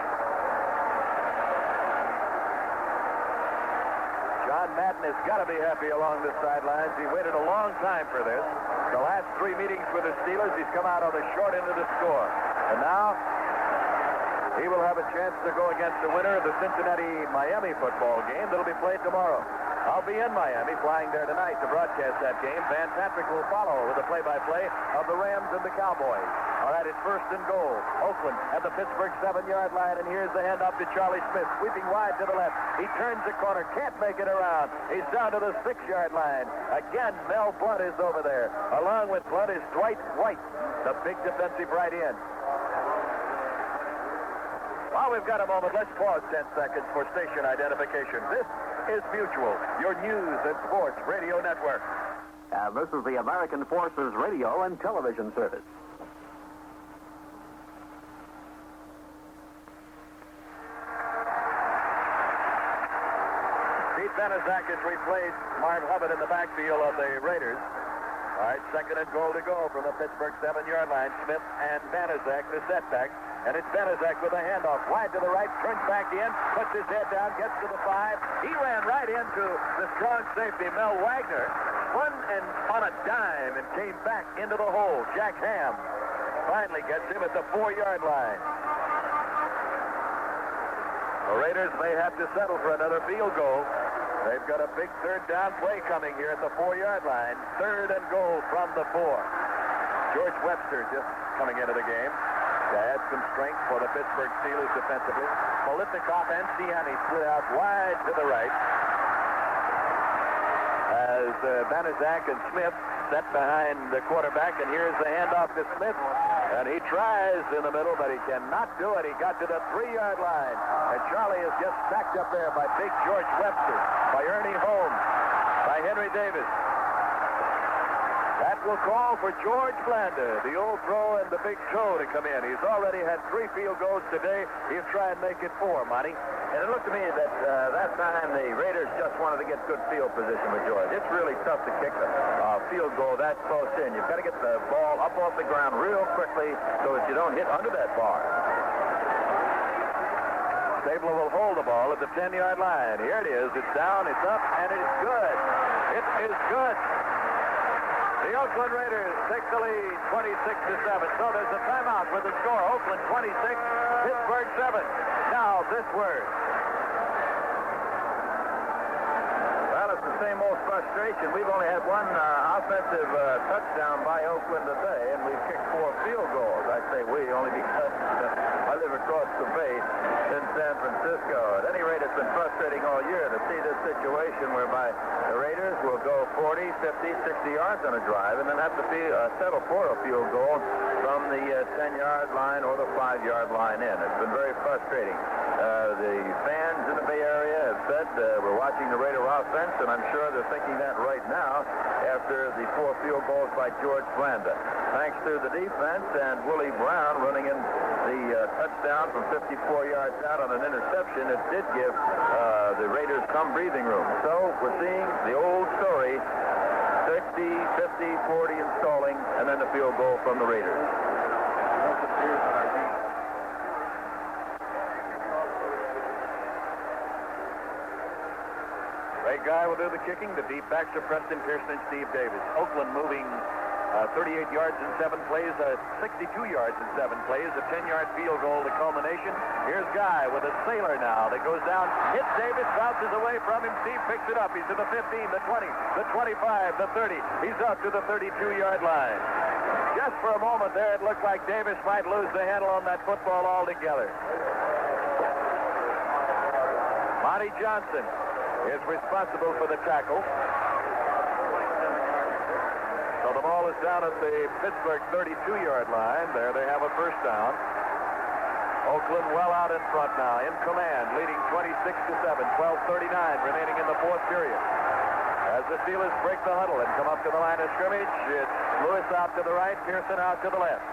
John Madden has got to be happy along the sidelines. He waited a long time for this. The last 3 meetings with the Steelers, he's come out on the short end of the score. And now he will have a chance to go against the winner of the Cincinnati-Miami football game that'll be played tomorrow. I'll be in Miami, flying there tonight to broadcast that game. Van Patrick will follow with a play-by-play of the Rams and the Cowboys. All right, it's first and goal. Oakland at the Pittsburgh 7-yard line, and here's the handoff to Charlie Smith, sweeping wide to the left. He turns the corner, can't make it around. He's down to the 6-yard line. Again, Mel Blount is over there. Along with Blount is Dwight White, the big defensive right end. While we've got a moment, let's pause 10 seconds for station identification. This is Mutual, your news and sports radio network. And this is the American Forces Radio and Television Service. Pete Benezak has replaced Marv Hubbard in the backfield of the Raiders. All right, second and goal to go from the Pittsburgh 7-yard line. Smith and Benezak, the setback. And it's Benezak with a handoff. Wide to the right, turns back in, puts his head down, gets to the 5. He ran right into the strong safety, Mel Wagner. spun and on a dime and came back into the hole. Jack Ham finally gets him at the 4-yard line. The Raiders may have to settle for another field goal. They've got a big third down play coming here at the 4-yard line. 3rd and goal from the 4. George Webster just coming into the game to add some strength for the Pittsburgh Steelers defensively. Politnikov and Siani split out wide to the right as Banaszak and Smith set behind the quarterback, and here's the handoff to Smith, and he tries in the middle, but he cannot do it. He got to the 3-yard line, and Charlie is just stacked up there by big George Webster, by Ernie Holmes, by Henry Davis. That will call for George Blanda, the old pro and the big toe, to come in. He's already had 3 field goals today. He'll try and make it 4, Monty. And it looked to me that that time the Raiders just wanted to get good field position with George. It's really tough to kick a field goal that close in. You've got to get the ball up off the ground real quickly so that you don't hit under that bar. Stabler will hold the ball at the 10-yard line. Here it is. It's down, it's up, and it's good. It is good. The Oakland Raiders take the lead 26-7. So there's a timeout with the score. Oakland 26, Pittsburgh 7. Now this word. Well, it's the same old frustration. We've only had one offensive touchdown by Oakland today, and we've kicked 4 field goals. I say we only because I live across the bay in San Francisco. At any rate, it's been frustrating all year to see this situation whereby the Raiders will go 40, 50, 60 yards on a drive and then have to settle for a field goal from the 10-yard line or the 5-yard line in. It's been very frustrating. The fans in the Bay Area have said we're watching the Raider offense, and I'm sure they're thinking that right now after the 4 field goals by George Blanda. Thanks to the defense and Willie Brown running in the touchdown from 54 yards out on an interception, it did give the Raiders some breathing room. So we're seeing the old story, 60, 50, 40 in stalling, and then the field goal from the Raiders. Ray Guy will do the kicking. The deep backs are Preston Pearson and Steve Davis. Oakland moving 38 yards in 7 plays, 62 yards in 7 plays, a 10-yard field goal, the culmination. Here's Guy with a sailor now that goes down, hits Davis, bounces away from him. Steve picks it up. He's to the 15, the 20, the 25, the 30. He's up to the 32-yard line. Just for a moment there, it looked like Davis might lose the handle on that football altogether. Monte Johnson is responsible for the tackle. So the ball is down at the Pittsburgh 32-yard line. There they have a first down. Oakland well out in front now, in command, leading 26-7, 12:39 remaining in the 4th period. As the Steelers break the huddle and come up to the line of scrimmage, it's Lewis out to the right, Pearson out to the left.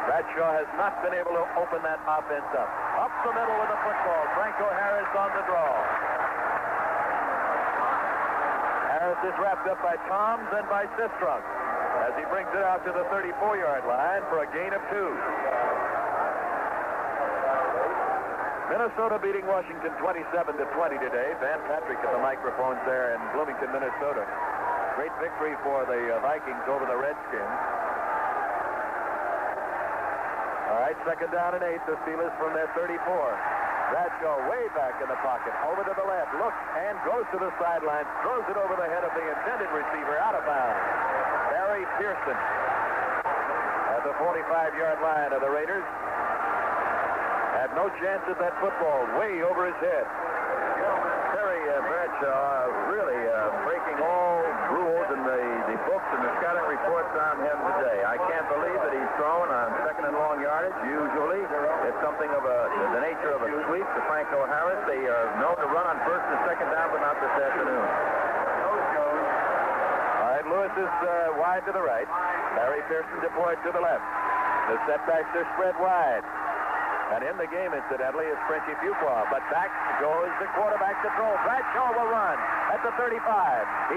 Bradshaw has not been able to open that offense up. Up the middle with the football. Franco Harris on the draw. Harris is wrapped up by Toms and by Sistrunk as he brings it out to the 34-yard line for a gain of 2. Minnesota beating Washington 27-20 today. Van Patrick at the microphones there in Bloomington, Minnesota. Great victory for the Vikings over the Redskins. All right, 2nd down and 8. The Steelers from their 34. Bradshaw way back in the pocket, over to the left, looks and goes to the sideline, throws it over the head of the intended receiver, out of bounds. Barry Pearson at the 45-yard line of the Raiders. Had no chance at that football, way over his head. Terry Bradshaw really breaking all rules in the books and the scouting reports on him today. I can't believe that he's thrown on 2nd and long yardage. Usually it's something of the nature of a sweep to Franco Harris. They are known to run on 1st and 2nd down, but not this afternoon. All right, Lewis is wide to the right. Barry Pearson deployed to the left. The setbacks are spread wide. And in the game, incidentally, is Frenchie Fuqua. But back goes the quarterback to throw. Bradshaw will run at the 35.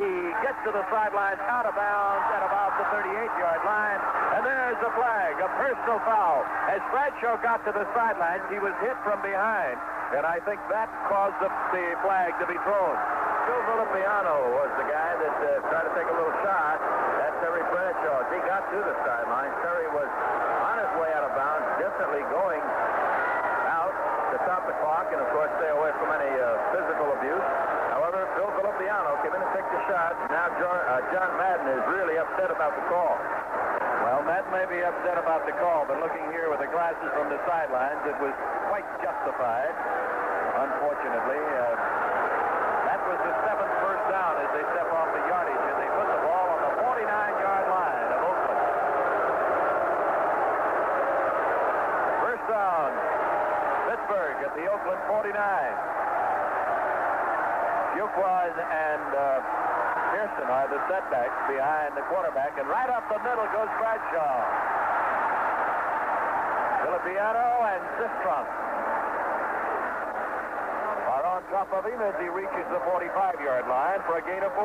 He gets to the sidelines, out of bounds at about the 38-yard line. And there's the flag, a personal foul. As Bradshaw got to the sidelines, he was hit from behind. And I think that caused the flag to be thrown. Phil Villapiano was the guy that tried to take a little shot at Terry Bradshaw. As he got to the sidelines, Terry was on his way out of bounds, definitely going out to stop the clock and, of course, stay away from any physical abuse. However, Phil Villapiano came in and took the shot. Now John Madden is really upset about the call. Well, Madden may be upset about the call, but looking here with the glasses from the sidelines, it was quite justified, unfortunately. That was the 7th first down as they step off the yardage, and they put the ball on the 49-yard line of Oakland. First down, Pittsburgh at the Oakland 49. Fuqua and Pearson are the setbacks behind the quarterback, and right up the middle goes Bradshaw. Villapiano and Sistrunk are on top of him as he reaches the 45-yard line for a gain of 4.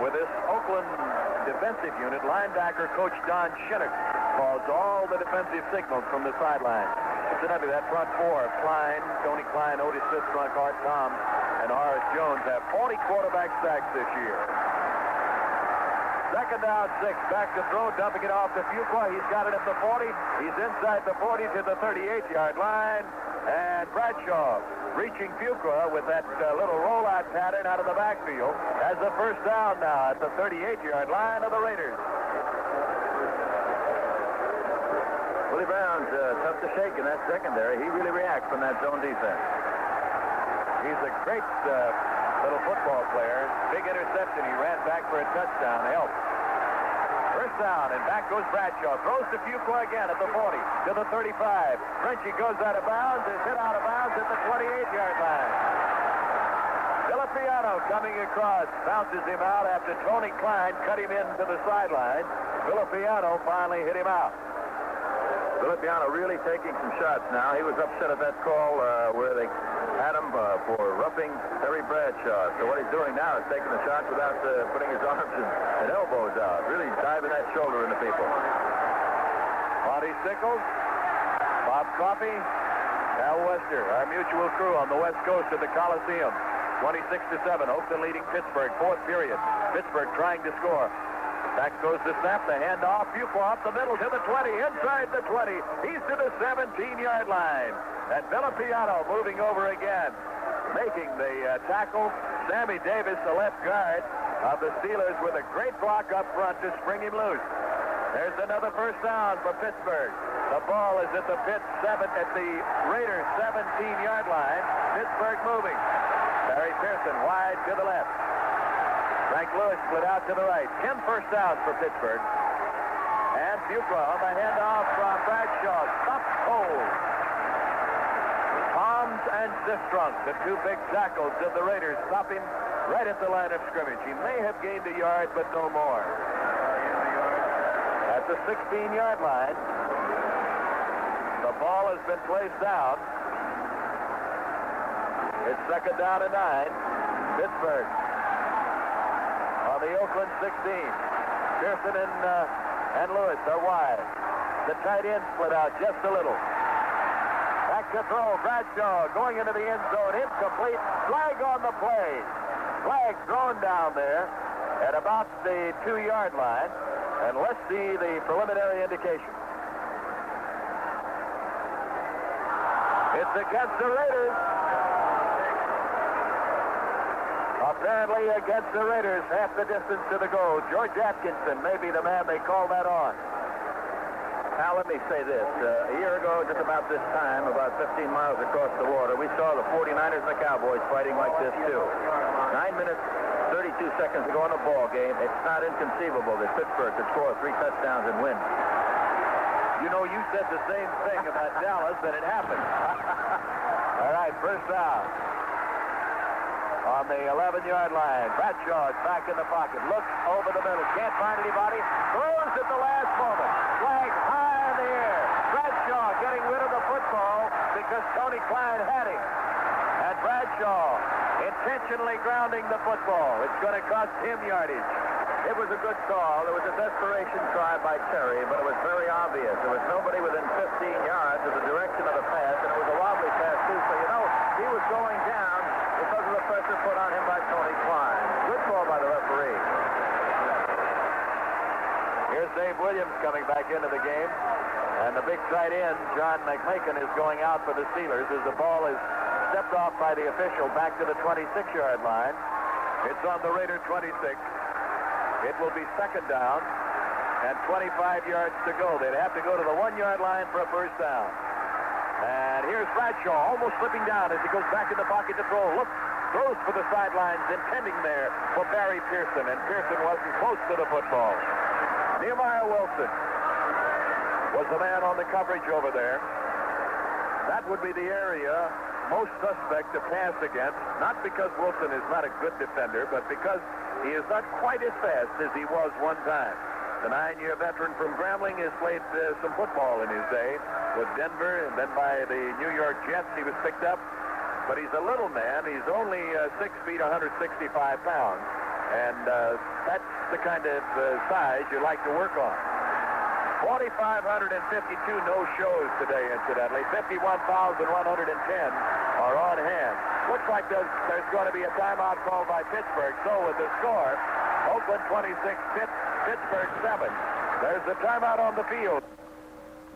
With this Oakland defensive unit, linebacker coach Don Shinnick calls all the defensive signals from the sideline. Incidentally, that front four, Klein, Tony Klein, Otis Sistrunk, Art Tom, and Horace Jones have 40 quarterback sacks this year. Second down, 6. Back to throw, dumping it off to Fuqua. He's got it at the 40. He's inside the 40 to the 38-yard line. And Bradshaw reaching Fuqua with that little rollout pattern out of the backfield has the first down now at the 38-yard line of the Raiders. Willie Brown's tough to shake in that secondary. He really reacts from that zone defense. He's a great little football player. Big interception. He ran back for a touchdown. Help. First down, and back goes Bradshaw. Throws to Fuqua again at the 40, to the 35. Frenchie goes out of bounds, is hit out of bounds at the 28-yard line. Villapiano coming across, bounces him out after Tony Klein cut him into the sideline. Villapiano finally hit him out. Villapiano really taking some shots now. He was upset at that call where they had him for roughing Terry Bradshaw. So what he's doing now is taking the shots without putting his arms and elbows out. Really diving that shoulder into people. Monte Stickles, Bob Coffey, Al Wester, our mutual crew on the west coast of the Coliseum. 26-7, Oakland leading Pittsburgh, 4th period. Pittsburgh trying to score. Back goes the snap, the handoff. Fuqua up the middle to the 20, inside the 20. He's to the 17-yard line. And Villapiano moving over again, making the tackle. Sammy Davis, the left guard of the Steelers, with a great block up front to spring him loose. There's another first down for Pittsburgh. The ball is at the Raiders' 17-yard line. Pittsburgh moving. Barry Pearson wide to the left. Frank Lewis split out to the right. 10 first downs for Pittsburgh. And Fuqua on the handoff from Bradshaw. Stopped cold. Toms and Sistrunk, the two big tackles of the Raiders, stop him right at the line of scrimmage. He may have gained a yard, but no more. At the 16-yard line, the ball has been placed down. It's second down and 9. Pittsburgh on the Oakland 16. Pearson and Lewis are wide. The tight end split out just a little. Back to throw. Bradshaw going into the end zone. Incomplete. Flag on the play. Flag thrown down there at about the 2-yard line. And let's see the preliminary indication. It's against the Raiders. Apparently against the Raiders, half the distance to the goal. George Atkinson may be the man they call that on. Now, let me say this. A year ago, just about this time, about 15 miles across the water, we saw the 49ers and the Cowboys fighting like this, too. 9 minutes, 32 seconds to go in a ball game. It's not inconceivable that Pittsburgh could score 3 touchdowns and win. You know, you said the same thing about Dallas, and it happened. All right, first down. on the 11-yard line. Bradshaw is back in the pocket. Looks over the middle. Can't find anybody. Throws at the last moment. Flag high in the air. Bradshaw getting rid of the football because Tony Klein had him. And Bradshaw intentionally grounding the football. It's going to cost him yardage. It was a good call. It was a desperation try by Terry, but it was very obvious. There was nobody within 15 yards of the direction of the pass, and it was a wobbly pass, too. So, you know, he was going down because of the pressure put on him by Tony Klein. Good call by the referee. Here's Dave Williams coming back into the game. And the big tight end, John McMakin, is going out for the Steelers as the ball is stepped off by the official back to the 26-yard line. It's on the Raider 26. It will be second down and 25 yards to go. They'd have to go to the 1-yard line for a first down. And here's Bradshaw almost slipping down as he goes back in the pocket to throw. Look, throws for the sidelines, intending there for Barry Pearson, and Pearson wasn't close to the football. Nehemiah Wilson was the man on the coverage over there. That would be the area most suspect to pass against, not because Wilson is not a good defender, but because he is not quite as fast as he was one time. The 9-year veteran from Grambling has played some football in his day with Denver, and then by the New York Jets he was picked up. But he's a little man. He's only 6 feet, 165 pounds. And that's the kind of size you like to work on. 4,552 no-shows today, incidentally. 51,110 are on hand. Looks like there's going to be a timeout called by Pittsburgh. So with the score, Oakland 26, Pittsburgh 7. There's the timeout on the field.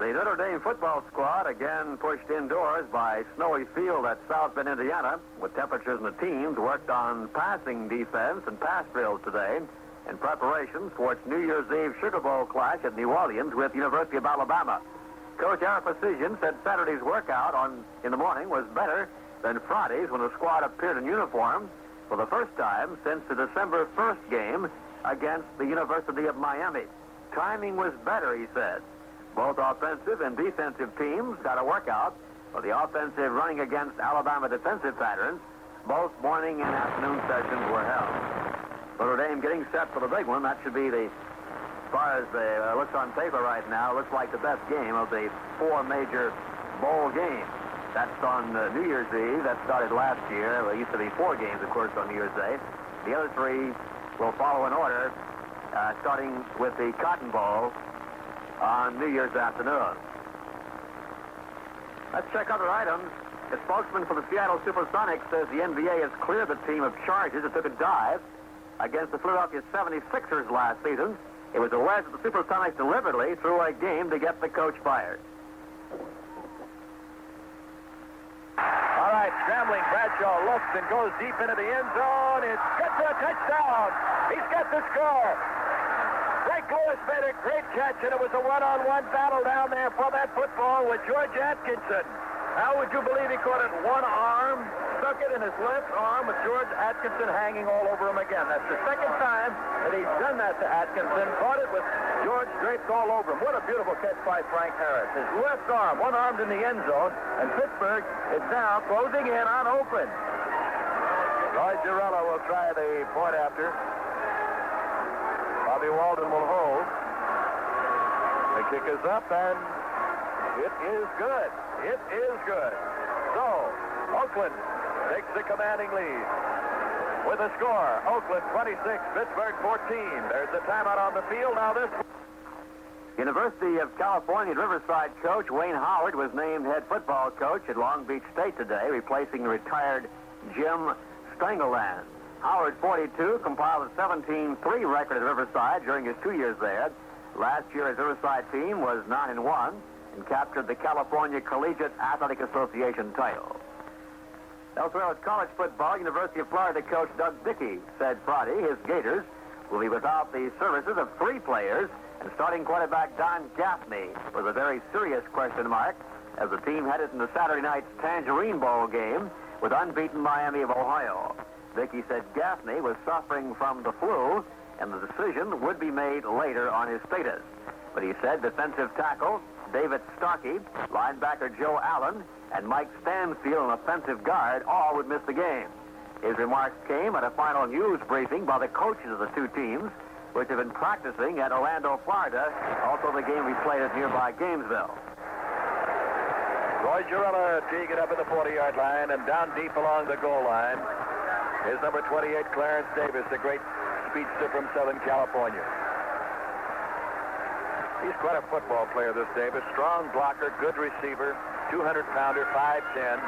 The Notre Dame football squad again pushed indoors by snowy field at South Bend, Indiana, with temperatures and the teams worked on passing defense and pass drills today in preparation for its New Year's Eve Sugar Bowl clash at New Orleans with University of Alabama. Coach Ara Pacision said Saturday's workout in the morning was better than Friday's when the squad appeared in uniform for the first time since the December 1st game against the University of Miami. Timing was better, he said. Both offensive and defensive teams got a workout for the offensive running against Alabama defensive patterns. Both morning and afternoon sessions were held. Notre Dame getting set for the big one. That should be as far as it looks on paper right now, looks like the best game of the 4 major bowl games. That's on New Year's Eve. That started last year. There used to be 4 games, of course, on New Year's Day. The other 3 will follow in order, starting with the Cotton Bowl on New Year's afternoon. Let's check other items. The spokesman for the Seattle Supersonics says the NBA has cleared the team of charges that took a dive against the Philadelphia 76ers last season. It was alleged that the Supersonics deliberately threw a game to get the coach fired. All right, scrambling, Bradshaw looks and goes deep into the end zone. It gets a touchdown. He's got the score. Frank Lewis made a great catch, and it was a one-on-one battle down there for that football with George Atkinson. How would you believe he caught it one arm, stuck it in his left arm with George Atkinson hanging all over him again. That's the second time that he's done that to Atkinson, caught it with George draped all over him. What a beautiful catch by Frank Harris. His left arm, one-armed in the end zone, and Pittsburgh is now closing in on Oakland. Roy Girello will try the point after. Bobby Walden will hold. The kick is up, and it is good. It is good. So, Oakland takes the commanding lead. With a score, Oakland 26, Pittsburgh 14. There's a timeout on the field. Now this... University of California Riverside coach Wayne Howard was named head football coach at Long Beach State today, replacing retired Jim Strangeland. Howard, 42, compiled a 17-3 record at Riverside during his 2 years there. Last year, his Riverside team was 9-1 and captured the California Collegiate Athletic Association title. Elsewhere with college football, University of Florida coach Doug Dickey said Friday his Gators will be without the services of 3 players, and starting quarterback Don Gaffney was a very serious question mark as the team headed into Saturday night's Tangerine Bowl game with unbeaten Miami of Ohio. Dickey said Gaffney was suffering from the flu, and the decision would be made later on his status. But he said defensive tackle David Starkey, linebacker Joe Allen, and Mike Stansfield, an offensive guard, all would miss the game. His remarks came at a final news briefing by the coaches of the two teams, which have been practicing at Orlando, Florida, also the game we played at nearby Gainesville. Roy Girella teeing it up at the 40-yard line, and down deep along the goal line is number 28, Clarence Davis, the great speedster from Southern California. He's quite a football player, this Davis. Strong blocker, good receiver, 200-pounder, 5'10".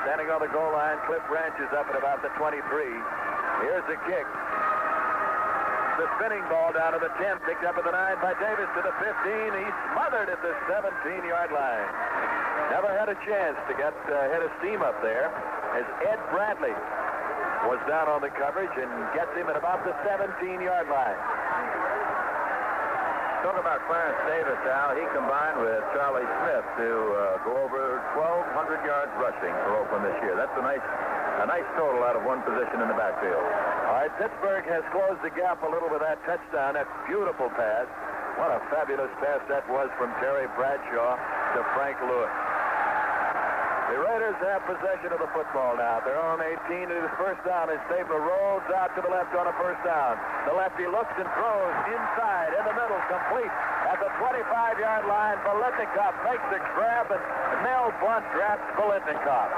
Standing on the goal line, Cliff Branch is up at about the 23. Here's the kick. The spinning ball down to the 10, picked up at the 9 by Davis to the 15. He's smothered at the 17-yard line. Never had a chance to get head of steam up there as Ed Bradley was down on the coverage and gets him at about the 17-yard line. Talk about Clarence Davis, Al. He combined with Charlie Smith to go over 1,200 yards rushing for Oakland this year. That's a nice total out of one position in the backfield. All right, Pittsburgh has closed the gap a little with that touchdown. That beautiful pass. What a fabulous pass that was from Terry Bradshaw to Frank Lewis. The Raiders have possession of the football now. They're on 18. It is first down, and Stabler rolls out to the left on a first down. The lefty looks and throws inside, in the middle, complete. At the 25-yard line, Bolitnikoff makes the grab, and Mel Blunt grabs Bolitnikoff.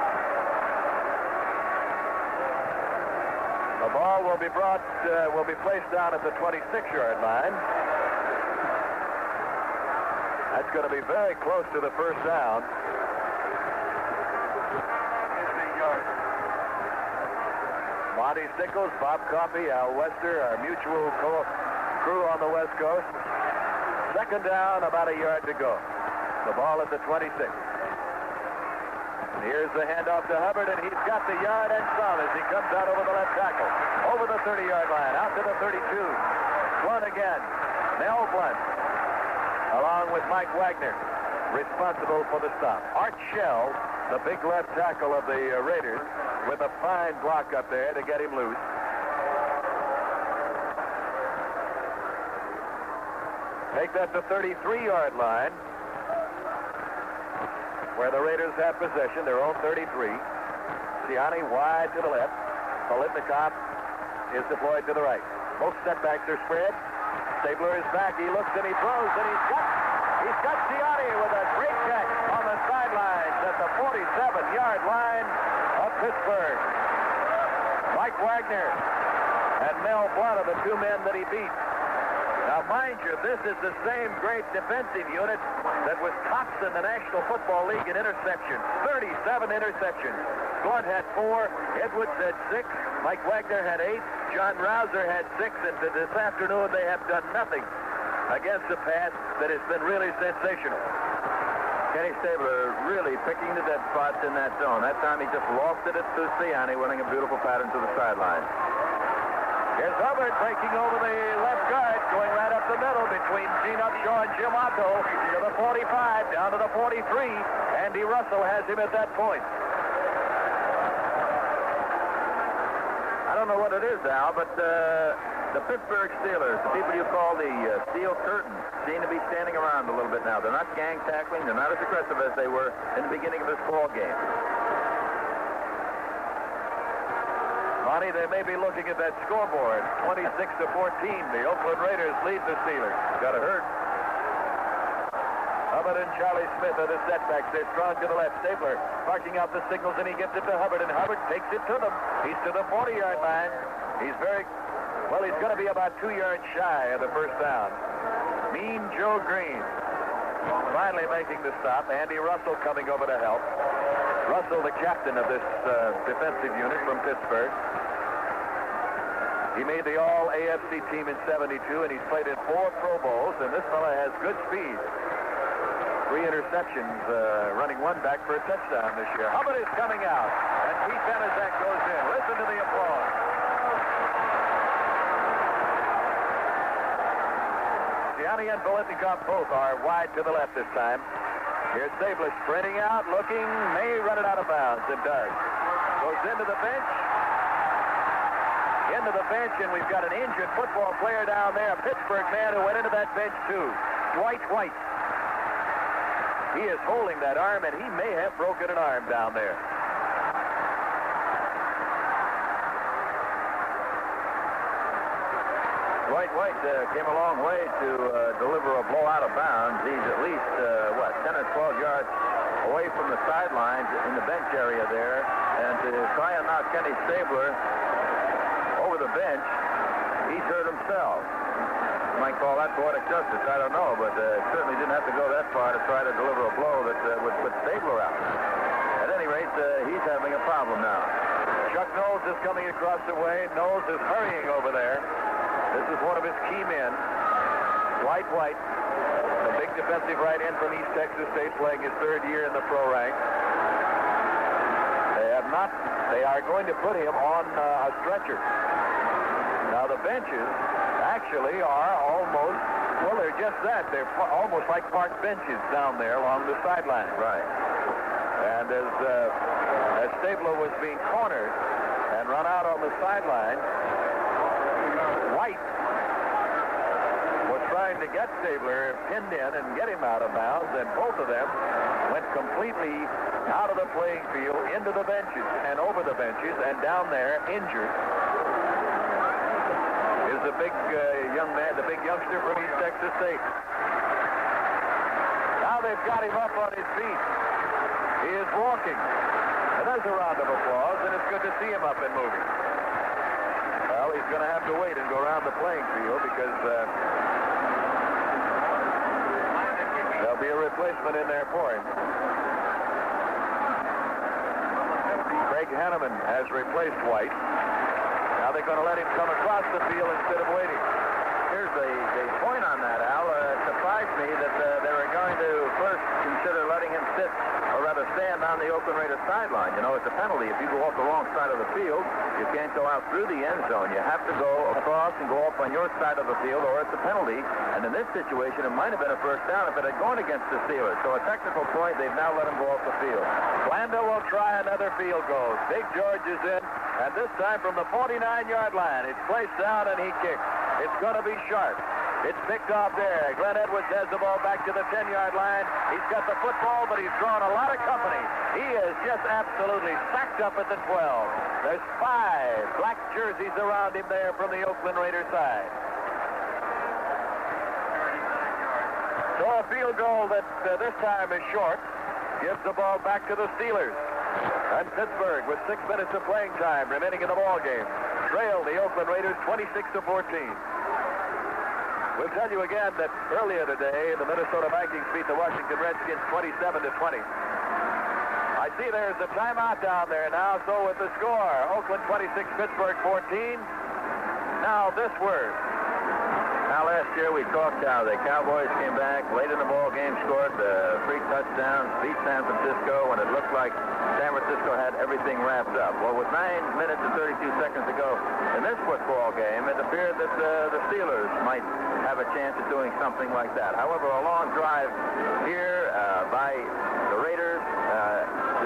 The ball will be placed down at the 26-yard line. That's going to be very close to the first down. Monte, Stickles, Bob Coffey, Al Wester, our mutual crew on the West Coast. Second down, about a yard to go. The ball at the 26. Here's the handoff to Hubbard, and he's got the yard and some as he comes out over the left tackle. Over the 30-yard line, out to the 32. Blunt again. Mel Blunt, along with Mike Wagner, responsible for the stop. Art Shell, the big left tackle of the Raiders, with a fine block up there to get him loose. Take that to 33-yard line, where the Raiders have possession. Their own 33. Ciani wide to the left. Bolitnikoff is deployed to the right. Both setbacks are spread. Stabler is back. He looks and he throws, and he's got Ciani with a great catch on the sidelines at the 47-yard line of Pittsburgh. Mike Wagner and Mel Blunt are the two men that he beat. Now, mind you, this is the same great defensive unit that was tops in the National Football League in interceptions. 37 interceptions. Blunt had 4. Edwards had 6. Mike Wagner had 8. John Rouser had 6. And this afternoon, they have done nothing against a pass that has been really sensational. Kenny Stabler really picking the dead spots in that zone. That time he just lofted it to Ciani, running a beautiful pattern to the sideline. Here's Hubbard breaking over the left guard, going right up the middle between Gene Upshaw and Jim Otto to the 45, down to the 43. Andy Russell has him at that point. I don't know what it is, Al, but the Pittsburgh Steelers, the people you call the Steel Curtain, seem to be standing around a little bit now. They're not gang tackling. They're not as aggressive as they were in the beginning of this ball game. Monty, they may be looking at that scoreboard. 26-14. The Oakland Raiders lead the Steelers. Got it hurt. Hubbard and Charlie Smith are the setbacks. They're strong to the left. Stabler barking out the signals, and he gets it to Hubbard, and Hubbard takes it to them. He's to the 40-yard line. He's going to be about 2 yards shy of the first down. Mean Joe Green finally making the stop. Andy Russell coming over to help. Russell, the captain of this defensive unit from Pittsburgh. He made the All-AFC team in 72, and he's played in 4 Pro Bowls, and this fella has good speed. 3 interceptions, running 1 back for a touchdown this year. Hubbard is coming out, and Pete Benezak goes in. Listen to the applause. Ciani and Bolitnikoff both are wide to the left this time. Here's Stabler sprinting out, looking, may run it out of bounds. It does. Goes into the bench. And we've got an injured football player down there, a Pittsburgh man who went into that bench too. Dwight White. He is holding that arm, and he may have broken an arm down there. Dwight White came a long way to deliver a blow out of bounds. He's at least, 10 or 12 yards away from the sidelines in the bench area there. And to try and knock Kenny Stabler over the bench, he's hurt himself. You might call that poetic justice, I don't know, but certainly didn't have to go that far to try to deliver a blow that would put Stabler out. At any rate, he's having a problem now. Chuck Knowles is coming across the way. Knowles is hurrying over there. This is one of his key men, Dwight White, the big defensive right end from East Texas State, playing his third year in the pro ranks. They are going to put him on a stretcher. Now the benches actually are almost, well, they're just that. They're almost like park benches down there along the sideline. Right. And as Stabler was being cornered and run out on the sideline, White was trying to get Stabler pinned in and get him out of bounds, and both of them went completely out of the playing field, into the benches and over the benches, and down there, injured, is the big young man, the big youngster from East Texas State. Now they've got him up on his feet. He is walking. And there's a round of applause, and it's good to see him up and moving. Well, he's going to have to wait and go around the playing field because there'll be a replacement in there for him. Craig Hanneman has replaced White. Now they're going to let him come across the field instead of waiting. Here's the point on that, Al. It surprised me that they were going to first consider letting him sit, or rather stand on the Oakland Raiders sideline. You know, it's a penalty. If you go off the wrong side of the field, you can't go out through the end zone. You have to go across and go up on your side of the field, or it's a penalty. And in this situation, it might have been a first down if it had gone against the Steelers. So a technical point, they've now let him go off the field. Blanda will try another field goal. Big George is in, and this time from the 49-yard line. It's placed down, and he kicks. It's going to be sharp. It's picked off there. Glenn Edwards has the ball back to the 10-yard line. He's got the football, but he's drawn a lot of company. He is just absolutely sacked up at the 12. There's 5 black jerseys around him there from the Oakland Raiders side. So a field goal that this time is short gives the ball back to the Steelers. And Pittsburgh, with 6 minutes of playing time remaining in the ball game, trail the Oakland Raiders 26-14. We'll tell you again that earlier today, the Minnesota Vikings beat the Washington Redskins 27-20. I see there's a timeout down there now, so with the score, Oakland 26, Pittsburgh 14. Now this word. Now last year we talked how the Cowboys came back late in the ball game, scored 3 touchdowns, beat San Francisco, when it looked like San Francisco had everything wrapped up. Well, with 9 minutes and 32 seconds to go in this football game, it appeared that the Steelers might have a chance of doing something like that. However, a long drive here by the Raiders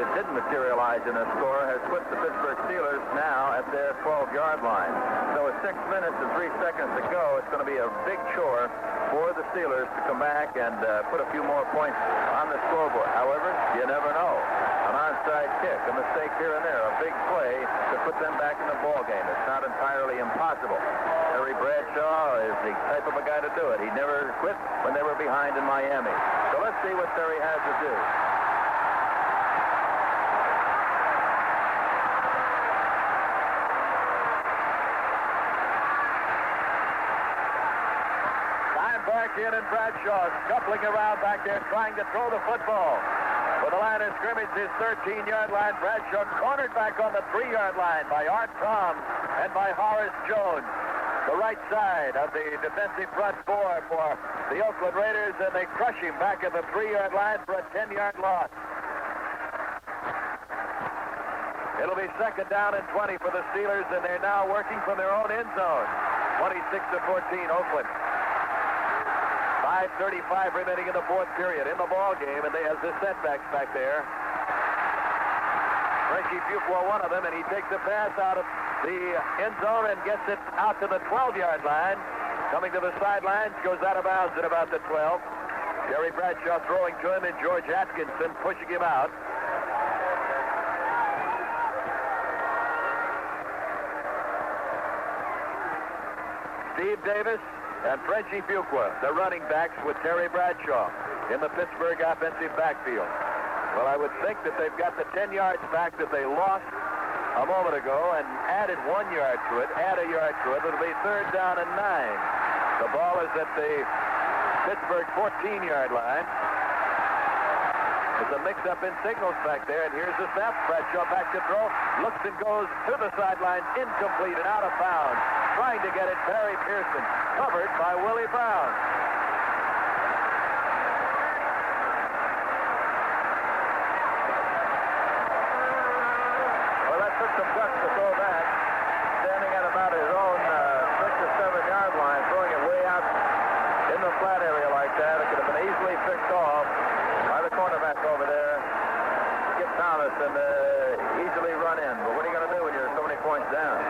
that didn't materialize in a score has put the Pittsburgh Steelers now at their 12-yard line. So with 6 minutes and 3 seconds to go, it's going to be a big chore for the Steelers to come back and put a few more points on the scoreboard. However, you never know. An onside kick, a mistake here and there, a big play to put them back in the ball game. It's not entirely impossible. Terry Bradshaw is the type of a guy to do it. He never quit when they were behind in Miami. So let's see what Terry has to do. Back in, and Bradshaw scuffling around back there trying to throw the football. For the line of scrimmage, his 13-yard line, Bradshaw cornered back on the 3-yard line by Art Tom and by Horace Jones. The right side of the defensive front four for the Oakland Raiders, and they crush him back at the 3-yard line for a 10-yard loss. It'll be second down and 20 for the Steelers, and they're now working from their own end zone. 26-14, Oakland. 5:35 remaining in the fourth period in the ball game, and they have the setbacks back there. Frankie Fuqua, one of them, and he takes a pass out of the end zone and gets it out to the 12-yard line. Coming to the sidelines, goes out of bounds at about the 12. Terry Bradshaw throwing to him, and George Atkinson pushing him out. Steve Davis and Frenchie Fuqua, the running backs with Terry Bradshaw in the Pittsburgh offensive backfield. Well, I would think that they've got the 10 yards back that they lost a moment ago and added 1 yard to it, add a yard to it. It'll be 3rd down and 9. The ball is at the Pittsburgh 14-yard line. There's a mix-up in signals back there, and here's the snap. Bradshaw back to throw, looks and goes to the sideline, incomplete and out of bounds. Trying to get it, Barry Pearson, covered by Willie Brown. Well, that took some guts to throw that. Standing at about his own 6 or 7 yard line, throwing it way out in the flat area like that. It could have been easily picked off by the cornerback over there, Skip Thomas, and easily run in. But what are you going to do when you're so many points down?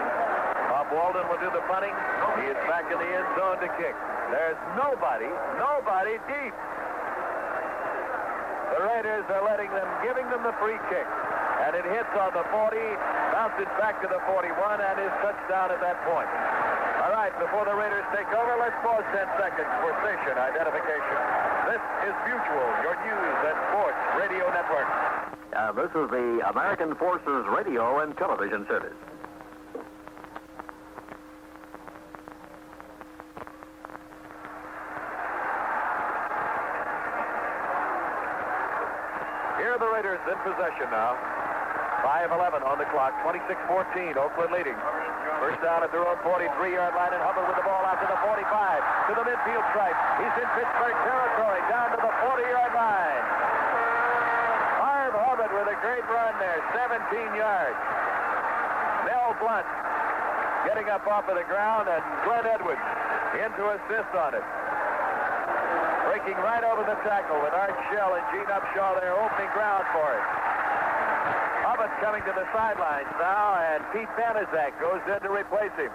Bob Walden will do the punting. He is back in the end zone to kick. There's nobody deep. The Raiders are giving them the free kick. And it hits on the 40, bounces back to the 41, and is touchdown at that point. All right, before the Raiders take over, let's pause 10 seconds for station identification. This is Mutual, your news and sports radio network. This is the American Forces Radio and Television Service. Here are the Raiders in possession now. 5:11 on the clock, 26-14, Oakland leading. First down at their own 43-yard line, and Hubbard with the ball out to the 45, to the midfield stripe. He's in Pittsburgh territory, down to the 40-yard line. Marv Hubbard with a great run there, 17 yards. Mel Blunt getting up off of the ground, and Glenn Edwards in to assist on it. Breaking right over the tackle with Art Shell and Gene Upshaw there, opening ground for it. Hubbard's coming to the sidelines now, and Pete Banaszak goes in to replace him.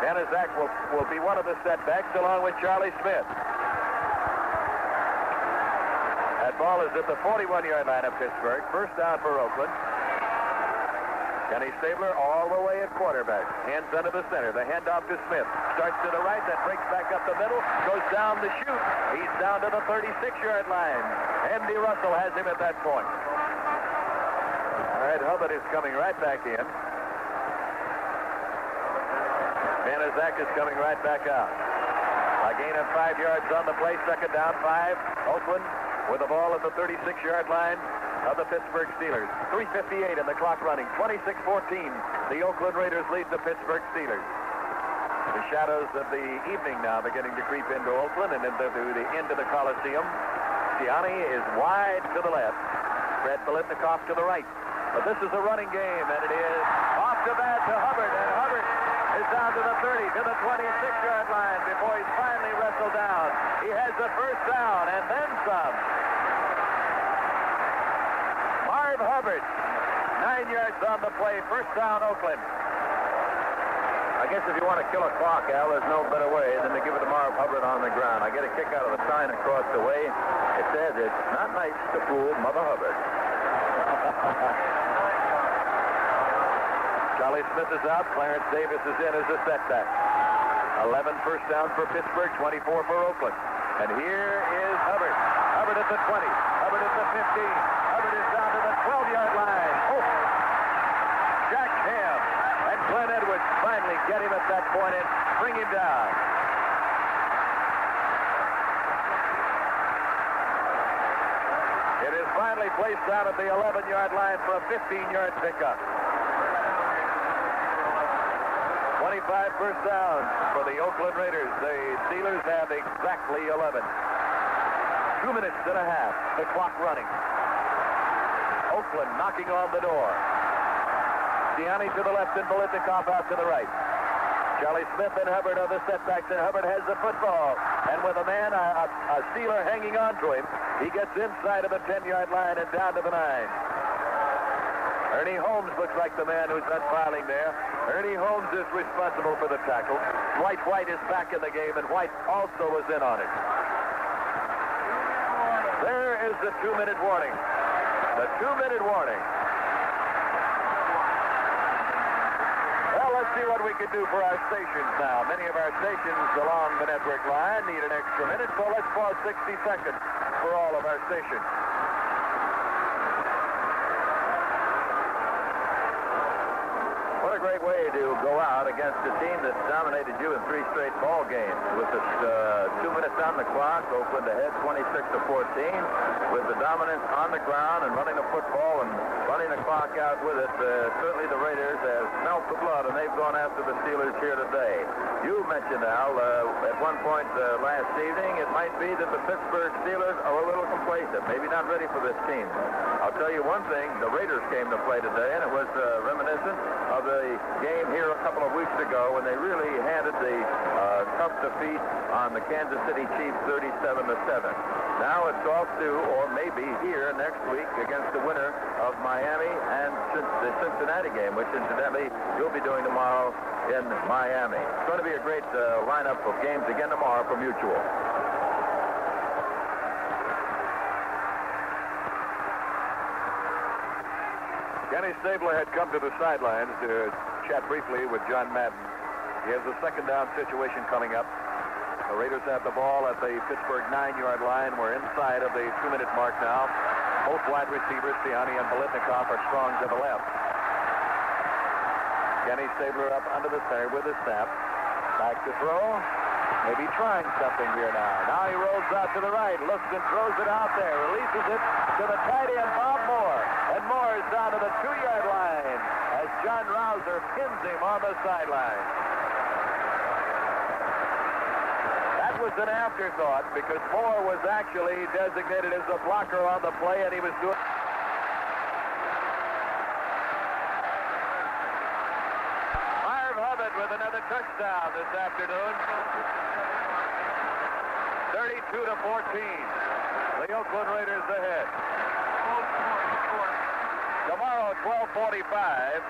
Banaszak will be one of the setbacks along with Charlie Smith. That ball is at the 41-yard line of Pittsburgh. First down for Oakland. Kenny Stabler all the way at quarterback. Hands under the center. The handoff to Smith. Starts to the right, then breaks back up the middle. Goes down the chute. He's down to the 36-yard line. Andy Russell has him at that point. All right, Hubbard is coming right back in. Banaszak is coming right back out. A gain of 5 yards on the play. Second down, 5. Oakland with the ball at the 36-yard line of the Pittsburgh Steelers. 3:58 and the clock running. 26-14. The Oakland Raiders lead the Pittsburgh Steelers. The shadows of the evening now beginning to creep into Oakland and into the end of the Coliseum. Gianni is wide to the left. Fred Biletnikoff to the right. But this is a running game, and it is off to bat to Hubbard, and Hubbard is down to the 30, to the 26-yard line before he's finally wrestled down. He has the first down and then some. Marv Hubbard, 9 yards on the play. First down, Oakland. I guess if you want to kill a clock, Al, there's no better way than to give it to Marv Hubbard on the ground. I get a kick out of the sign across the way. It says it's not nice to fool Mother Hubbard. Charlie Smith is out. Clarence Davis is in as a setback. 11 first down for Pittsburgh, 24 for Oakland. And here is Hubbard. Hubbard at the 20. Hubbard at the 15. Hubbard is down to the 12-yard line. Oh! Jack Ham and Glenn Edwards finally get him at that point and bring him down. It is finally placed down at the 11-yard line for a 15-yard pickup. 25 first down for the Oakland Raiders. The Steelers have exactly 11. 2 minutes and a half. The clock running. Oakland knocking on the door. Gianni to the left and Biletnikoff out to the right. Charlie Smith and Hubbard are the setbacks, and Hubbard has the football. And with a man, a Steeler hanging on to him, he gets inside of the 10-yard line and down to the 9. Ernie Holmes looks like the man who's unfiling there. Ernie Holmes is responsible for the tackle. Dwight White is back in the game, and White also was in on it. There is the 2-minute warning. The 2-minute warning. Well, let's see what we can do for our stations now. Many of our stations along the network line need an extra minute, so let's pause 60 seconds for all of our stations. What a great way to go out against a team that dominated you in 3 straight ball games. With the 2 minutes on the clock, Oakland ahead 26-14. With the dominance on the ground and running the football and running the clock out with it, certainly the Raiders have smelt the blood, and they've gone after the Steelers here today. You mentioned, Al, at one point last evening, it might be that the Pittsburgh Steelers are a little complacent, maybe not ready for this team. I'll tell you one thing, the Raiders came to play today, and it was reminiscent of the game here a couple of weeks ago when they really handed the tough defeat on the Kansas City Chiefs 37-7. Now it's off to, or maybe here next week, against the winner of Miami and the Cincinnati game, which incidentally you'll be doing tomorrow in Miami. It's going to be a great lineup of games again tomorrow for Mutual. Kenny Stabler had come to the sidelines to chat briefly with John Madden. He has a second down situation coming up. The Raiders have the ball at the Pittsburgh 9-yard line. We're inside of the 2-minute mark now. Both wide receivers, Siani and Biletnikoff, are strong to the left. Kenny Stabler up under the center with a snap. Back to throw. Maybe trying something here now. Now he rolls out to the right, looks and throws it out there. Releases it to the tight end, Bob Moore. And Moore is down to the 2-yard line as John Rouser pins him on the sideline. That was an afterthought because Moore was actually designated as a blocker on the play, and he was doing... Marv Hubbard with another touchdown this afternoon. 32-14. The Oakland Raiders ahead. Tomorrow, 12:45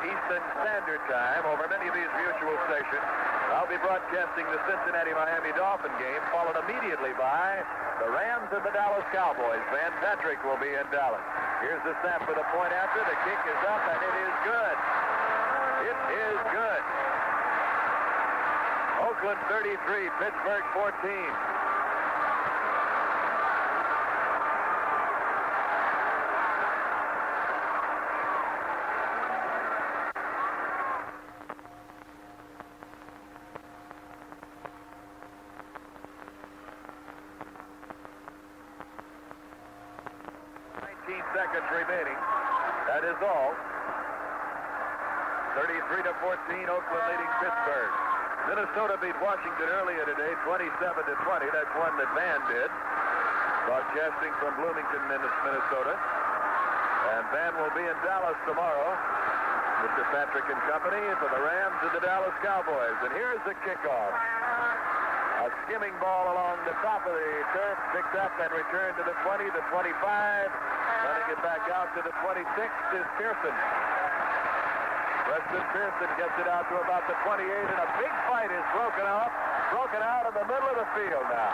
Eastern Standard Time, over many of these Mutual stations, I'll be broadcasting the Cincinnati-Miami Dolphin game, followed immediately by the Rams and the Dallas Cowboys. Van Patrick will be in Dallas. Here's the snap for the point after. The kick is up, and it is good. It is good. Oakland 33, Pittsburgh 14. Seconds remaining. That is all. 33-14, Oakland leading Pittsburgh. Minnesota beat Washington earlier today, 27-20. That's one that Van did. Broadcasting from Bloomington, Minnesota. And Van will be in Dallas tomorrow. Mr. Patrick and company for the Rams and the Dallas Cowboys. And here's the kickoff. A skimming ball along the top of the turf, picked up and returned to the 20, the 25. Running it back out to the 26 is Pearson. Preston Pearson gets it out to about the 28, and a big fight is broken out in the middle of the field now.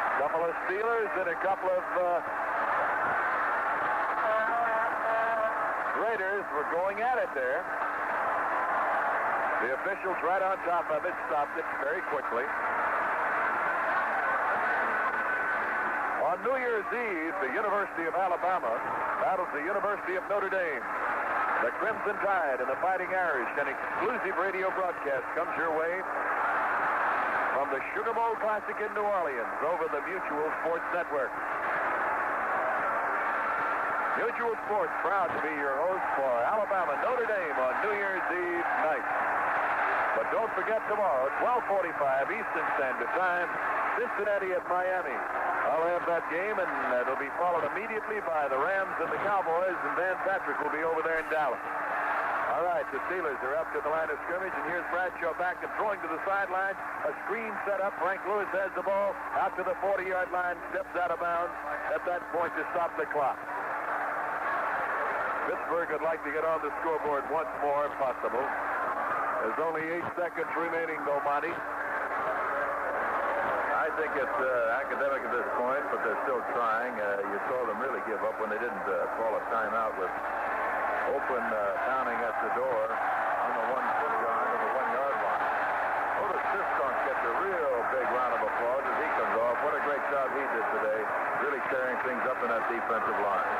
A couple of Steelers and a couple of Raiders were going at it there. The officials right on top of it stopped it very quickly. On New Year's Eve, the University of Alabama battles the University of Notre Dame. The Crimson Tide and the Fighting Irish. An exclusive radio broadcast comes your way from the Sugar Bowl Classic in New Orleans over the Mutual Sports Network. Mutual Sports proud to be your host for Alabama Notre Dame on New Year's Eve night. But don't forget tomorrow, 12:45 Eastern Standard Time, Cincinnati at Miami. I'll have that game, and it'll be followed immediately by the Rams and the Cowboys, and Van Patrick will be over there in Dallas. All right, the Steelers are up to the line of scrimmage, and here's Bradshaw back and throwing to the sideline. A screen set up. Frank Lewis has the ball out to the 40-yard line, steps out of bounds at that point to stop the clock. Pittsburgh would like to get on the scoreboard once more if possible. There's only 8 seconds remaining, though, Monte. I think it's academic at this point, but they're still trying. You saw them really give up when they didn't call a timeout with Oakland pounding at the door on the 1-foot line of the 1-yard line. Otis Siskunk gets a real big round of applause as he comes off. What a great job he did today, really carrying things up in that defensive line.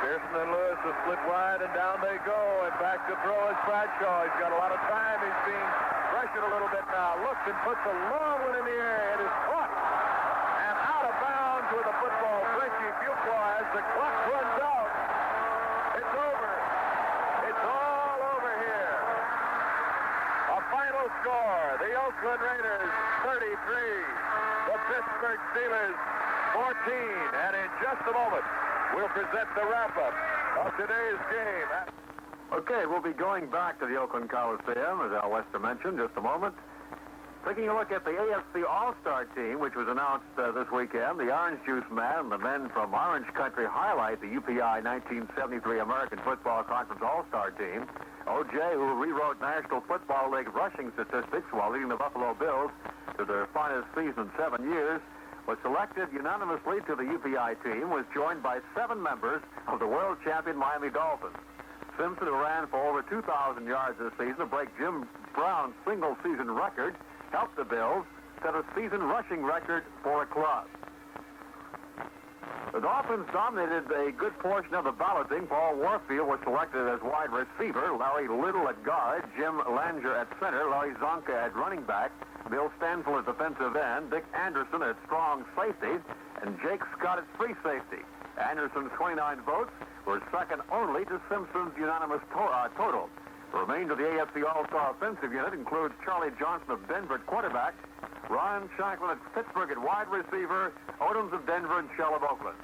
Pearson and Lewis will split wide, and down they go. And back to throw is Bradshaw. He's got a lot of time. He's being pressured a little bit now. Looks and puts a long one in the air. It is caught. And out of bounds with the football. Frenchie Fuqua as the clock runs out. It's over. It's all over here. A final score. The Oakland Raiders 33. The Pittsburgh Steelers 14. And in just a moment, we'll present the wrap-up of today's game. Okay, we'll be going back to the Oakland Coliseum, as Al Lester mentioned, just a moment. Taking a look at the AFC All-Star team, which was announced this weekend. The Orange Juice Man and the men from Orange Country highlight the UPI 1973 American Football Conference All-Star team. O.J., who rewrote National Football League rushing statistics while leading the Buffalo Bills to their finest season in 7 years, was selected unanimously to the UPI team, was joined by 7 members of the world champion Miami Dolphins. Simpson, who ran for over 2,000 yards this season to break Jim Brown's single-season record, helped the Bills set a season rushing record for a club. The Dolphins dominated a good portion of the balloting. Paul Warfield was selected as wide receiver, Larry Little at guard, Jim Langer at center, Larry Zonka at running back, Bill Stanfield at defensive end, Dick Anderson at strong safety, and Jake Scott at free safety. Anderson's 29 votes were second only to Simpson's unanimous total. The remainder of the AFC All-Star offensive unit includes Charlie Johnson of Denver at quarterback, Ron Shanklin at Pittsburgh at wide receiver, Odoms of Denver, and Shell of Oakland.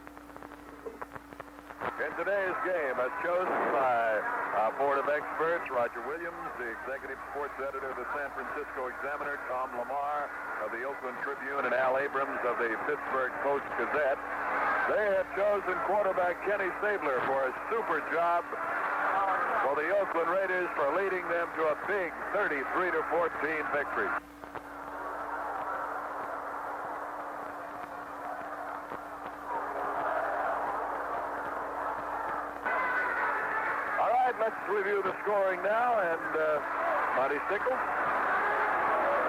In today's game, as chosen by our board of experts, Roger Williams, the executive sports editor of the San Francisco Examiner, Tom Lamar of the Oakland Tribune, and Al Abrams of the Pittsburgh Post-Gazette, they have chosen quarterback Kenny Stabler for a super job for the Oakland Raiders for leading them to a big 33-14 victory. All right, let's review the scoring now, and Monte Stickles.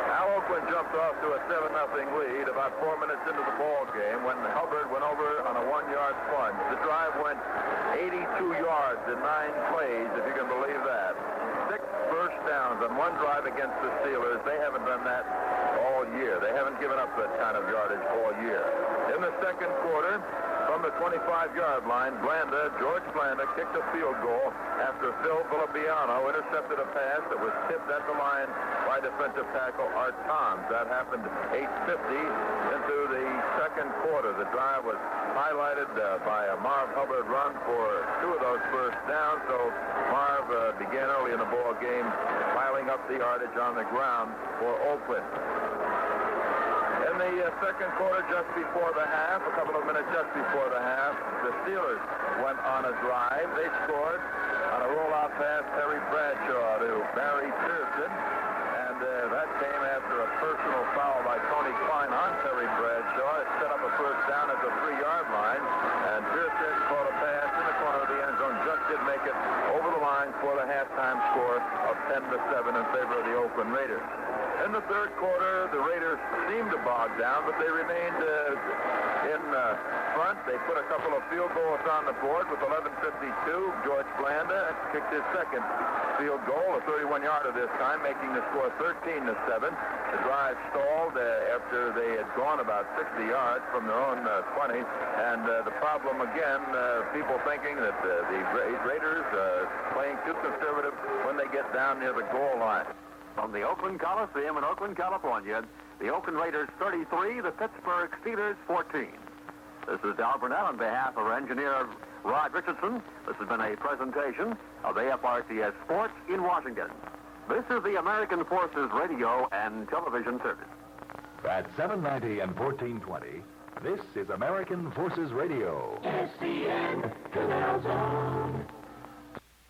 Now Oakland jumped off to a 7-0 lead about 4 minutes into the ball game when Hubbard went over on a 1-yard plunge. The drive went 82 yards in 9 plays, if you can believe that. 6 first downs on one drive against the Steelers. They haven't done that all year. They haven't given up that kind of yardage all year. In the second quarter, from the 25-yard line, George Blanda kicked a field goal after Phil Villapiano intercepted a pass that was tipped at the line by defensive tackle Art Toms. That happened 8:50 into the second quarter. The drive was highlighted by a Marv Hubbard run for 2 of those first downs, so Marv began early in the ball game piling up the yardage on the ground for Oakland. In the second quarter, just before the half, a couple of minutes just before the half, the Steelers went on a drive. They scored on a rollout pass, Terry Bradshaw to Barry Pearson, and that came after a personal foul by Tony Klein on Terry Bradshaw. It set up a first down at the 3-yard line, and Pearson caught a pass in the corner of the end zone, just did make it over the line for the halftime score of 10-7 in favor of the Oakland Raiders. In the third quarter, the Raiders seemed to bog down, but they remained in front. They put a couple of field goals on the board with 11:52. George Blanda kicked his second field goal, a 31-yarder this time, making the score 13-7. The drive stalled after they had gone about 60 yards from their own 20. And the problem again, people thinking that the Raiders playing too conservative when they get down near the goal line. From the Oakland Coliseum in Oakland, California, the Oakland Raiders 33, the Pittsburgh Steelers 14. This is Dal Burnett on behalf of our engineer Rod Richardson. This has been a presentation of AFRTS Sports in Washington. This is the American Forces Radio and Television Service. At 790 and 1420, this is American Forces Radio. SCN, Canal Zone.